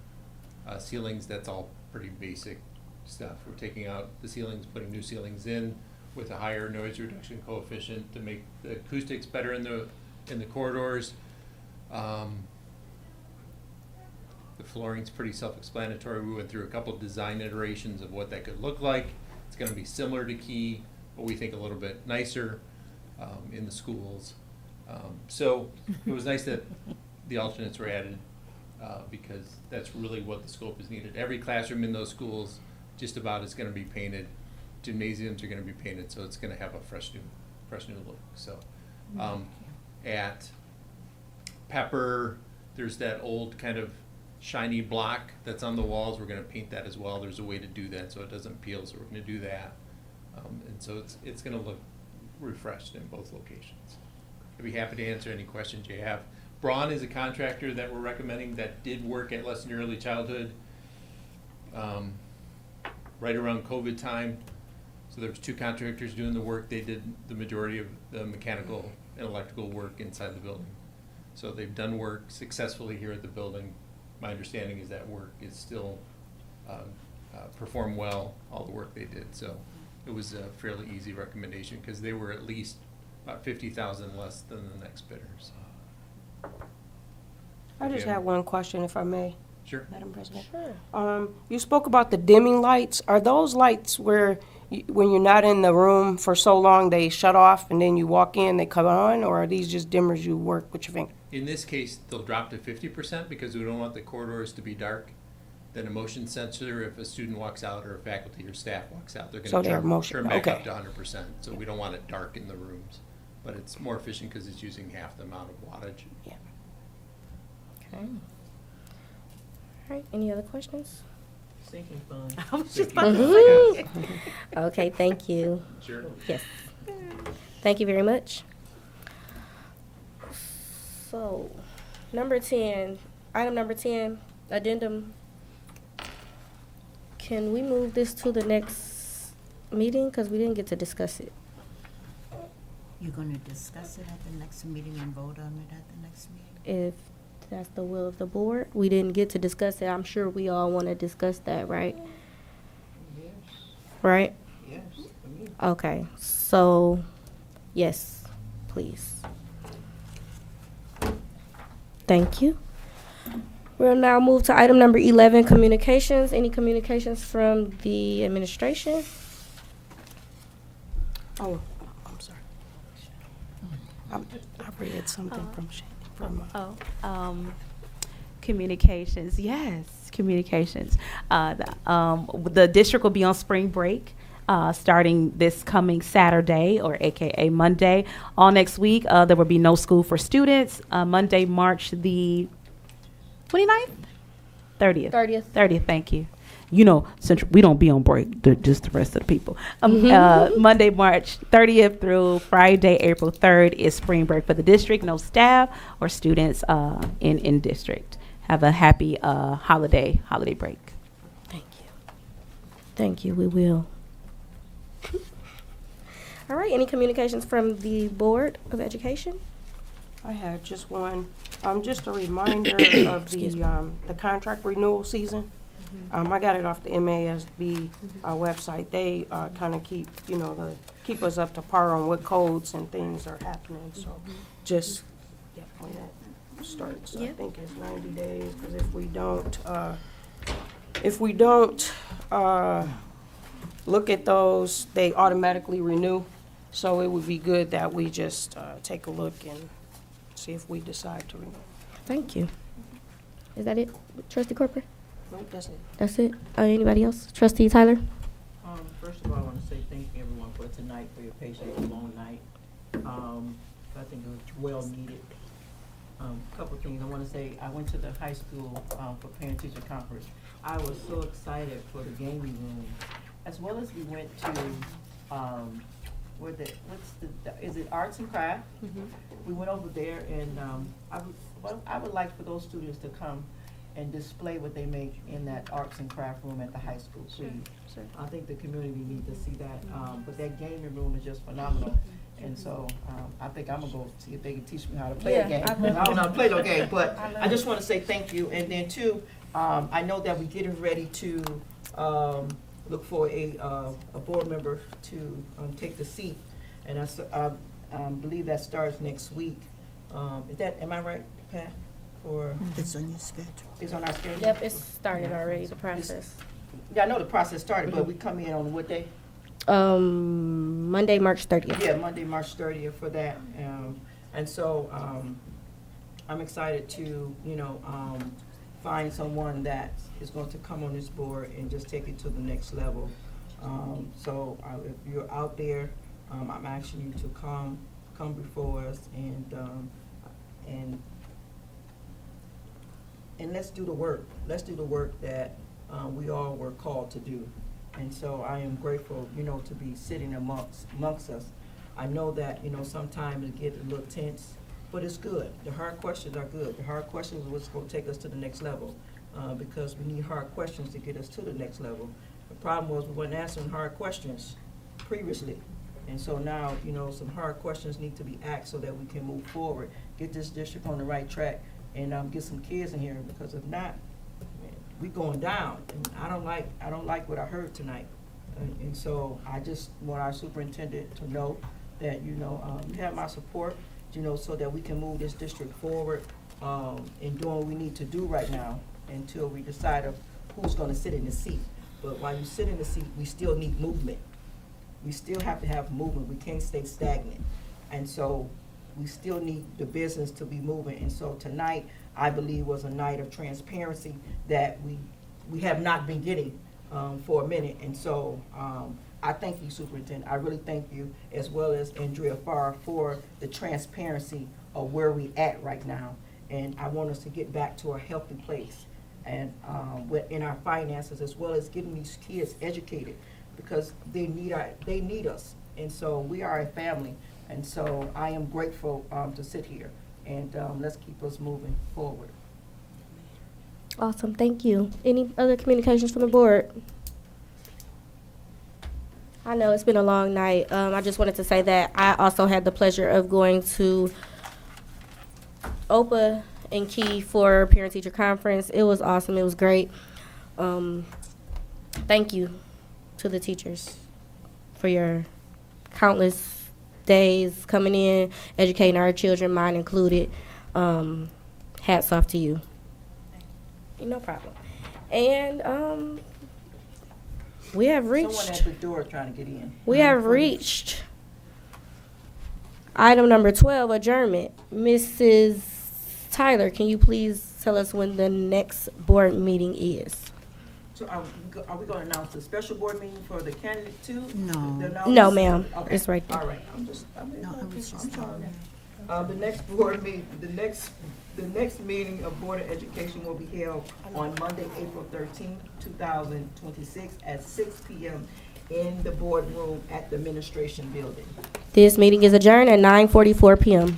ceilings, that's all pretty basic stuff. We're taking out the ceilings, putting new ceilings in with a higher noise reduction coefficient to make the acoustics better in the corridors. The flooring's pretty self-explanatory. We went through a couple design iterations of what that could look like. It's going to be similar to Key, but we think a little bit nicer in the schools. So it was nice that the alternates were added because that's really what the scope is needed. Every classroom in those schools just about is going to be painted. Gymnasiums are going to be painted, so it's going to have a fresh new look. So at Pepper, there's that old kind of shiny block that's on the walls. We're going to paint that as well. There's a way to do that so it doesn't peel, so we're going to do that. And so it's going to look refreshed in both locations. I'd be happy to answer any questions you have. Braun is a contractor that we're recommending that did work at Lesson Early Childhood right around COVID time. So there was 2 contractors doing the work. They did the majority of the mechanical and electrical work inside the building. So they've done work successfully here at the building. My understanding is that work is still performed well, all the work they did. So it was a fairly easy recommendation because they were at least about $50,000 less than the next bidders. I just have one question, if I may. Sure. Madam President. Sure. You spoke about the dimming lights. Are those lights where when you're not in the room for so long, they shut off and then you walk in, they come on, or are these just dimmers you work with your finger? In this case, they'll drop to 50% because we don't want the corridors to be dark. Then a motion sensor, if a student walks out or a faculty or staff walks out, they're So gonna they're motion- turn back okay. up to 100%. So we don't want it dark in the rooms. But it's more efficient because it's using half the amount of wattage. Yeah. Okay. All right, any other questions? Sinking fund. I was just about to say. Mhm. Okay, thank you. Sure. Yes. Thank you very much. So, item number 10, addendum. Can we move this to the next meeting? Because we didn't get to discuss it. You're gonna discuss it at the next meeting and vote on it at the next meeting? If that's the will of the board. We didn't get to discuss it. I'm sure we all want to discuss that, right? Yes, Right? yes, for me. Okay, so, yes, please. Thank you. We'll now move to item number 11, communications. Any communications from the administration? Oh, I'm sorry. I read something from Communications, yes, communications. The district will be on spring break, starting this coming Saturday, or AKA Monday. All next week, there will be no school for students. Monday, March the 29th? 30th. 30th. 30th, thank you. You know, since we don't be on break, just the rest of the people. Monday, March 30th through Friday, April 3rd is spring break for the district. No staff or students in district. Have a happy holiday break. Thank you. Thank you, we will. All right, any communications from the Board of Education? I had just one, just a reminder of the contract renewal season. I got it off the MASB website. They kind of keep us up to par on what codes and things are happening. So just when that starts, I think it's 90 days. Because if we don't look at those, they automatically renew. So it would be good that we just take a look and see if we decide to renew. Thank you. Is that it, Trustee Corcoran? Nope, that's it. That's it? Anybody else? Trustee Tyler? First of all, I want to say thank you everyone for tonight, for your patience, a long night. I think it was well needed. Couple things I want to say. I went to the high school for parent-teacher conference. I was so excited for the gaming room, as well as we went to is it arts and craft? We went over there, and I would like for those students to come and display what they make in that arts and craft room at the high school, please. Sure. I think the community needs to see that. But that gaming room is just phenomenal. And so I think I'm gonna go see if they can teach me how to play a game. I don't know how to play no game, but I just want to say thank you. And then too, I know that we're getting ready to look for a board member to take the seat. And I believe that starts next week. Am I right, Pat? Or It's on your schedule. it's on our schedule? Yep, it's started already, the process. Yeah, I know the process started, but we come in on what day? Monday, March 30th. Yeah, Monday, March 30th for that. And so I'm excited to, find someone that is going to come on this board and just take it to the next level. So if you're out there, I'm asking you to come before us and let's do the work. Let's do the work that we all were called to do. And so I am grateful, to be sitting amongst us. I know that, sometimes it gets a little tense, but it's good. The hard questions are good. The hard questions are what's going to take us to the next level, because we need hard questions to get us to the next level. The problem was we weren't answering hard questions previously. And so now, some hard questions need to be asked so that we can move forward, get this district on the right track, and get some kids in here, because if not, we going down. And I don't like what I heard tonight. And so I just want our superintendent to know that, you have my support, so that we can move this district forward in doing what we need to do right now until we decide of who's gonna sit in the seat. But while you sit in the seat, we still need movement. We still have to have movement. We can't stay stagnant. And so we still need the business to be moving. And so tonight, I believe, was a night of transparency, that we we have not been getting for a minute. And so I thank you, Superintendent. I really thank you, as well as Andrea Farr, for the transparency of where we at right now. And I want us to get back to a healthy place and in our finances, as well as getting these kids educated, because they need us. And so we are a family. And so I am grateful to sit here, and let's keep us moving forward. Awesome, thank you. Any other communications from the board? I know it's been a long night. I just wanted to say that I also had the pleasure of going to OPA and Key for parent-teacher conference. It was awesome. It was great. Thank you to the teachers for your countless days coming in, educating our children, mine included. Hats off to you. No problem. And we have reached. Someone at the door trying to get in. We have reached item number 12, adjournment. Mrs. Tyler, can you please tell us when the next board meeting is? So are we going to announce a special board meeting for the candidate too? No. No, ma'am. Okay. It's right there. All right. I'm sorry. The next board meeting, the next meeting of Board of Education will be held on Monday, April 13th, 2026 at 6 p.m. in the boardroom at the Administration Building. This meeting is adjourned at 9:44 p.m.